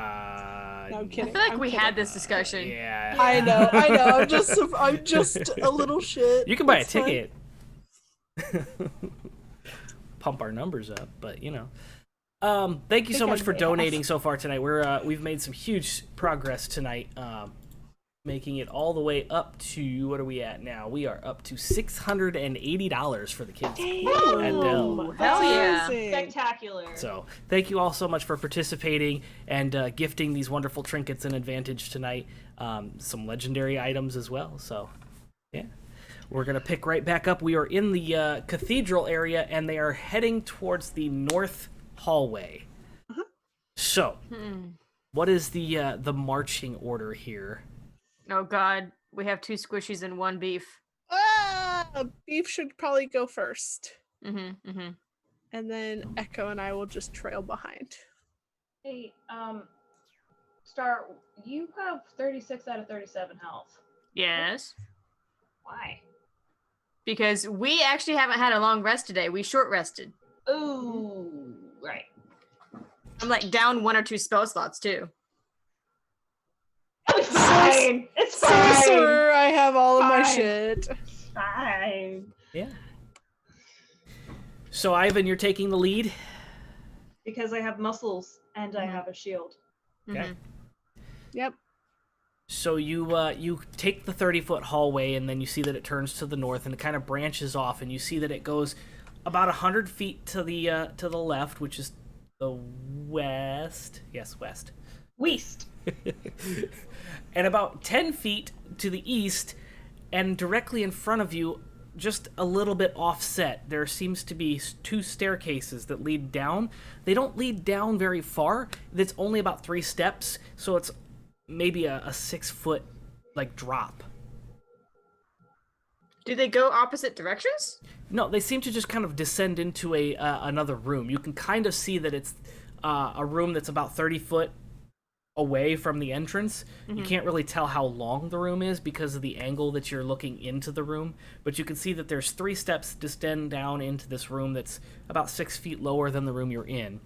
No, I'm kidding. I feel like I'm we kidding. had this discussion. Yeah. I know. I'm just a little shit. You can buy a It's fine. ticket. Pump our numbers up, but you know. Thank you so think much I for may donating so far tonight. We've made some huge progress tonight, making it all the way up to, what are we at now? We are up to $680 for the kids at Dell. Hell yeah. Amazing. Spectacular. So thank you all so much for participating and gifting these wonderful trinkets and advantage tonight. Some legendary items as well. So yeah, we're gonna pick right back up. We are in the cathedral area, and they are heading towards the north hallway. So, what is the marching order here? Oh god, we have 2 squishies and 1 beef. Beef should probably go first. Mm-hmm. And then Echo and I will just trail behind. Hey, Star, you have 36 out of 37 health. Yes. Why? Because we actually haven't had a long rest today. We short rested. Ooh, right. I'm like down 1 or 2 spell slots too. It's fine. It's fine. Sorcerer, I have all of my Fine. shit. It's fine. Yeah. So, Eyvin, you're taking the lead. Because I have muscles and I have a shield. Okay. Mhm. Yep. So you take the 30-foot hallway, and then you see that it turns to the north, and it kind of branches off, and you see that it goes about 100 feet to the left, which is the west. Yes, west. Weast. And about 10 feet to the east, and directly in front of you, just a little bit offset, there seems to be 2 staircases that lead down. They don't lead down very far. It's only about 3 steps, so it's maybe a 6-foot like drop. Do they go opposite directions? No, they seem to just kind of descend into another room. You can kind of see that it's a room that's about 30 foot away from the entrance. You can't really tell how long the room is because of the angle that you're looking into the room, but you can see that there's 3 steps to descend down into this room that's about 6 feet lower than the room you're in.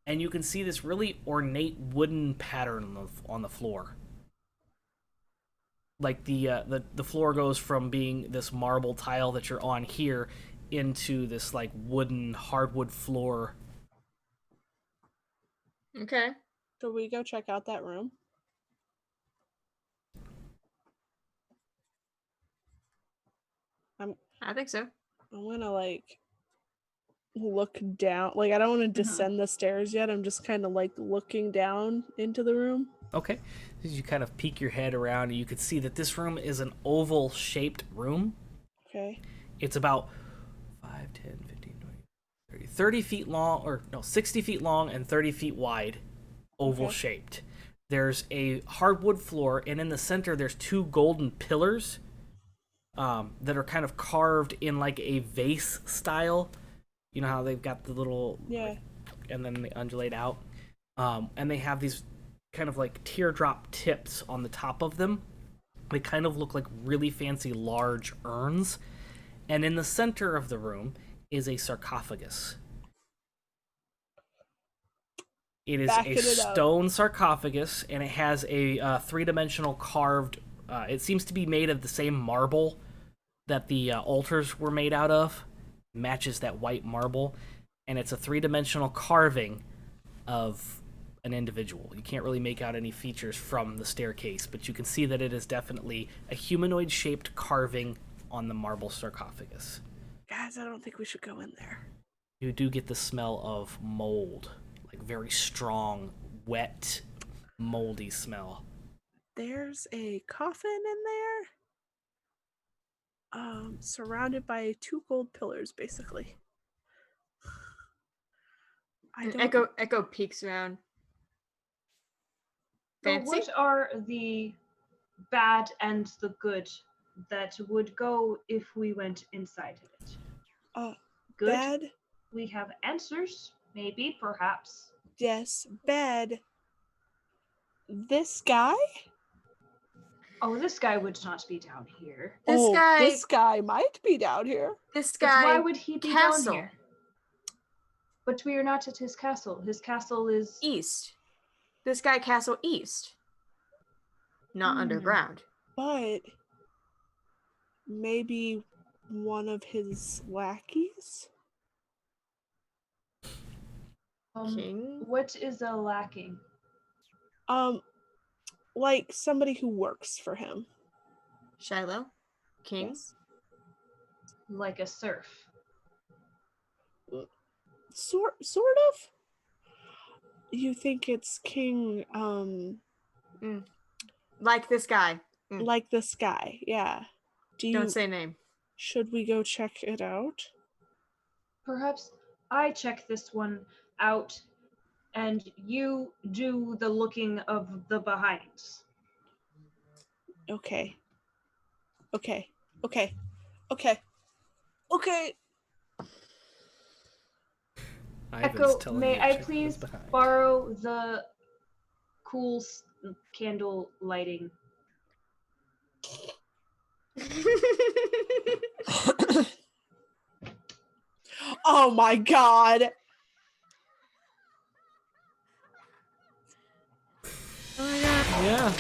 And you can see this really ornate wooden pattern on the floor. Like the floor goes from being this marble tile that you're on here into this like wooden hardwood floor. Okay. Should we go check out that room? I think so. I'm gonna like look down. Like I don't want to descend the stairs yet. I'm just kind of like looking down into the room. Okay. As you kind of peek your head around, and you can see that this room is an oval-shaped room. Okay. It's about 5, 10, 15, 20, 30 feet long, or no, 60 feet long and 30 feet wide, oval-shaped. There's a hardwood floor, and in the center there's 2 golden pillars that are kind of carved in like a vase style. You know how they've got the little... Yeah. And then they undulate out. And they have these kind of like teardrop tips on the top of them. They kind of look like really fancy large urns. And in the center of the room is a sarcophagus. It is Backing a it up. stone sarcophagus, and it has a 3-dimensional carved... it seems to be made of the same marble that the altars were made out of. Matches that white marble. And it's a 3-dimensional carving of an individual. You can't really make out any features from the staircase, but you can see that it is definitely a humanoid-shaped carving on the marble sarcophagus. Guys, I don't think we should go in there. You do get the smell of mold, like very strong, wet, moldy smell. There's a coffin in there. Surrounded by 2 gold pillars, basically. I don't... Echo peeks around. So Fancy? what are the bad and the good that would go if we went inside of it? Good. Bad. We have answers, maybe, perhaps. Yes, bad. This guy? Oh, this guy would not be down here. This guy might be down here. This But guy. why would he be castle. down here? But we are not at his castle. His castle is East. This guy castle east. Not underground. But maybe one of his lackeys? King? What is a lacking? Like somebody who works for him. Shilo? King? Yes. Like a serf. Sort of? You think it's King, Like this guy. like this guy, yeah. Don't say name. Should we go check it out? Perhaps I check this one out and you do the looking of the behinds. Okay. Okay. Eyvin's Echo, telling may you to I check please what's behind. borrow the cool candle lighting? Oh my god! Yeah.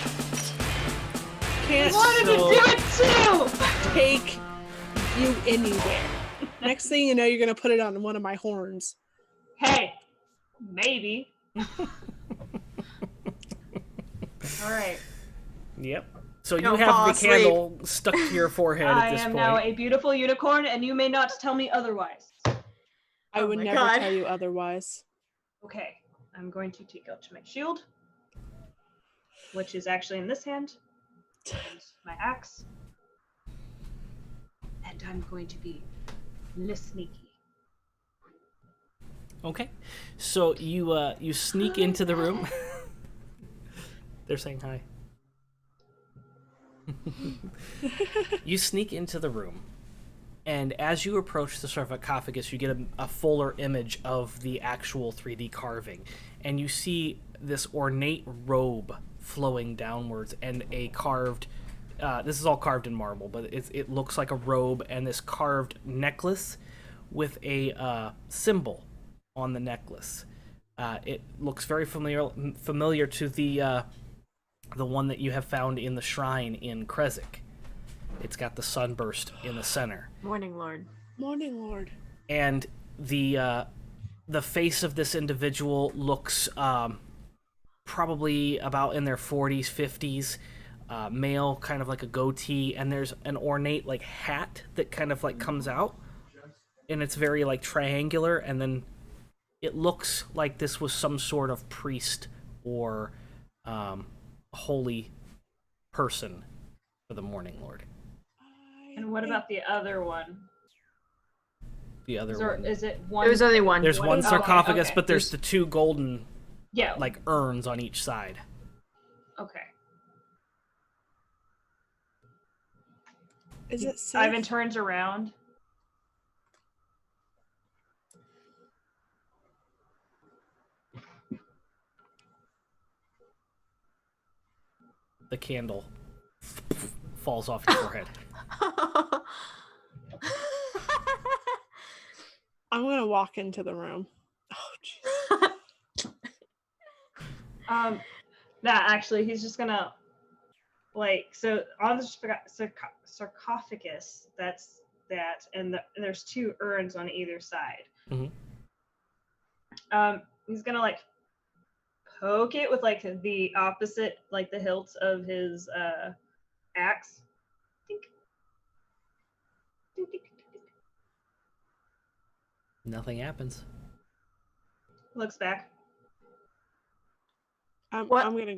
Can't Wanted to do it too! take you anywhere. Next thing you know, you're gonna put it on one of my horns. Hey, maybe. Alright. Yep. So you Don't have fall the asleep. candle stuck to your forehead I at this am point. now a beautiful unicorn, and you may not tell me otherwise. I Oh would my never God. tell you otherwise. Okay, I'm going to take out my shield, which is actually in this hand, and my axe, and I'm going to be sneaky. Okay. So you sneak into the room. They're saying hi. You sneak into the room, and as you approach the sarcophagus, you get a fuller image of the actual 3D carving, and you see this ornate robe flowing downwards, and a carved. This is all carved in marble, but it looks like a robe, and this carved necklace with a symbol on the necklace. It looks very familiar to the one that you have found in the shrine in Krezk. It's got the sunburst in the center. Morning, Lord. Morning, Lord. And the face of this individual looks probably about in their 40s, 50s. Male, kind of like a goatee, and there's an ornate like hat that kind of like comes out, and it's very like triangular, and then it looks like this was some sort of priest or holy person for the Morning Lord. And what about the other one? The other one. Is it one? There was only one. There's one sarcophagus, okay. but there's the two golden Yeah. like urns on each side. Okay. Is it safe? Eyvin turns around. The candle falls off your forehead. I'm gonna walk into the room. Oh, jeez. That actually, he's just gonna so on the sarcophagus. That's that, and there's two urns on either side. Mm-hmm. He's gonna poke it with the opposite, the hilts of his axe. Dink. Dink, dink, dink, dink. Nothing happens. Looks back. What? I'm gonna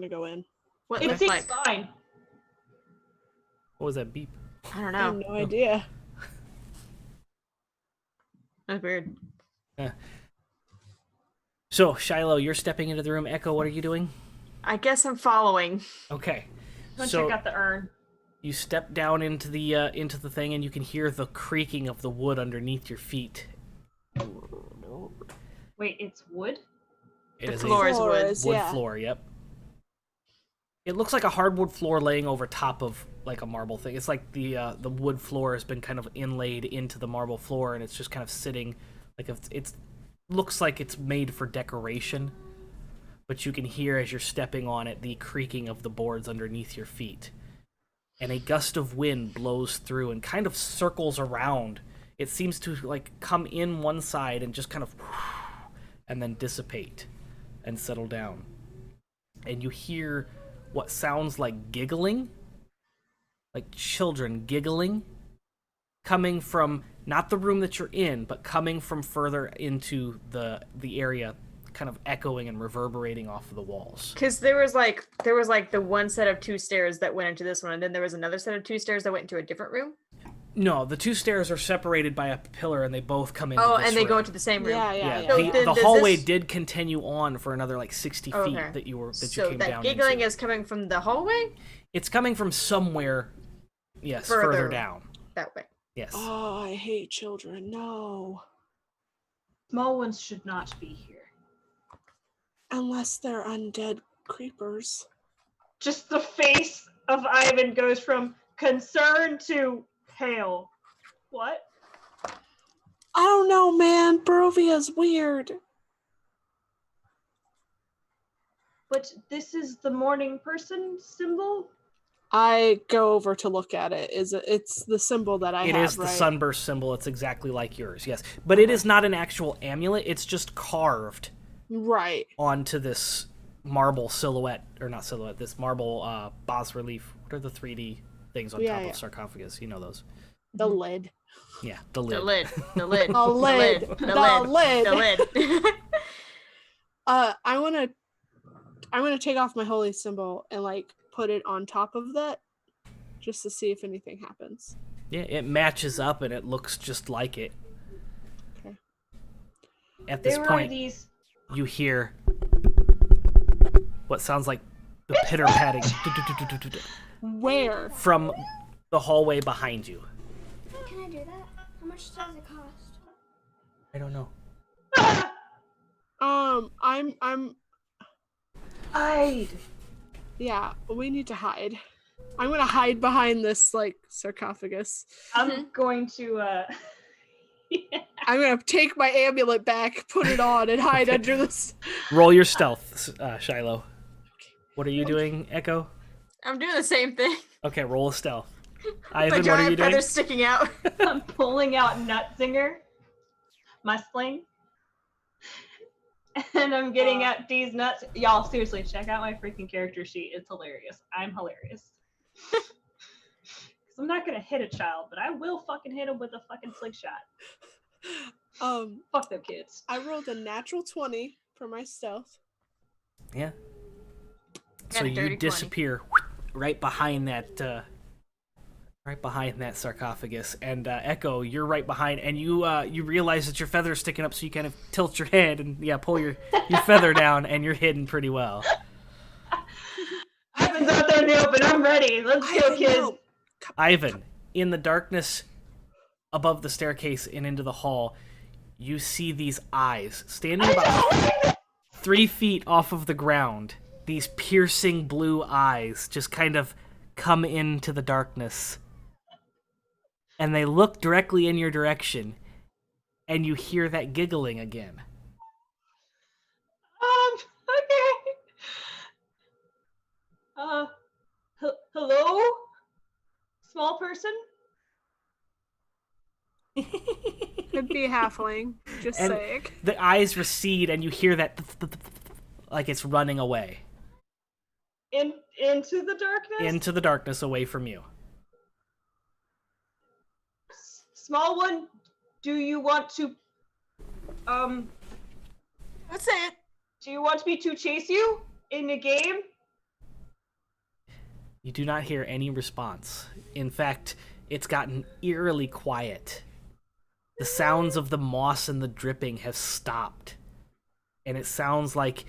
go in. What It looks seems like? fine. What was that beep? I don't I have know. no idea. That's weird. So, Shilo, you're stepping into the room. Echo, what are you doing? I guess I'm following. Okay. Go So check out the urn. you step down into the thing, and you can hear the creaking of the wood underneath your feet. Wait, it's wood? It The is floor a is wood. wood yeah. floor. Yep. It looks like a hardwood floor laying over top of like a marble thing. It's like the wood floor has been kind of inlaid into the marble floor, and it's just kind of sitting like it's looks like it's made for decoration. But you can hear as you're stepping on it the creaking of the boards underneath your feet. And a gust of wind blows through and kind of circles around. It seems to come in one side and just kind of and then dissipate and settle down. And you hear what sounds like giggling, like children giggling, coming from not the room that you're in, but coming from further into the area, kind of echoing and reverberating off of the walls. Because there was the one set of two stairs that went into this one, and then there was another set of two stairs that went into a different room. No, the two stairs are separated by a pillar, and they both come into Oh, this and they room. go into the same room. Yeah, So the then does hallway this- did continue on for another 60 feet Okay. that you So came that down giggling into. is coming from the hallway It's coming from somewhere, yes, further Further. down. that way. Yes. Oh, I hate children. No. Small ones should not be here. Unless they're undead creepers. Just the face of Eyvin goes from concern to pale. What? I don't know, man. Barovia's weird. But this is the morning person symbol? I go over to look at it. It's the symbol that I It have, is the right? sunburst symbol. It's exactly like yours, yes. But it is not an actual amulet. It's just carved Right. onto this marble silhouette, or not silhouette, this marble bas relief. What are the 3D things on top Yeah. of sarcophagus? You know those. The lid. Yeah, the lid. The lid. The lid. The lid. The The lid. lid. The lid. I wanna take off my holy symbol and put it on top of that, just to see if anything happens. Yeah, it matches up and it looks just like it. Okay. At this There are point, these. you hear what sounds like the pitter patting Where? from the hallway behind you. Can I do that? How much does it cost? I don't know. I'm Hide. yeah, we need to hide. I'm gonna hide behind this like sarcophagus. I'm going to I'm gonna take my amulet back, put it on, and hide under this. Roll your stealth, Shilo. What are you doing, Echo? I'm doing the same thing. Okay, roll a stealth. My Eyvin, what are giant you doing? feathers sticking out. I'm pulling out Nutsinger, my sling. And I'm getting at these nuts. Y'all, seriously, check out my freaking character sheet. It's hilarious. I'm hilarious. Because I'm not going to hit a child, but I will fucking hit him with a fucking slingshot. Fuck them kids. I rolled a natural 20 for my stealth. Yeah. Got So a you dirty 20. disappear right behind that sarcophagus, and Echo, you're right behind, and you realize that your feather's sticking up, so you kind of tilt your head and pull your feather down, and you're hidden pretty well. Eyvin's out there in the open. I'm ready. Let's go, kids. No. Eyvin, in the darkness above the staircase and into the hall, you see these eyes standing about 3 feet off of the ground. These piercing blue eyes just kind of come into the darkness. And they look directly in your direction. And you hear that giggling again. Okay. Hello? Small person? Could be a halfling. Just And saying. the eyes recede and you hear that like it's running away. Into the darkness? Into the darkness away from you. Small one, do you want to What's it? do you want me to chase you in the game? You do not hear any response. In fact, it's gotten eerily quiet. The sounds of the moss and the dripping have stopped. And it sounds like...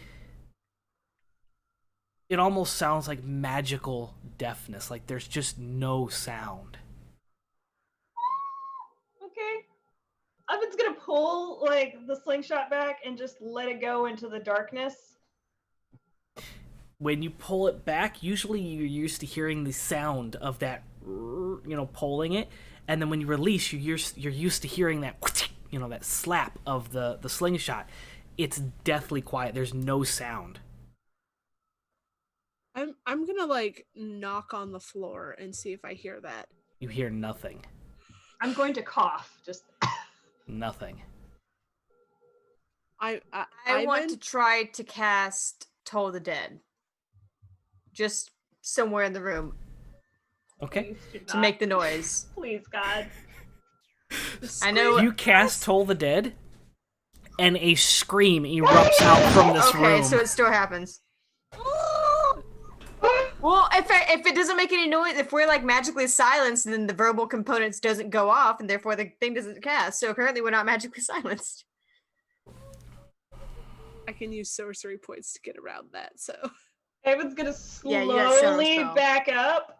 It almost sounds like magical deafness. Like there's just no sound. Okay. Eyvin's gonna pull like the slingshot back and just let it go into the darkness. When you pull it back, usually you're used to hearing the sound of that, pulling it. And then when you release, you're used to hearing that, that slap of the slingshot. It's deathly quiet. There's no sound. I'm gonna like knock on the floor and see if I hear that. You hear nothing. I'm going to cough. Just Nothing. I Eyvin? want to try to cast Toll the Dead. Just somewhere in the room Okay. please do to not. make the noise. Please, God. I know. You cast Toll the Dead, and a scream erupts out from this Okay, room. so it still happens. Well, if it doesn't make any noise, if we're like magically silenced, then the verbal components doesn't go off, and therefore the thing doesn't cast. So currently, we're not magically silenced. I can use sorcery points to get around that. So Eyvin's gonna Yeah, you got sound slowly spell. back up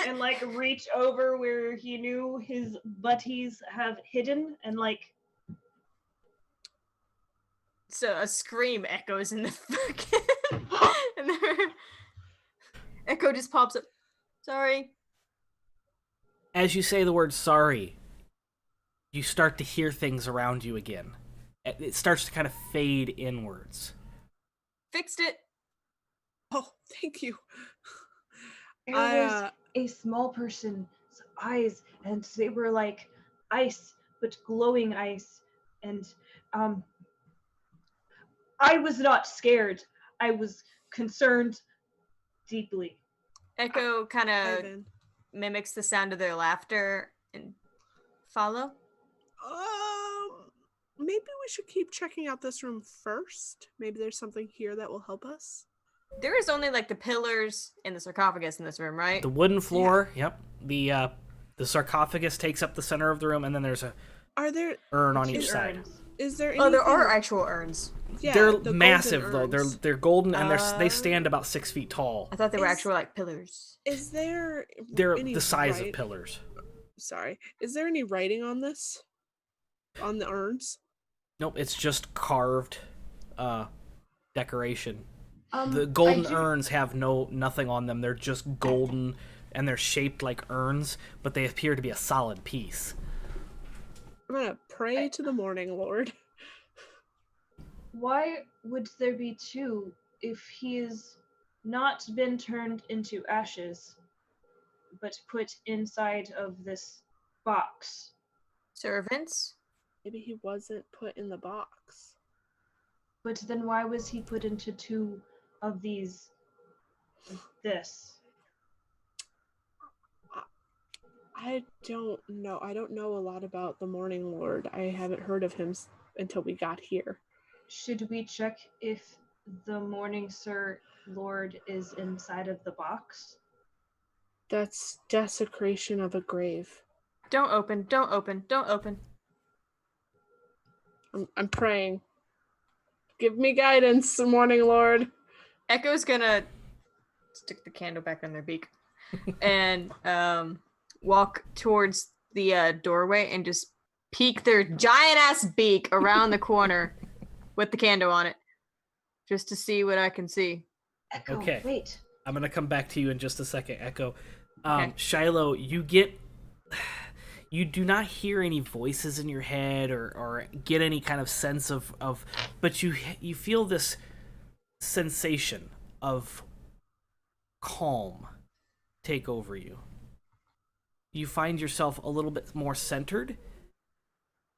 and like reach over where he knew his butties have hidden and like So a scream echoes in the fucking. in the room. Echo just pops up. Sorry. As you say the word sorry, you start to hear things around you again. It starts to kind of fade inwards. Fixed it. oh, thank you. there was a small person's eyes and they were like ice but glowing ice and I was not scared. I was concerned deeply. Echo kind of Eyvin. mimics the sound of their laughter and follow. Maybe we should keep checking out this room first. Maybe there's something here that will help us. There is only like the pillars and the sarcophagus in this room, right? The wooden floor, yep. The sarcophagus takes up the center of the room, and then there's a Are there urn on Two each side. urns. Is there Oh, there anything- are actual urns. Yeah, They're the golden massive though. urns. They're golden and they stand Oh. about 6 feet tall. I thought they were Is- actual like pillars. Is there They're any the size of write- pillars. Sorry. Is there any writing on this? On the urns? Nope, it's just carved decoration. I The golden do- urns have nothing on them. They're just golden and they're shaped like urns, but they appear to be a solid piece. I'm gonna pray to the Morning Lord. Why would there be two if he is not been turned into ashes, but put inside of this box? Servants? Maybe he wasn't put in the box. But then why was he put into two of these? This. I don't know. I don't know a lot about the Morning Lord. I haven't heard of him until we got here. Should we check if the Morning Sir Lord is inside of the box? That's desecration of a grave. Don't open, don't open, don't open. I'm praying. Give me guidance, Morning Lord. Echo's gonna stick the candle back in their beak and walk towards the doorway and just peek their giant ass beak around the corner with the candle on it, just to see what I can see. Echo, Okay. wait. I'm gonna come back to you in just a second, Echo. Okay. Shilo, you do not hear any voices in your head or get any kind of sense of but you feel this sensation of calm take over you. You find yourself a little bit more centered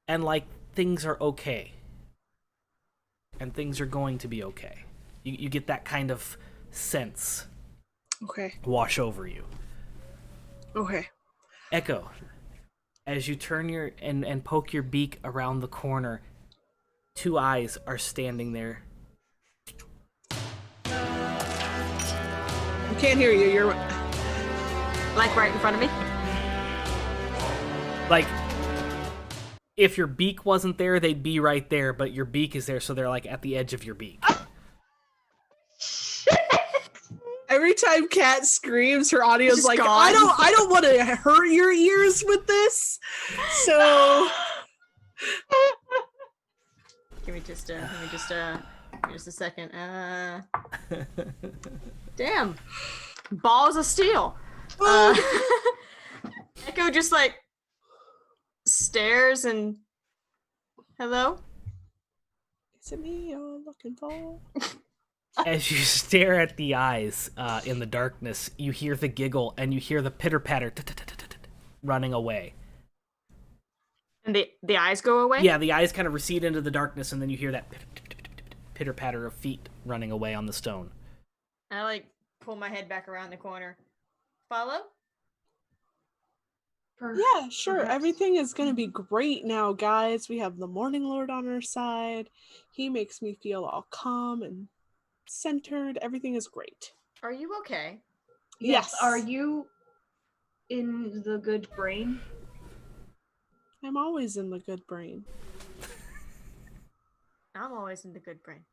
and like things are okay. And things are going to be okay. You get that kind of sense Okay. wash over you. Okay. Echo, as you turn your and poke your beak around the corner, two eyes are standing there. I can't hear you. You're Like right in front of me. Like, if your beak wasn't there, they'd be right there, but your beak is there, so they're like at the edge of your beak. every time Kat screams, her audio's Just like, gone. I don't want to hurt your ears with this. So Give me just a second. Damn. Balls of steel. Echo just like stares and hello? is it me you're looking for? As you stare at the eyes in the darkness, you hear the giggle and you hear the pitter-patter running away. And the eyes go away? Yeah, the eyes kind of recede into the darkness, and then you hear that pitter-patter of feet running away on the stone. I like pull my head back around the corner. Follow? Yeah, sure. Perhaps. Everything is going to be great now, guys. We have the Morning Lord on our side. He makes me feel all calm and centered. Everything is great. Are you okay? Yes. Are you in the good brain? I'm always in the good brain. I'm always in the good brain.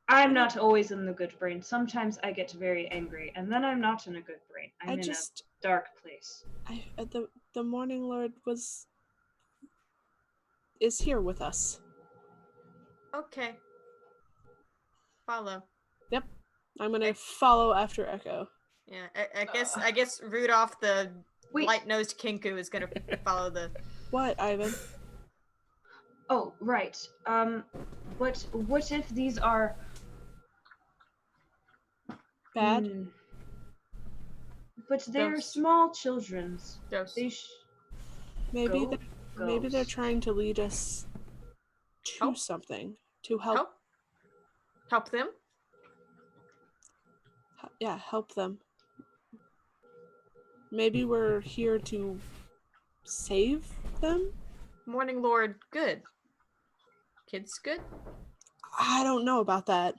I'm not always in the good brain. Sometimes I get very angry, and then I'm not in a good brain. I'm in a dark place. The Morning Lord is here with us. Okay. Follow. Yep. I'm gonna follow after Echo. Yeah, I guess Rudolph the Wait. light-nosed Kinku is gonna follow the. What, Eyvin? Oh, right. What if these are Bad? But they're Ghosts. small children's. Ghosts. They Maybe Go- maybe they're ghosts. trying to lead us to Help? something. To help. Help them. Yeah, help them. Maybe we're here to save them? Morning Lord, good. Kids, good. I don't know about that.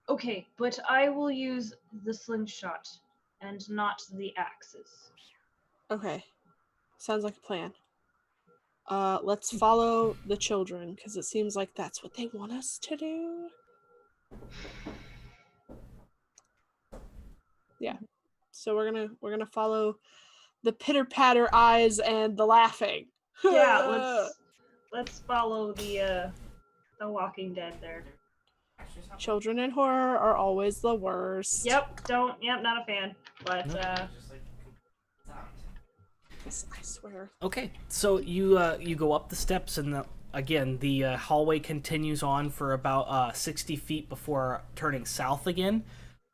Okay, but I will use the slingshot and not the axes. Okay. Sounds like a plan. Let's follow the children because it seems like that's what they want us to do. Yeah. So we're gonna follow the pitter patter eyes and the laughing. Yeah, let's follow the Walking Dead there. Children in horror are always the worst. Yep, not a fan. But I swear. Okay, so you go up the steps, and the hallway continues on for about 60 feet before turning south again.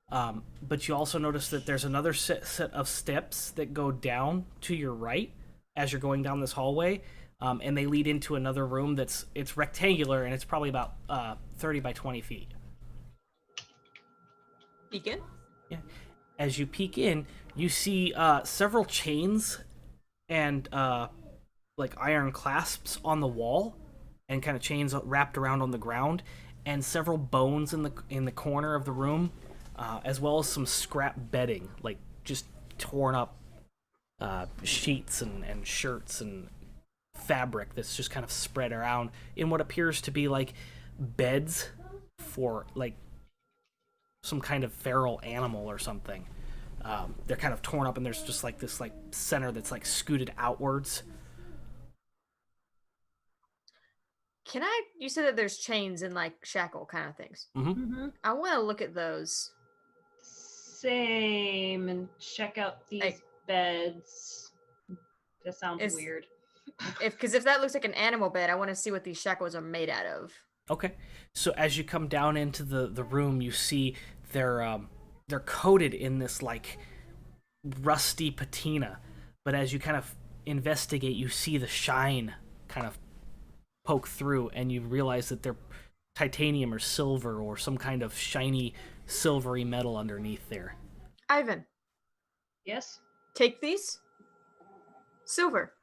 But you also notice that there's another set of steps that go down to your right as you're going down this hallway, and they lead into another room it's rectangular, and it's probably about 30 by 20 feet. Peek in? Yeah. As you peek in, you see several chains and like iron clasps on the wall, and kind of chains wrapped around on the ground, and several bones in the corner of the room, as well as some scrap bedding, like just torn up sheets and shirts and fabric that's just kind of spread around in what appears to be like beds for like some kind of feral animal or something. They're kind of torn up, and there's just like this like center that's like scooted outwards. You said that there's chains and like shackle kind of things. Mm-hmm. I want to look at those. Same, and check out these beds. That sounds weird. Because if that looks like an animal bed, I want to see what these shackles are made out of. Okay, so as you come down into the room, you see they're coated in this like rusty patina, but as you kind of investigate, you see the shine kind of poke through, and you realize that they're titanium or silver or some kind of shiny silvery metal underneath there. Eyvin. Yes? Take these. Silver.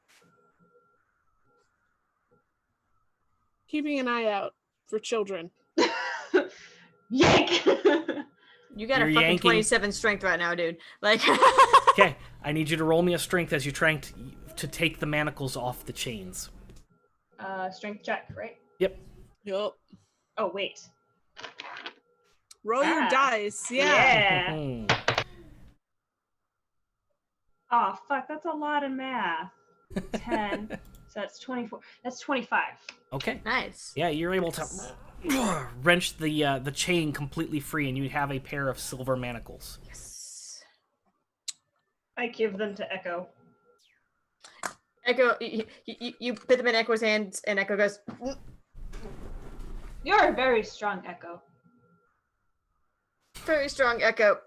Keeping an eye out for children. Yank! You got You're a fucking yanking. 27 strength right now, dude. Like. Okay, I need you to roll me a strength as you're trying to take the manacles off the chains. Strength check, right? Yep. Yup. Oh, wait. Roll your dice. Yeah. Mhm. Oh, fuck, that's a lot of math. 10. So that's 24. That's 25. Okay. Nice. Yeah, you're able to wrench the chain completely free, and you have a pair of silver manacles. Yes. I give them to Echo. Echo, you put them in Echo's hands, and Echo goes, You're a very strong Echo. very strong, Echo.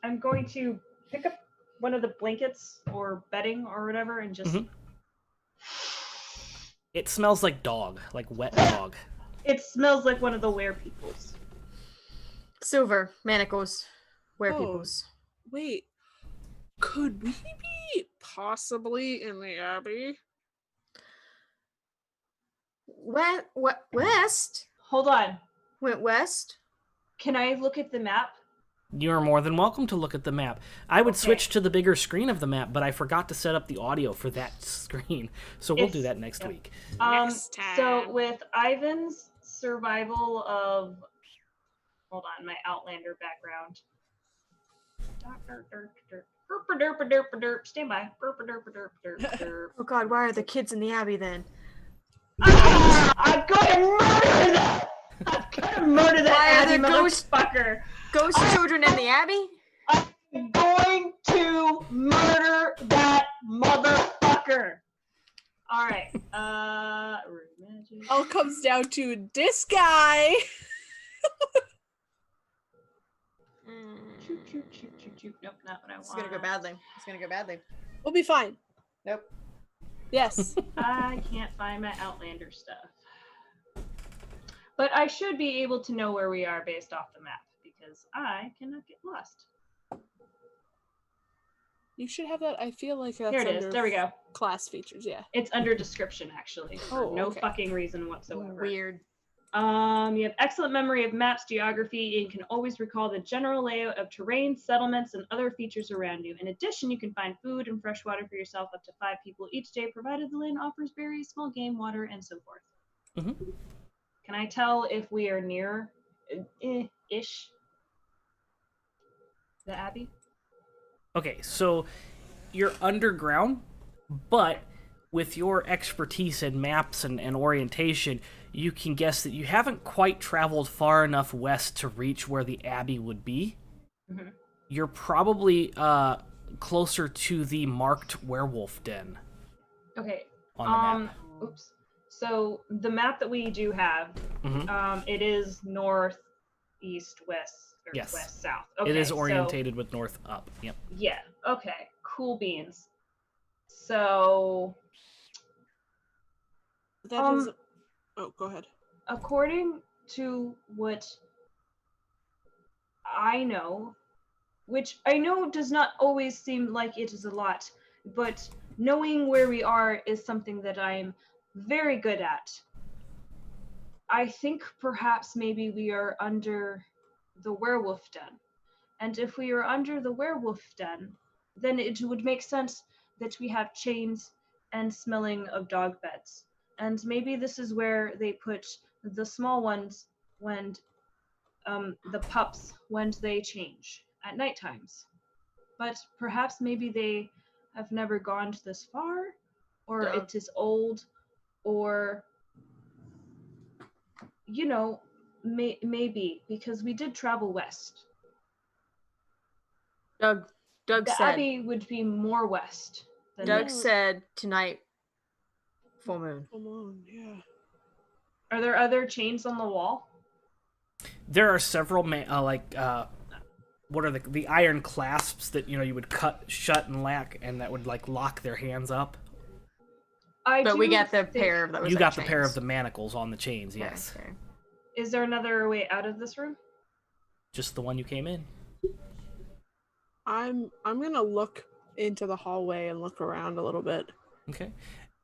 I'm going to pick up one of the blankets or bedding or whatever and just... Mhm. It smells like dog, like wet dog. It smells like one of the werepeoples. Silver, manacles, Oh. peoples. Wait. Could we be possibly in the Abbey? What? West? Hold on. Went west? Can I look at the map? You're more than welcome to look at the map. I would switch to the bigger screen of the map, but I forgot to set up the audio for that screen, so we'll do that next week. Next time. So with Eyvin's survival of... Hold on, my Outlander background. Stand by. Oh god, why are the kids in the Abbey then? I'm going to murder that! I'm going to murder that Why are Abbey there motherfucker! Ghost children in the Abbey? I'm going to murder that motherfucker! Alright, All comes down to this guy. Nope, not what I want. It's gonna go badly. It's gonna go badly. We'll be fine. Nope. Yes. I can't find my Outlander stuff. But I should be able to know where we are based off the map, because I cannot get lost. You should have that. I feel like that's Here it is. under There we go. class features, yeah. It's under description, actually. For Oh, no okay. fucking reason whatsoever. Weird. You have excellent memory of maps, geography, and can always recall the general layout of terrain, settlements, and other features around you. In addition, you can find food and fresh water for yourself up to 5 people each day, provided the land offers berries, small game, water, and so forth. Mm-hmm. Can I tell if we are near ish the Abbey? Okay, so you're underground, but with your expertise in maps and orientation, you can guess that you haven't quite traveled far enough west to reach where the Abbey would be. Mm-hmm. You're probably closer to the marked werewolf den. Okay. On the map. Oops. So the map that we do have, Mm-hmm. it is north, east, west, or Yes. west, south. Okay, It is so- orientated with north up. Yep. yeah. Okay. Cool beans. So, That is. Oh, go ahead. according to what I know, which I know does not always seem like it is a lot, but knowing where we are is something that I'm very good at. I think perhaps maybe we are under the werewolf den. And if we are under the werewolf den, then it would make sense that we have chains and smelling of dog beds. And maybe this is where they put the small ones when the pups when they change at night times. But perhaps maybe they have never gone this far, or Doug. it is old, or maybe because we did travel west. Doug The said. Abbey would be more west than Doug this. said tonight. Full moon. Come on, yeah. Are there other chains on the wall? There are several what are the iron clasps that you would cut shut and that would lock their hands up. But we got the think- pair that was You like got the pair chains. of the manacles on the chains. Okay, Yes, okay. Is there another way out of this room? just the one you came in. I'm gonna look into the hallway and look around a little bit. Okay.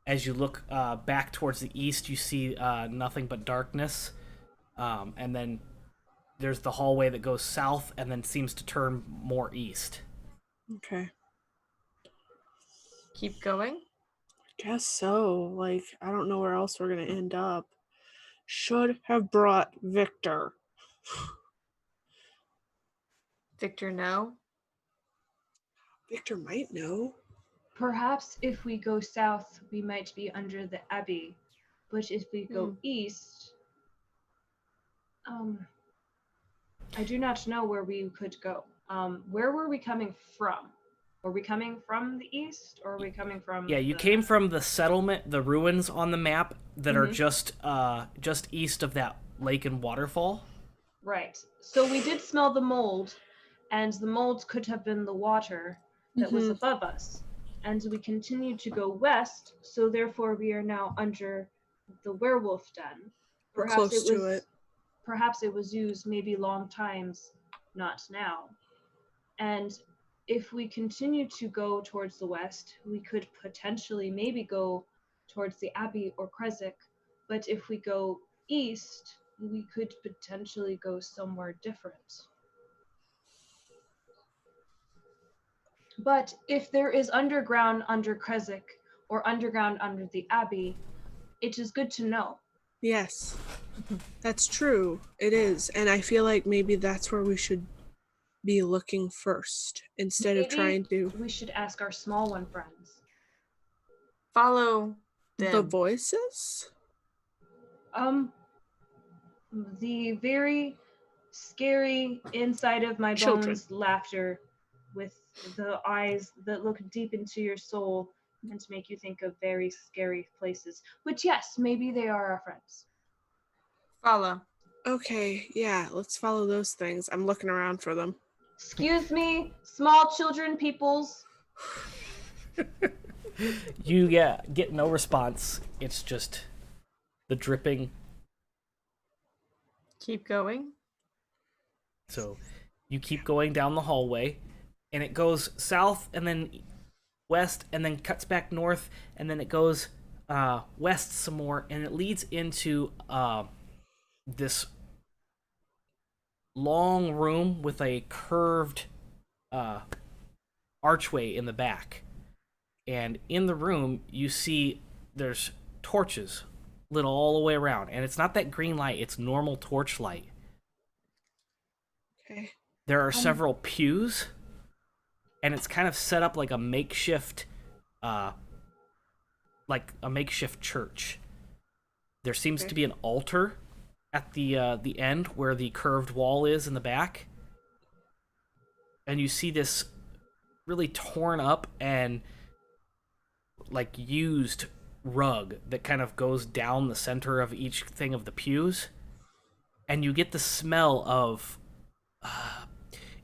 As you look back towards the east, you see nothing but darkness, and then there's the hallway that goes south and then seems to turn more east. Okay. Keep going. Guess so. Like, I don't know where else we're gonna end up. Should have brought Victor. Victor, no. Victor might know. Perhaps if we go south, we might be under the Abbey. But if we go Hmm. east, I do not know where we could go. Where were we coming from? Were we coming from the east, or were we coming from? Yeah, you the- came from the settlement, the ruins on the map that are Mhm. just east of that lake and waterfall. Right. So we did smell the mold, and the mold could have been the water that was Mhm. above us. And we continued to go west, so therefore we are now under the werewolf den. We're close to it. Perhaps it was used maybe long times, not now. And if we continue to go towards the west, we could potentially maybe go towards the Abbey or Kresik. But if we go east, we could potentially go somewhere different. But if there is underground under Kresik or underground under the Abbey, it is good to know. Yes. That's true. It is. And I feel like maybe that's where we should be looking first instead of Maybe trying to. We should ask our small one friends. Follow them. The voices? The very scary inside of my Children. bones laughter with the eyes that look deep into your soul and make you think of very scary places. Which, yes, maybe they are our friends. Follow. Okay, yeah, let's follow those things. I'm looking around for them. Excuse me, small children, peoples. You get no response. It's just the dripping. Keep going. So you keep going down the hallway, and it goes south and then west and then cuts back north, and then it goes west some more, and it leads into this long room with a curved archway in the back. And in the room, you see there's torches lit all the way around. And it's not that green light, it's normal torch light. Okay. There are several pews, and it's kind of set up like a makeshift church. There seems to be an altar at the end where the curved wall is in the back. And you see this really torn up and like used rug that kind of goes down the center of each thing of the pews. And you get the smell of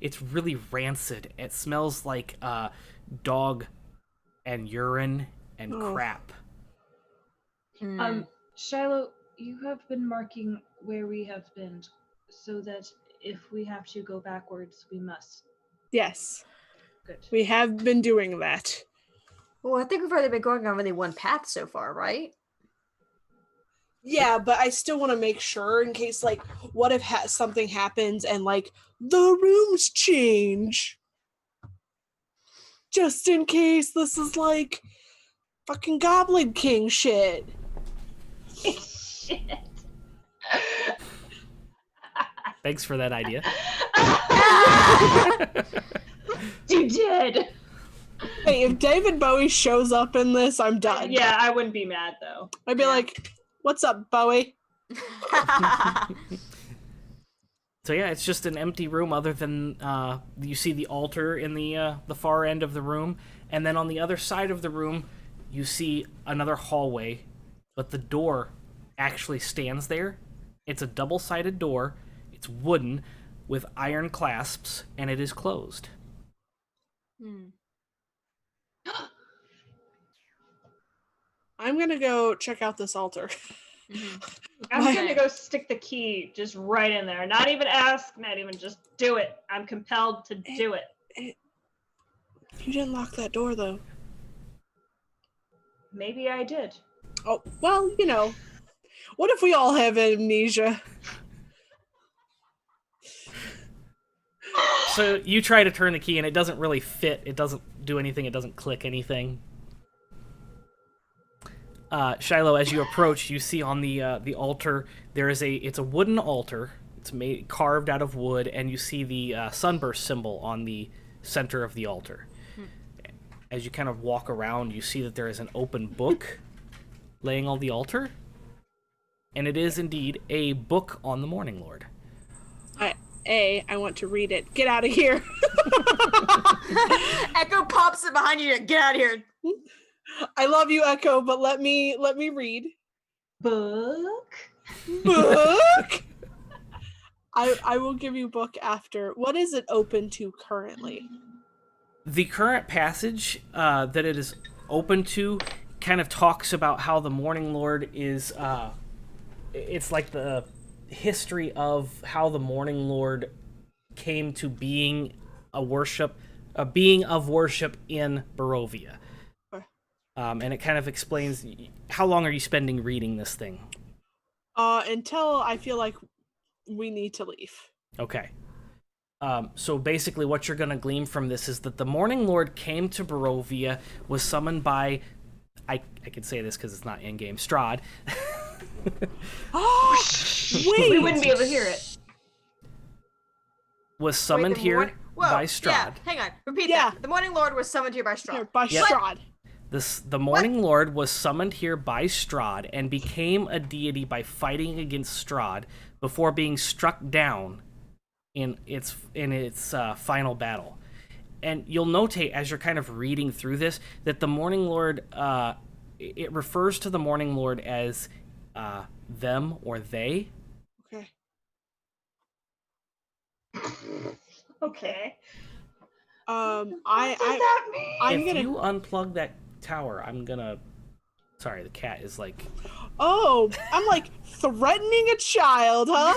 it's really rancid. It smells like dog and urine and crap. Shilo, you have been marking where we have been so that if we have to go backwards, we must. Yes. Good. We have been doing that. Well, I think we've already been going on really one path so far, right? Yeah, but I still want to make sure in case, like, what if something happens and, like, the rooms change? Just in case this is, like, fucking Goblin King shit. Shit. Thanks for that idea. You did. Hey, if David Bowie shows up in this, I'm done. Yeah, I wouldn't be mad though. I'd be like, "What's up, Bowie?" So yeah, it's just an empty room. Other than you see the altar in the far end of the room, and then on the other side of the room, you see another hallway, but the door actually stands there. It's a double-sided door. It's wooden with iron clasps, and it is closed. I'm gonna go check out this altar. I'm gonna go stick the key just right in there. Not even ask, not even just do it. I'm compelled to do it. You didn't lock that door, though. Maybe I did. Oh, well, you know. What if we all have amnesia? So you try to turn the key, and it doesn't really fit. It doesn't do anything. It doesn't click anything. Shilo, as you approach, you see on the altar it's a wooden altar. It's carved out of wood, and you see the sunburst symbol on the center of the altar. As you kind of walk around, you see that there is an open book laying on the altar, and it is indeed a book on the Morning Lord. I want to read it. Get out of here. Echo pops it behind you. Get out of here. I love you, Echo, but let me read. Book? I will give you book after. What is it open to currently? The current passage that it is open to kind of talks about how the Morning Lord is it's like the history of how the Morning Lord came to being of worship in Barovia. And it kind of explains how long are you spending reading this thing? Until I feel like we need to leave. Okay. So basically what you're going to glean from this is that the Morning Lord came to Barovia, was summoned by, I can say this because it's not in-game, Strahd. Wait! We wouldn't be able to hear it. Was summoned here by Strahd. Yeah, hang on. Repeat that. The Morning Lord was summoned here by Strahd. Strahd. The Morning Lord was summoned here by Strahd and became a deity by fighting against Strahd before being struck down in its final battle. And you'll notate as you're kind of reading through this that the Morning Lord it refers to the Morning Lord as them or they. Okay. Okay. What does that mean? If you unplug that tower, sorry, the cat is like... Oh, I'm like threatening a child, huh?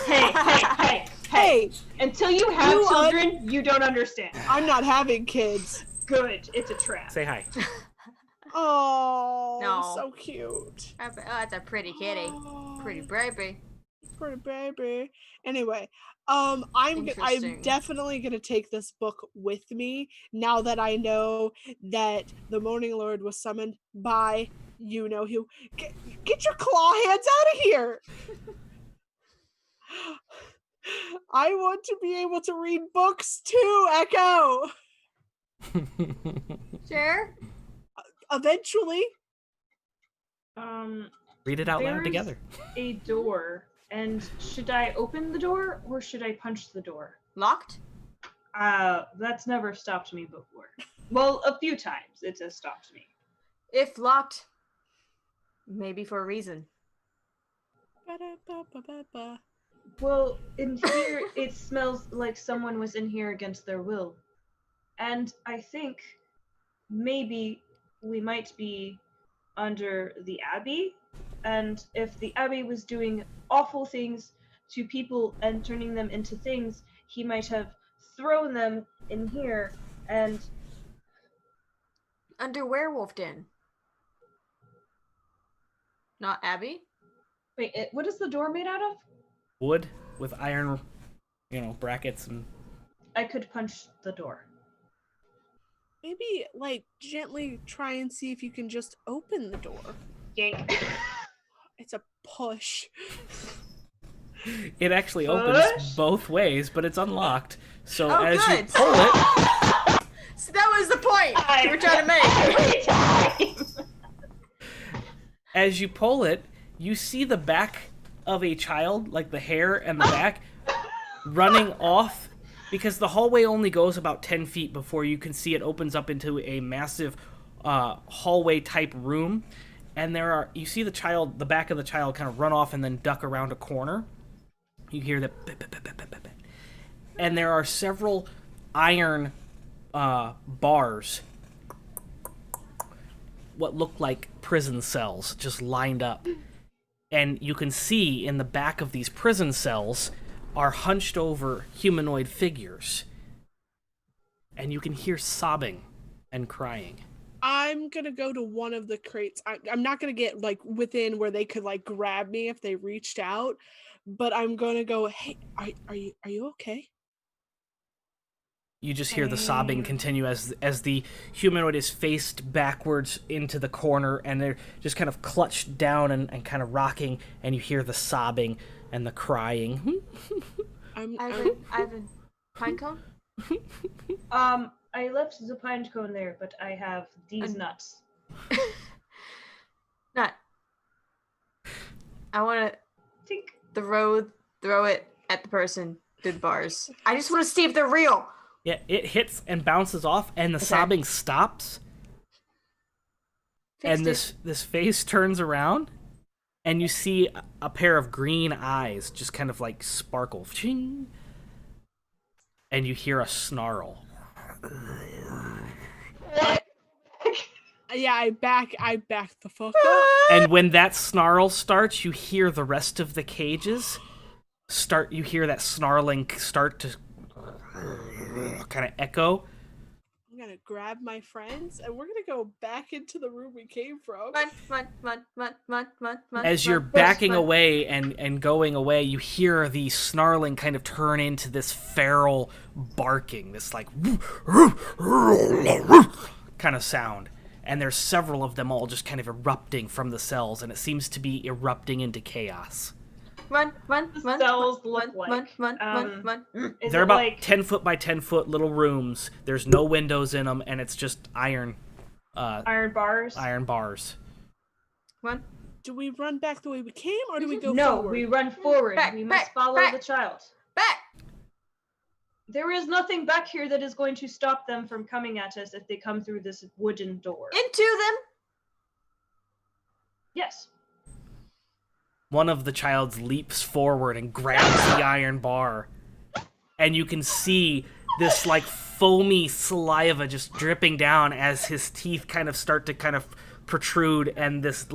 Hey. Until you have children, you don't understand. I'm not having kids. Good. It's a trap. Say hi. Oh, No. so cute. Oh, that's a pretty kitty. Pretty baby. Pretty baby. Anyway, I'm Interesting. definitely gonna take this book with me now that I know that the Morning Lord was summoned by you know who. Get your claw hands out of here! I want to be able to read books too, Echo. Share? Eventually. Read it out loud There's together. a door, and should I open the door or should I punch the door? Locked? That's never stopped me before. Well, a few times it has stopped me. If locked, maybe for a reason. Ba-da-ba-ba-ba-ba. Well, in here it smells like someone was in here against their will. And I think maybe we might be under the Abbey. And if the Abbey was doing awful things to people and turning them into things, he might have thrown them in here and Under Werewolf Den. Not Abby? wait, what is the door made out of? Wood with iron, brackets and. I could punch the door. Maybe, like, gently try and see if you can just open the door. Yank. It's a push. It actually opens Push? both ways, but it's unlocked. So Oh, as good. you pull it, So that was the point you were trying to make. as you pull it, you see the back of a child, like the hair and the back, running off, because the hallway only goes about 10 feet before you can see it opens up into a massive hallway type room. And you see the back of the child kind of run off and then duck around a corner. You hear the and there are several iron bars, what look like prison cells, just lined up. And you can see in the back of these prison cells are hunched over humanoid figures. And you can hear sobbing and crying. I'm gonna go to one of the crates. I'm not gonna get, like, within where they could, like, grab me if they reached out, but I'm gonna go, hey, are you okay? You just hear the sobbing continue as the humanoid is faced backwards into the corner, and they're just kind of clutched down and kind of rocking, and you hear the sobbing and the crying. Eyvin, Pinecone? I left the pine cone there, but I have these nuts. Nut. I want to Tink. throw it at the person through the bars. I just want to see if they're real. Yeah, it hits and bounces off, and the sobbing stops. And this face turns around, and you see a pair of green eyes just kind of like sparkle. Ching! And you hear a snarl. Yeah, I back the fuck up. And when that snarl starts, you hear the rest of the cages start. You hear that snarling start to kind of echo. I'm gonna grab my friends, and we're gonna go back into the room we came from. As you're backing away and going away, you hear the snarling kind of turn into this feral barking, this like kind of sound. And there's several of them all just kind of erupting from the cells, and it seems to be erupting into chaos. Run. Cells look like. They're about 10 foot by 10 foot little rooms. There's no windows in them, and it's just iron bars. Iron bars. Run. Do we run back the way we came, or do we go No, forward? we run forward. We must follow the child. Back. There is nothing back here that is going to stop them from coming at us if they come through this wooden door. Into them. Yes. One of the childs leaps forward and grabs the iron bar. And you can see this like foamy saliva just dripping down as his teeth kind of start to kind of protrude, and this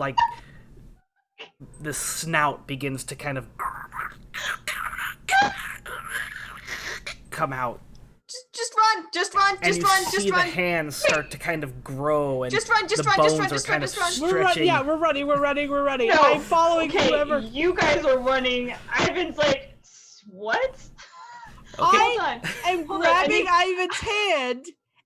snout begins to kind of come out. Just run. and you see the hands start to kind of grow, and the bones are kind of stretching. We're running. No, I'm following okay, whoever. you guys are running. Eyvin's like, what? Okay. Hold on. I'm Hold on, I grabbing need- Eyvin's hand,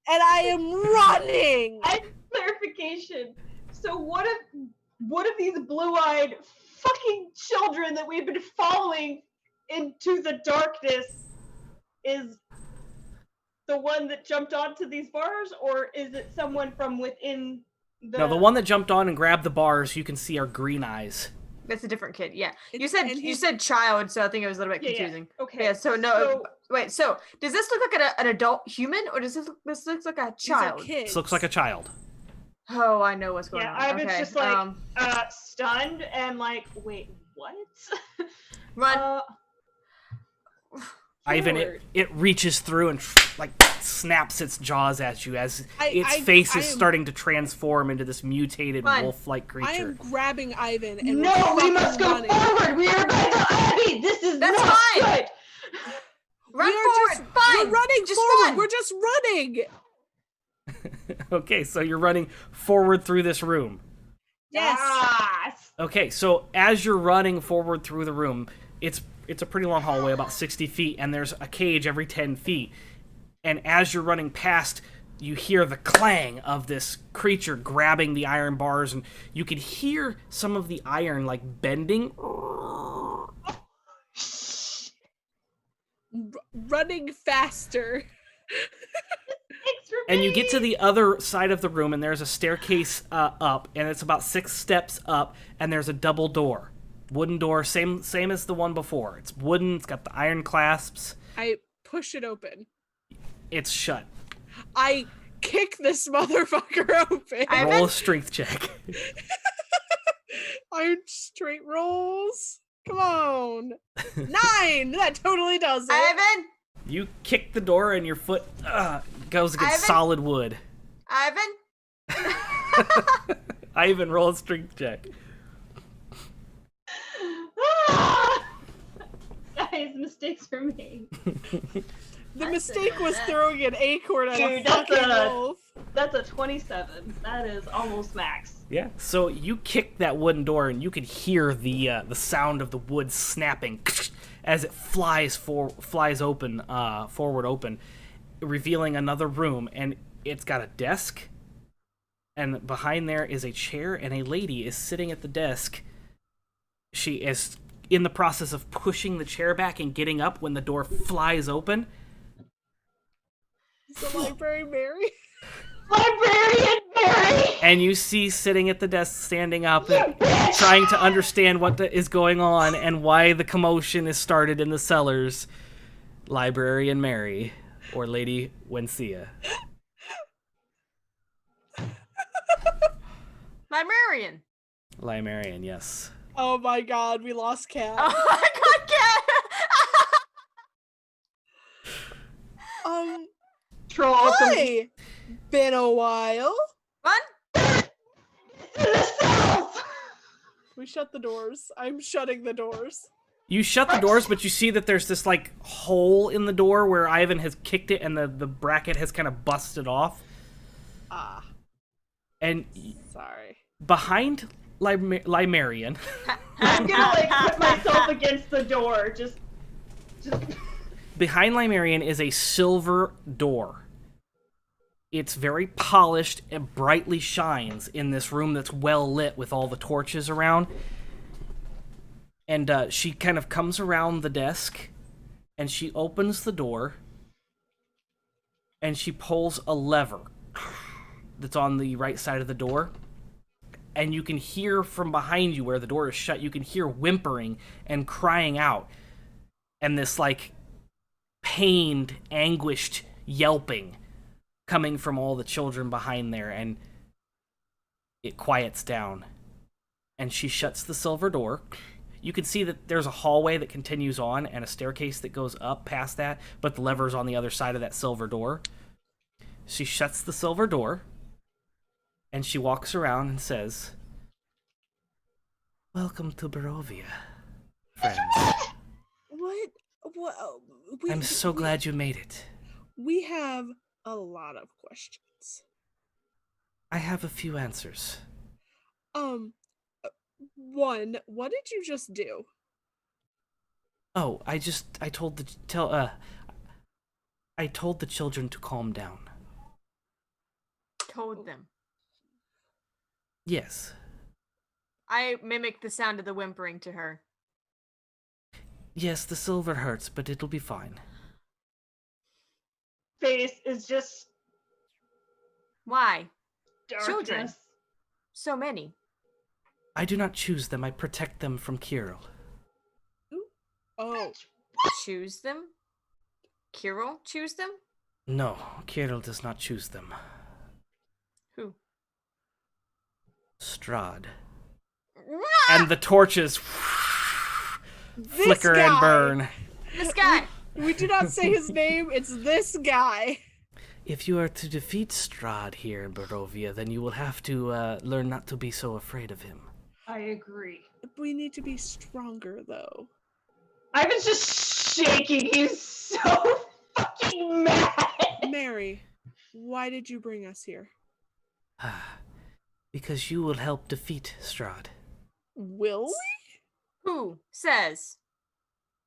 and I am running. I need clarification. So what if these blue-eyed fucking children that we've been following into the darkness is the one that jumped onto these bars, or is it someone from within the... No, the one that jumped on and grabbed the bars, you can see are green eyes. That's a different kid. Yeah, you And you he's- said child, so I think it was a little bit Yeah, yeah. confusing. Okay. Yeah. So no. Wait. So does this look like an adult human, or does this look like a These are child? kids. This looks like a child. Oh, I know what's going Yeah, on. Eyvin's Okay. just like stunned and like, wait, what? Run. Eyvin, Lord. it reaches through and like snaps its jaws at you as its I face is am- starting to transform into this mutated Run. wolf-like I creature. am grabbing Eyvin, and No, we're we must fucking go running. forward. We are by the Abbey. This is That's not fine. good. Run We are forward. just- Fine. We're running Just forward. run. We're just running. Okay, so you're running forward through this room. Yes. Yes. Okay, so as you're running forward through the room, it's a pretty long hallway, about 60 feet, and there's a cage every 10 feet. And as you're running past, you hear the clang of this creature grabbing the iron bars, and you can hear some of the iron, like, bending. Running faster. Thanks for And you me. get to the other side of the room, and there's a staircase up, and it's about 6 steps up, and there's a double door. Wooden door, same as the one before. It's wooden, it's got the iron clasps. I push it open. It's shut. I kick this motherfucker open. Roll a strength check. Iron straight rolls. Come on. 9. That totally does it. Eyvin. You kick the door, and your foot goes against Eyvin? solid wood. Eyvin. Eyvin, roll a strength check. Ah! Guys, mistakes were made. The mistake was throwing an acorn at a Dude, that's fucking a- wolf. That's a 27. That is almost max. Yeah. So you kick that wooden door, and you can hear the sound of the wood snapping as it flies open, forward open, revealing another room, and it's got a desk, and behind there is a chair, and a lady is sitting at the desk. She is in the process of pushing the chair back and getting up when the door flies open. Is the library Mary? Librarian Mary! And you see sitting at the desk, standing up, and trying to understand what is going on and why the commotion is started in the cellars. Librarian Mary, or Lady Wencia. Librarian. Librarian, yes. Oh my god, we lost Cat. Oh my god, cat. Troll. Hi! Been a while. Run. In the cells! We shut the doors. I'm shutting the doors. You shut the doors, but you see that there's this, like, hole in the door where Eyvin has kicked it and the bracket has kind of busted off. Ah, And sorry. behind Limerian, I'm gonna like put myself against the door. Just behind Limerian is a silver door. It's very polished and brightly shines in this room that's well lit with all the torches around. And she kind of comes around the desk, and she opens the door, and she pulls a lever that's on the right side of the door. And you can hear from behind you where the door is shut, you can hear whimpering and crying out. And this, like, pained, anguished yelping coming from all the children behind there, and it quiets down. And she shuts the silver door. You can see that there's a hallway that continues on and a staircase that goes up past that, but the lever's on the other side of that silver door. She shuts the silver door, and she walks around and says, "Welcome to Barovia, friends. What? What? We, I'm so glad you made it." We have a lot of questions. I have a few answers. Um, one, what did you just do? Oh, I told the children to calm down. Told them. Yes. I mimicked the sound of the whimpering to her. Yes, the silver hurts, but it'll be fine. Face is just Why? darkness. Children. So many. I do not choose them, I protect them from Kirill. Oh, Choose them? Kirill choose them? No, Kirill does not choose them. Who? Strahd. And the torches this flicker guy. and burn. This guy! We do not say his name. It's this guy. If you are to defeat Strahd here in Barovia, then you will have to learn not to be so afraid of him. I agree. We need to be stronger, though. Eyvin's just shaking. He's so fucking mad. Mary, why did you bring us here? Because you will help defeat Strahd. Will we? Who says?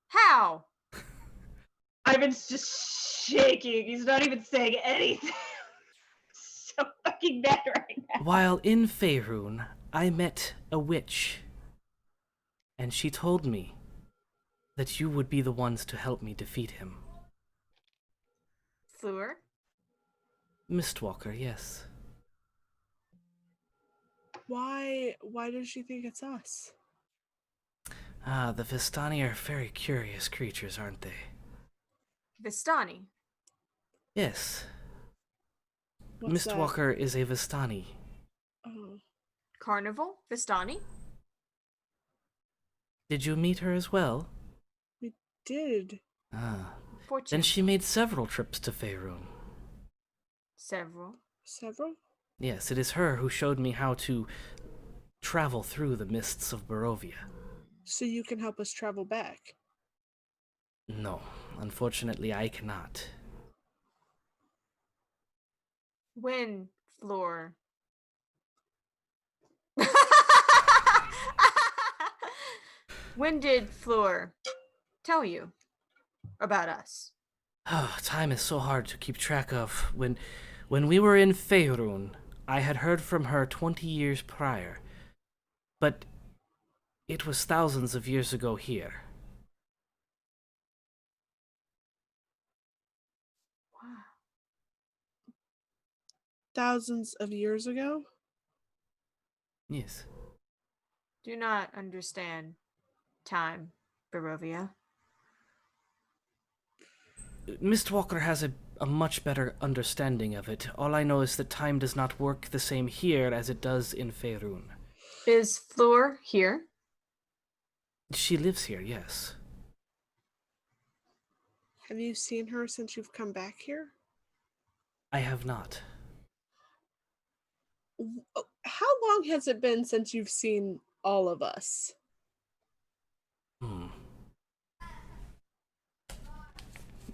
How? Eyvin's just shaking. He's not even saying anything. So fucking mad right now. While in Faerun, I met a witch. And she told me that you would be the ones to help me defeat him. Fleur? Mistwalker, yes. Why does she think it's us? The Vistani are very curious creatures, aren't they? Vistani. Yes. What's that? Mistwalker is a Vistani. Oh. Carnival? Vistani? Did you meet her as well? We did. Fortune. Then she made several trips to Faerun. Several. Several? Yes, it is her who showed me how to travel through the mists of Barovia. So you can help us travel back. No, unfortunately I cannot. When, Fleur? When did Fleur tell you about us? Oh, time is so hard to keep track of. When we were in Faerun, I had heard from her 20 years prior. But it was thousands of years ago here. Wow. Thousands of years ago? Yes. Do not understand time, Barovia. Mistwalker has a much better understanding of it. All I know is that time does not work the same here as it does in Faerun. Is Fleur here? She lives here, yes. Have you seen her since you've come back here? I have not. How long has it been since you've seen all of us?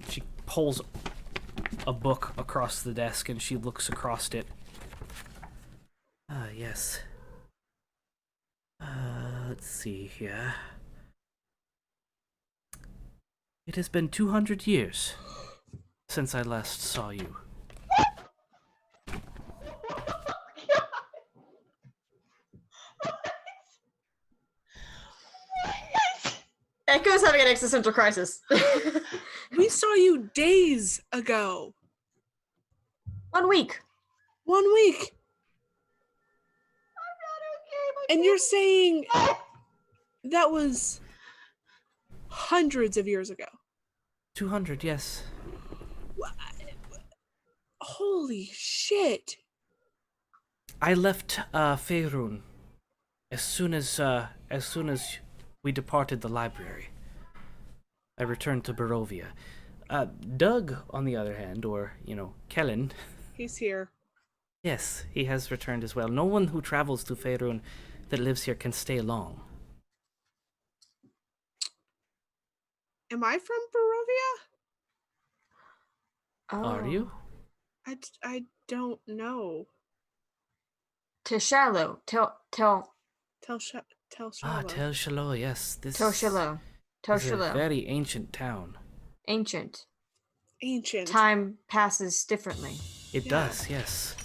She pulls a book across the desk and she looks across it. Yes. Let's see here. It has been 200 years since I last saw you. Echo's having an existential crisis. We saw you days ago. 1 week. 1 week. I'm not okay. And you're saying that was hundreds of years ago. 200, yes. Holy shit. I left Faerun as soon as we departed the library. I returned to Barovia. Doug, on the other hand, or, Kellen. He's here. Yes, he has returned as well. No one who travels to Faerun that lives here can stay long. Am I from Barovia? Are you? I don't know. To Shilo. Tell Tell Ah, Shiloh. Tel Shilo, yes. This Shilo. Tell is a Shilo. very ancient town. Ancient. Ancient. Time passes differently. It Yeah. does, yes.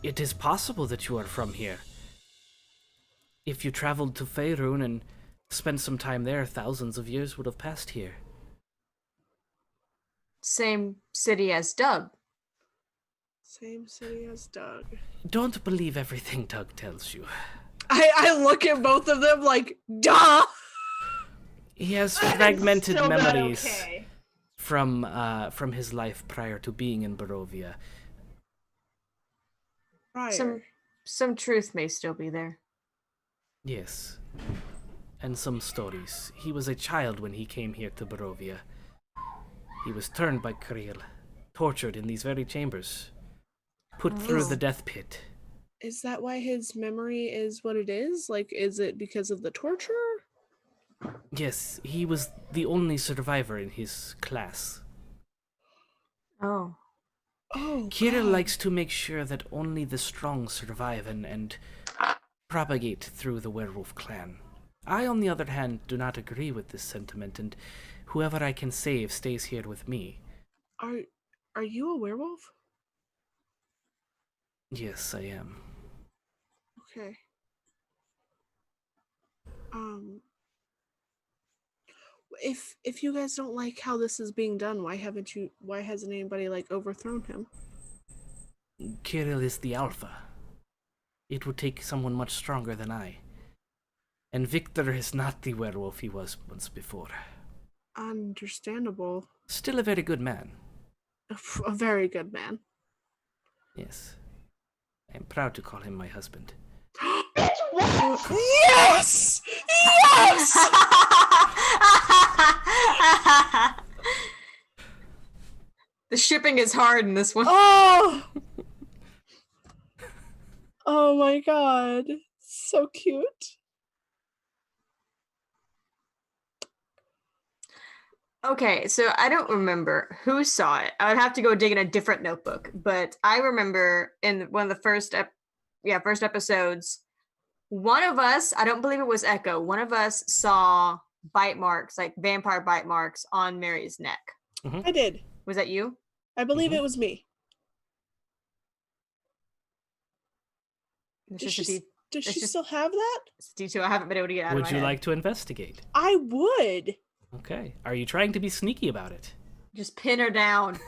It is possible that you are from here. If you traveled to Faerun and spent some time there, thousands of years would have passed here. Same city as Doug. Same city as Doug. Don't believe everything Doug tells you. I look at both of them like, duh! He has fragmented Still not memories okay. from his life prior to being in Barovia. Prior. Some truth may still be there. Yes. And some stories. He was a child when he came here to Barovia. He was turned by Kriel, tortured in these very chambers, put through the death pit. Is that why his memory is what it is? Like, is it because of the torture? Yes, he was the only survivor in his class. Oh. Oh, Kirill God. likes to make sure that only the strong survive and propagate through the werewolf clan. I, on the other hand, do not agree with this sentiment, and whoever I can save stays here with me. Are you a werewolf? Yes, I am. Okay. If you guys don't like how this is being done, why hasn't anybody like overthrown him? Kirill is the alpha. It would take someone much stronger than I. And Victor is not the werewolf he was once before. Understandable. Still a very good man. A very good man. Yes. I am proud to call him my husband. Yes! Yes! The shipping is hard in this one. Oh! Oh my god. So cute. Okay, so I don't remember who saw it. I would have to go dig in a different notebook, but I remember in one of the first episodes, one of us, I don't believe it was Echo, one of us saw bite marks, like vampire bite marks on Mary's neck. I did. Was that you? I believe it was me. It's Does just she, a does it's she just- still have that? it's a detail I haven't been able to get out of Would my you head. like to investigate? I would. Okay. Are you trying to be sneaky about it? Just pin her down.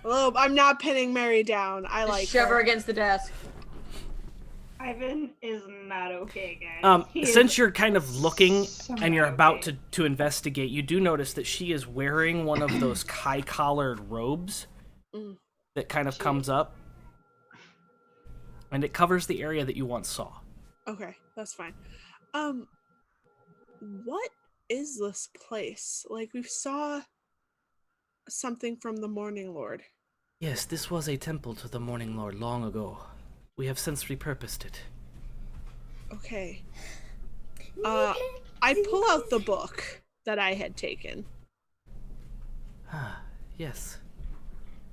Oh, I'm not pinning Mary down. I Just like shove her her. against the desk. Eyvin is not okay, guys. He Since is you're kind of looking so and you're not about okay. to investigate, you do notice that she is wearing one of those high-collared robes Mm. that kind of comes up, and it covers the area that you once saw. Okay, that's fine. What is this place? Like, we saw something from the Morning Lord. Yes, this was a temple to the Morning Lord long ago. We have since repurposed it. Okay. I pull out the book that I had taken. Ah, yes.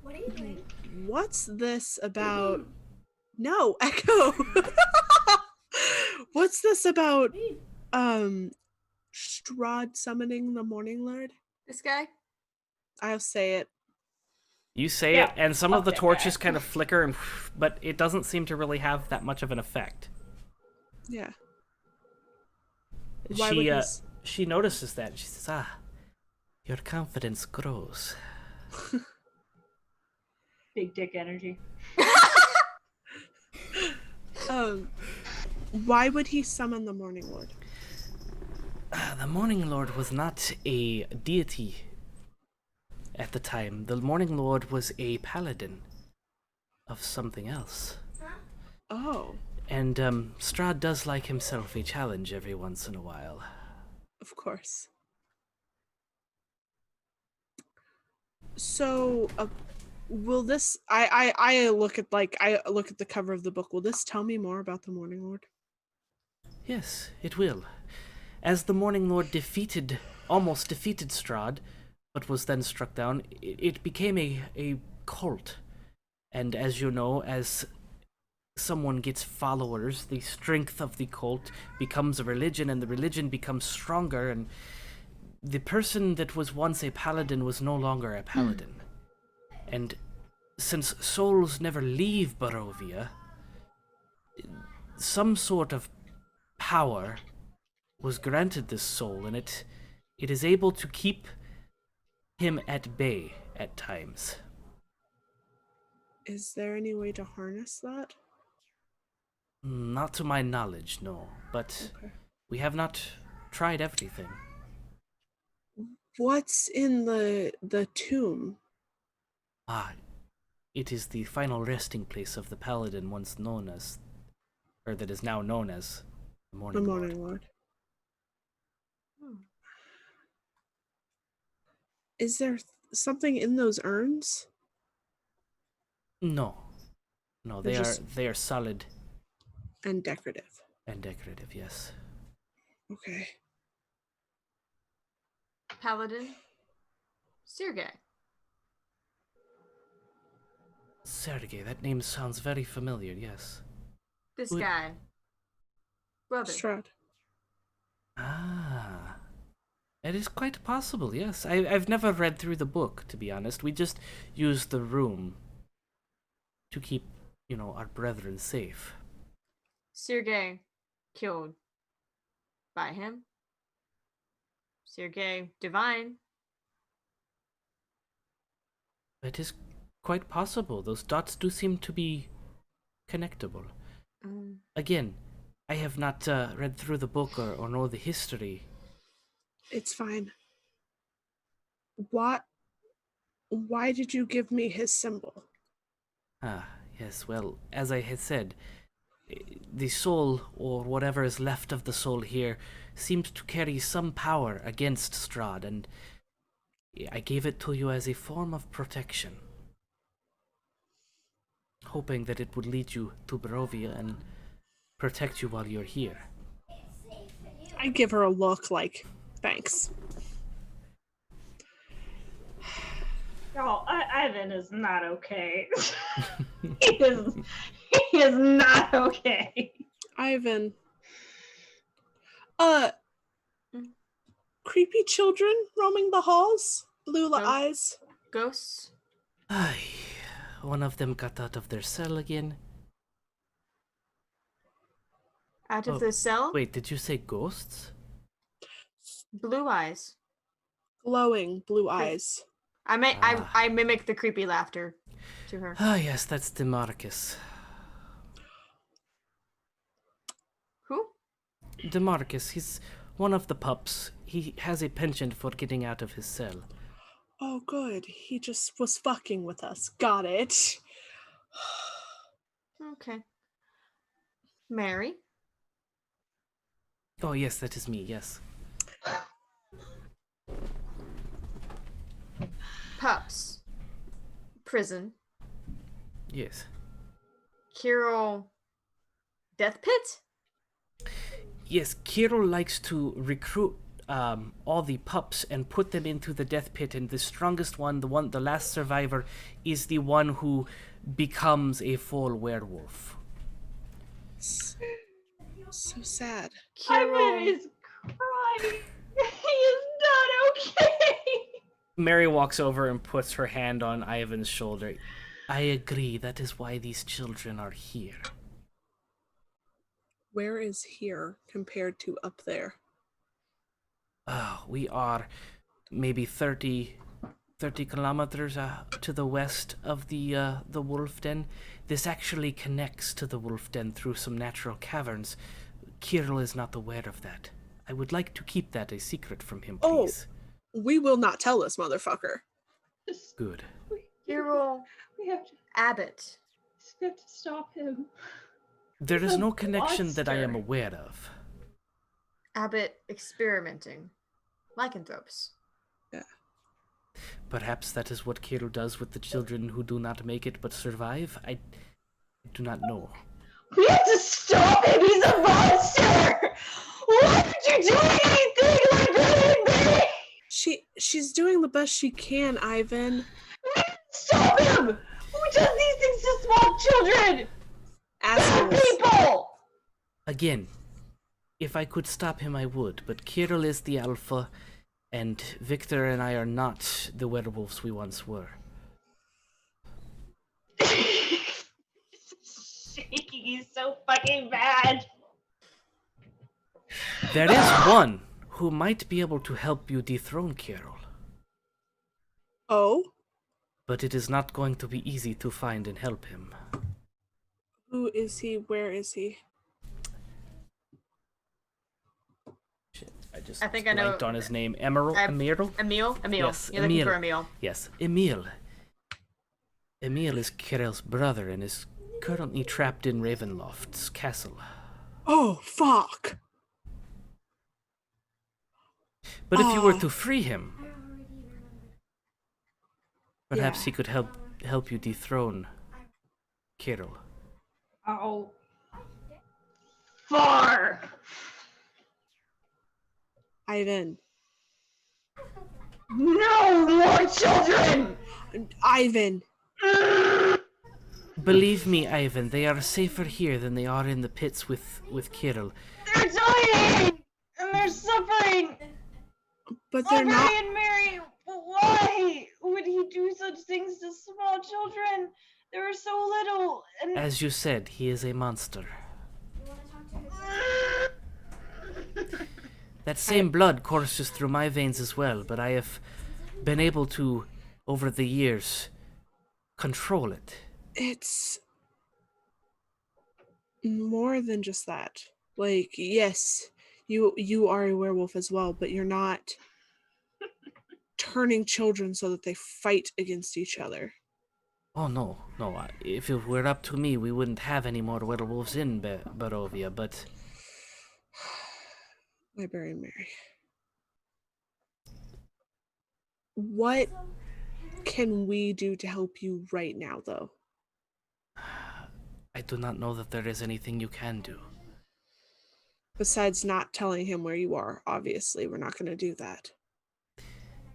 What are you doing? What's this about? No, Echo. What's this about? Strahd summoning the Morning Lord. This guy? I'll say it. You say Yeah, it, and some of fuck the that torches guy. kind of flicker, but it doesn't seem to really have that much of an effect. Yeah. Why would he She notices that. She says, "Ah, your confidence grows." big dick energy. Why would he summon the Morning Lord? The Morning Lord was not a deity at the time. The Morning Lord was a paladin of something else. Oh, And Strahd does like himself a challenge every once in a while. of course. So, will this? I look at the cover of the book. Will this tell me more about the Morning Lord? Yes, it will. As the Morning Lord almost defeated Strahd, but was then struck down. It became a cult. And as you know, as someone gets followers, the strength of the cult becomes a religion, and the religion becomes stronger, and the person that was once a paladin was no longer a paladin. And since souls never leave Barovia, some sort of power was granted this soul, and it is able to keep him at bay at times. Is there any way to harness that? Not to my knowledge, no, but Okay. we have not tried everything. What's in the tomb? Ah, it is the final resting place of the paladin once known as, or that is now known as, the Morning The Lord. Morning Lord. Is there something in those urns? No, They're they just- are solid And decorative. and decorative. Yes. Okay. Paladin. Sergei. Sergei, that name sounds very familiar. Yes. This Who- guy. Brother. Strahd. Ah, it is quite possible. Yes, I've never read through the book, to be honest. We just used the room to keep, our brethren safe. Sergei killed by him. Sergei divine. It is quite possible. Those dots do seem to be connectable. Again, I have not read through the book or know the history. It's fine. Why did you give me his symbol? Ah, yes, well, as I had said, the soul, or whatever is left of the soul here, seems to carry some power against Strahd, and I gave it to you as a form of protection, hoping that it would lead you to Barovia and protect you while you're here. I give her a look like, thanks. Y'all, Eyvin is not okay. he is not okay. Eyvin. Mm. Creepy children roaming the halls? Blue No. eyes? Ghosts. Ay, one of them got out of their cell again. Out of Oh, the cell. Wait, did you say ghosts? Blue eyes. Glowing blue eyes. I mimic the creepy laughter to her. Ah, yes, that's Demarcus. Who? Demarcus, he's one of the pups. He has a penchant for getting out of his cell. Oh, good. He just was fucking with us. Got it. Okay. Mary. Oh, yes, that is me, yes. Pups. Prison. Yes. Kirill. Death pit? Yes, Kirill likes to recruit all the pups and put them into the death pit, and the strongest one, the last survivor, is the one who becomes a full werewolf. So sad. Eyvin Kirill. is crying. He is not okay. Mary walks over and puts her hand on Eyvin's shoulder. I agree, that is why these children are here. Where is here compared to up there? We are maybe 30 kilometers to the west of the wolf den. This actually connects to the wolf den through some natural caverns. Kirill is not aware of that. I would like to keep that a secret from him, Oh. please. We will not tell this motherfucker. Good. Kirill. We have Abbott. to stop him. There is a no connection that I am monster. aware of. Abbott experimenting. Lycanthropes. Perhaps that is what Kirill does with the children who do not make it but survive. I do not know. We have to stop him. He's a monster. Why aren't you doing anything like that, baby? She's doing the best she can, Eyvin. Stop him! Who does these things to small children? Assholes. People! Again, if I could stop him, I would, but Kirill is the alpha, and Victor and I are not the werewolves we once were. Shaking, he's so fucking bad. There is one who might be able to help you dethrone Kirill, Oh? but it is not going to be easy to find and help him. Who is he? Where is he? Shit, I think I know- blanked on his name. Emil? Emil? Yes, You're looking Emil. for Emil. Yes, Emil. Emil is Kirill's brother and is currently trapped in Ravenloft's castle. Oh, fuck. But if you were to free him, perhaps Yeah. he could help you dethrone Kirill. Oh. Far! Eyvin. No more children! Eyvin. Believe me, Eyvin, they are safer here than they are in the pits with Kirill. They're dying! And they're suffering! But they're Aubrey not. and Mary, why would he do such things to small children? They were so little, and As you said, he is a monster. That same blood courses through my veins as well, but I have been able to, over the years, control it. It's more than just that. Like, yes, you are a werewolf as well, but you're not turning children so that they fight against each other. Oh no. If it were up to me, we wouldn't have any more werewolves in Barovia, but Librarian Mary. What can we do to help you right now, though? I do not know that there is anything you can do. Besides not telling him where you are, obviously, we're not going to do that.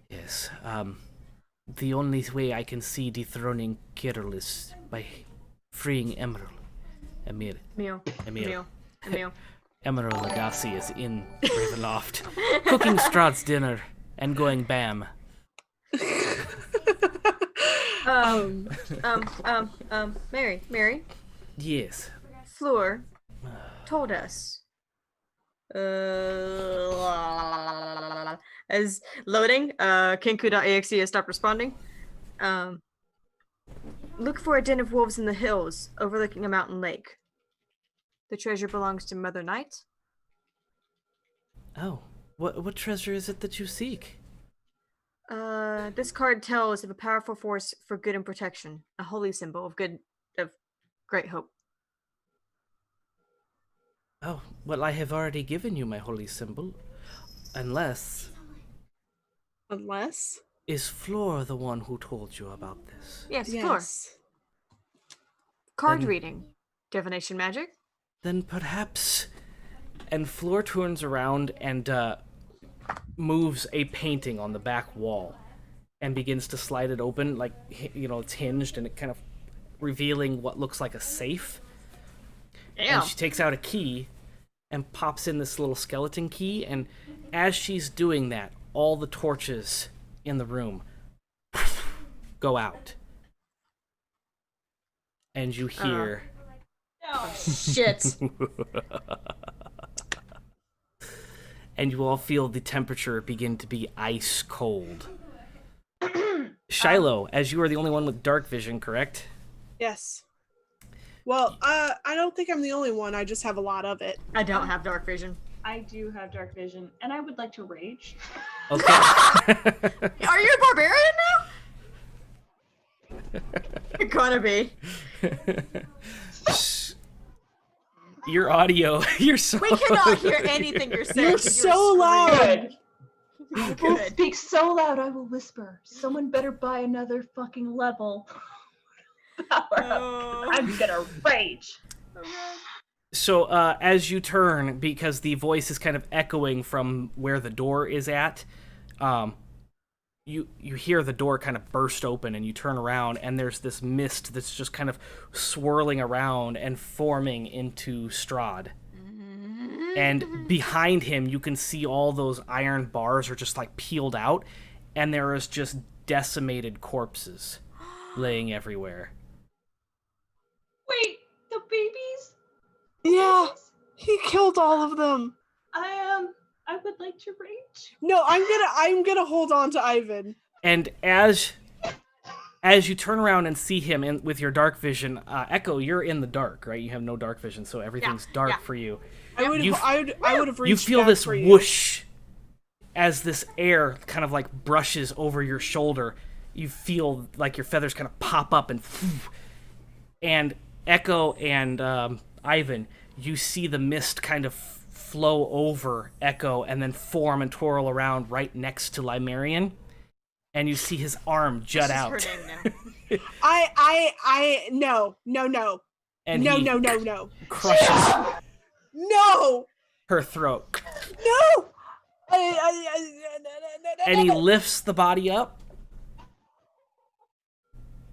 Yes, the only way I can see dethroning Kirill is by freeing Emil. Emil. Emil. Emil. Emerald Lagasse is in Ravenloft, cooking Strahd's dinner and going bam. Mary, Yes. Fleur told us. As loading, Kinku.exe has stopped responding. Look for a den of wolves in the hills overlooking a mountain lake. The treasure belongs to Mother Night. Oh, what treasure is it that you seek? This card tells of a powerful force for good and protection, a holy symbol of great hope. Oh, well, I have already given you my holy symbol. Unless... Is Flora the one who told you about this? Yes, Fleur. Yes. Card Then- reading, divination magic. Then perhaps... And Fleur turns around and moves a painting on the back wall and begins to slide it open, like, it's hinged and it kind of revealing what looks like a safe. Yeah. And she takes out a key and pops in this little skeleton key, and as she's doing that, all the torches in the room go out. And you hear... Shit. And you all feel the temperature begin to be ice cold. Shilo, as you are the only one with dark vision, correct? Yes. Well, I don't think I'm the only one. I just have a lot of it. I don't have dark vision. I do have dark vision, and I would like to rage. Okay. Are you a barbarian now? You're gonna be. Your audio, you're so... We cannot hear anything you're saying. You're 'cause so loud. Good. You're I will good. speak so loud I will whisper. Someone better buy another fucking level. Oh. I'm gonna rage. So, as you turn, because the voice is kind of echoing from where the door is at, you hear the door kind of burst open, and you turn around, and there's this mist that's just kind of swirling around and forming into Strahd. And behind him, you can see all those iron bars are just like peeled out, and there is just decimated corpses laying everywhere. Wait, the babies? Yeah, he killed all of them. I would like to rage. No, I'm gonna hold on to Eyvin. And as you turn around and see him with your dark vision, Echo, you're in the dark, right? You have no dark vision, so everything's dark for you. I would have reached. You feel back this for you. whoosh as this air kind of like brushes over your shoulder. You feel like your feathers kind of pop up and Echo and Eyvin, you see the mist kind of flow over Echo and then form and twirl around right next to Limerian, and you see his arm jut out. Her name now. No. And No. crushes No. her throat. No. And he lifts the body up.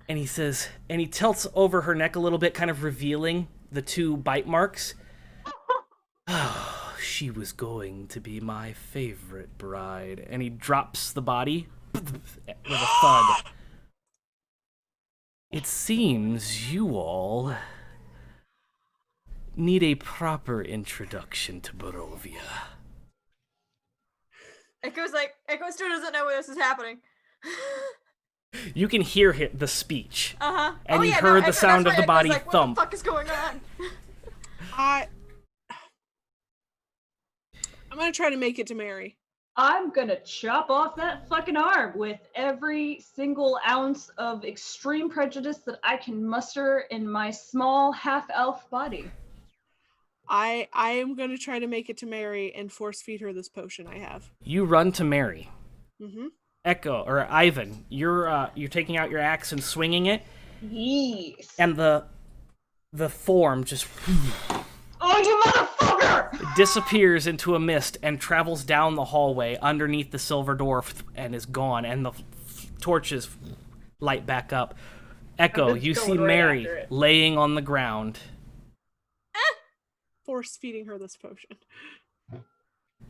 And he says, and he tilts over her neck a little bit, kind of revealing the 2 bite marks. Oh, she was going to be my favorite bride. And he drops the body with a thud. It seems you all need a proper introduction to Barovia. Echo still doesn't know this is happening. You can hear the speech. Uh-huh. And you heard the sound of the body like, thump. What the fuck is going on? I'm gonna try to make it to Mary. I'm gonna chop off that fucking arm with every single ounce of extreme prejudice that I can muster in my small half-elf body. I am gonna try to make it to Mary and force feed her this potion I have. You run to Mary. Mm-hmm. Echo or Eyvin, you're taking out your axe and swinging it. Yes. And the form just Oh, you motherfucker! disappears into a mist and travels down the hallway underneath the silver door and is gone, and the torches light back up. Echo, you see Mary laying on the ground. Force feeding her this potion.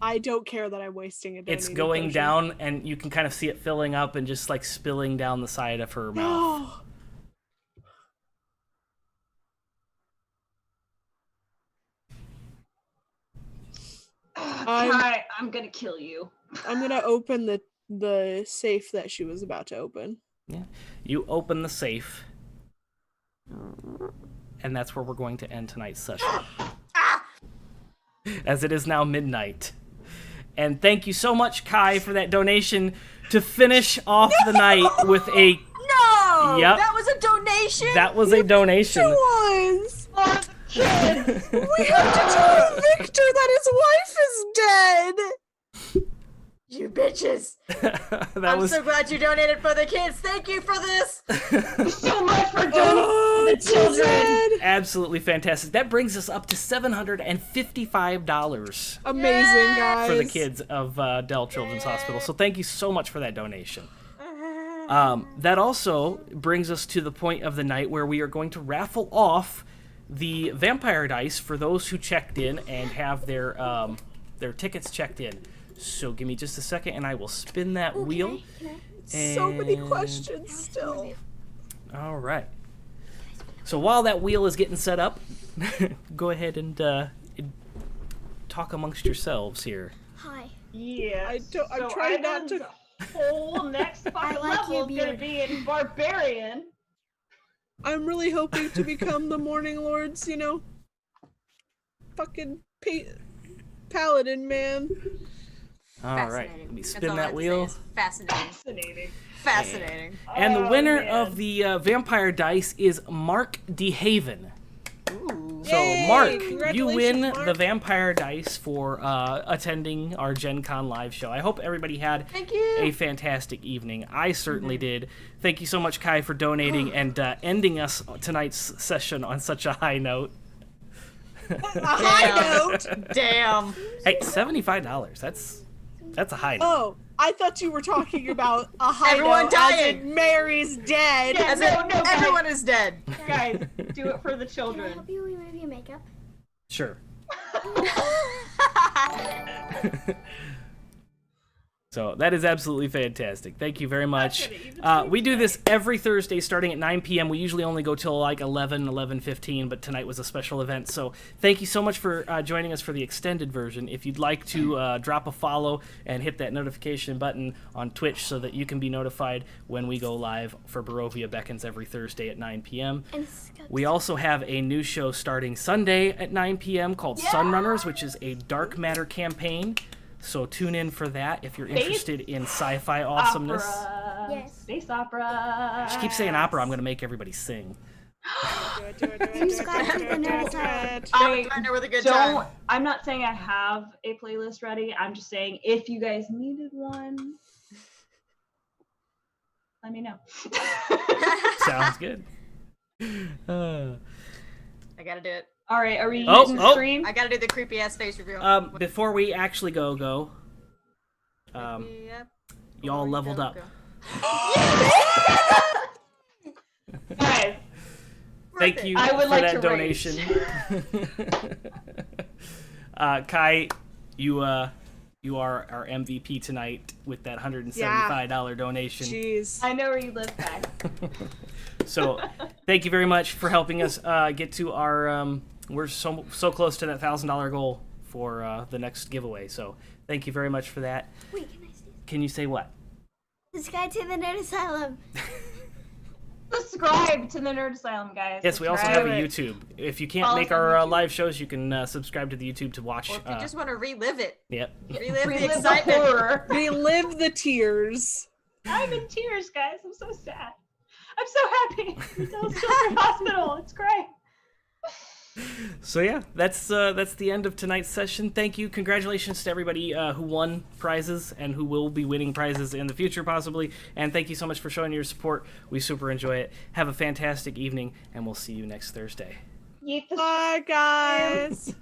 I don't care that I'm wasting it. It's going down, and you can kind of see it filling up and just like spilling down the side of her mouth. I'm gonna kill you. I'm gonna open the safe that she was about to open. Yeah, you open the safe, and that's where we're going to end tonight's session. As it is now midnight. And thank you so much, Kai, for that donation to finish off the night with a... No! Yep. That was a donation? That was a donation. It was! For the kids! We have to tell Victor that his wife is dead! You bitches! I'm so glad you donated for the kids. Thank you for this! So much for donating to the children! Absolutely fantastic. That brings us up to $755. Amazing, guys. For the kids of Dell Children's Hospital. So thank you so much for that donation. That also brings us to the point of the night where we are going to raffle off the vampire dice for those who checked in and have their tickets checked in. So give me just a second and I will spin that wheel. So many questions still. All right. So while that wheel is getting set up, go ahead and talk amongst yourselves here. Hi. Yeah. I'm trying not to. The whole next fucking level is gonna be in barbarian. I'm really hoping to become the Morning Lord's, fucking paladin, man. All right, let me spin that wheel. Fascinating. And the winner of the vampire dice is Mark DeHaven. Ooh. So, Yay! Mark, you win Mark. the vampire dice for attending our Gen Con live show. I hope everybody had a fantastic evening. I certainly did. Thank you so much, Kai, for donating and ending us tonight's session on such a high note. A high note. Damn. Hey, $75. That's a high note. Oh, I thought you were talking about a hideout. Everyone as dying. in Mary's dead. Yeah, As no, in, no, guys. everyone is dead. Guys, do it for the Can I children. help you remove your makeup? Sure. So that is absolutely fantastic. Thank you very much. We do this every Thursday starting at 9 p.m. We usually only go till like 11:15, but tonight was a special event. So thank you so much for joining us for the extended version. If you'd like to drop a follow and hit that notification button on Twitch so that you can be notified when we go live for Barovia Beckons every Thursday at 9 p.m. And Scott. We also have a new show starting Sunday at 9 p.m. called Sunrunners, which is a dark matter campaign. So tune in for that if you're interested in sci-fi awesomeness. Opera. Yes. Space opera. Just keep saying opera. I'm going to make everybody sing. Do it. Subscribe to the Nerd Asylum. I know with a good time. I'm not saying I have a playlist ready. I'm just saying if you guys needed one, let me know. Sounds good. I gotta do it. All right, are we Oh, using oh. stream? I gotta do the creepy ass face reveal. Before we actually go, Yep. y'all leveled up. Guys, Thank you I would for like that to donation. Kai, you are our MVP tonight with that $175 donation. Jeez. I know where you live, guys. So, thank you very much for helping us get to our. We're so close to that $1,000 goal for the next giveaway. So, thank you very much for that. Wait, can I say Can you say what? subscribe to the Nerd Asylum? Subscribe to the Nerd Asylum, guys. Yes, we also have a Subscribe. YouTube. If you can't Follow make us on our YouTube. live shows, you can subscribe to the YouTube to watch. Or if you just want to relive it, Yep. relive the Relive the excitement. horror. Relive the tears. I'm in tears, guys. I'm so sad. I'm so happy. It's Children's Hospital. It's great. So yeah, that's the end of tonight's session. Thank you, congratulations to everybody who won prizes and who will be winning prizes in the future possibly. And thank you so much for showing your support. We super enjoy it. Have a fantastic evening, and we'll see you next Thursday. Yeet the Bye, guys.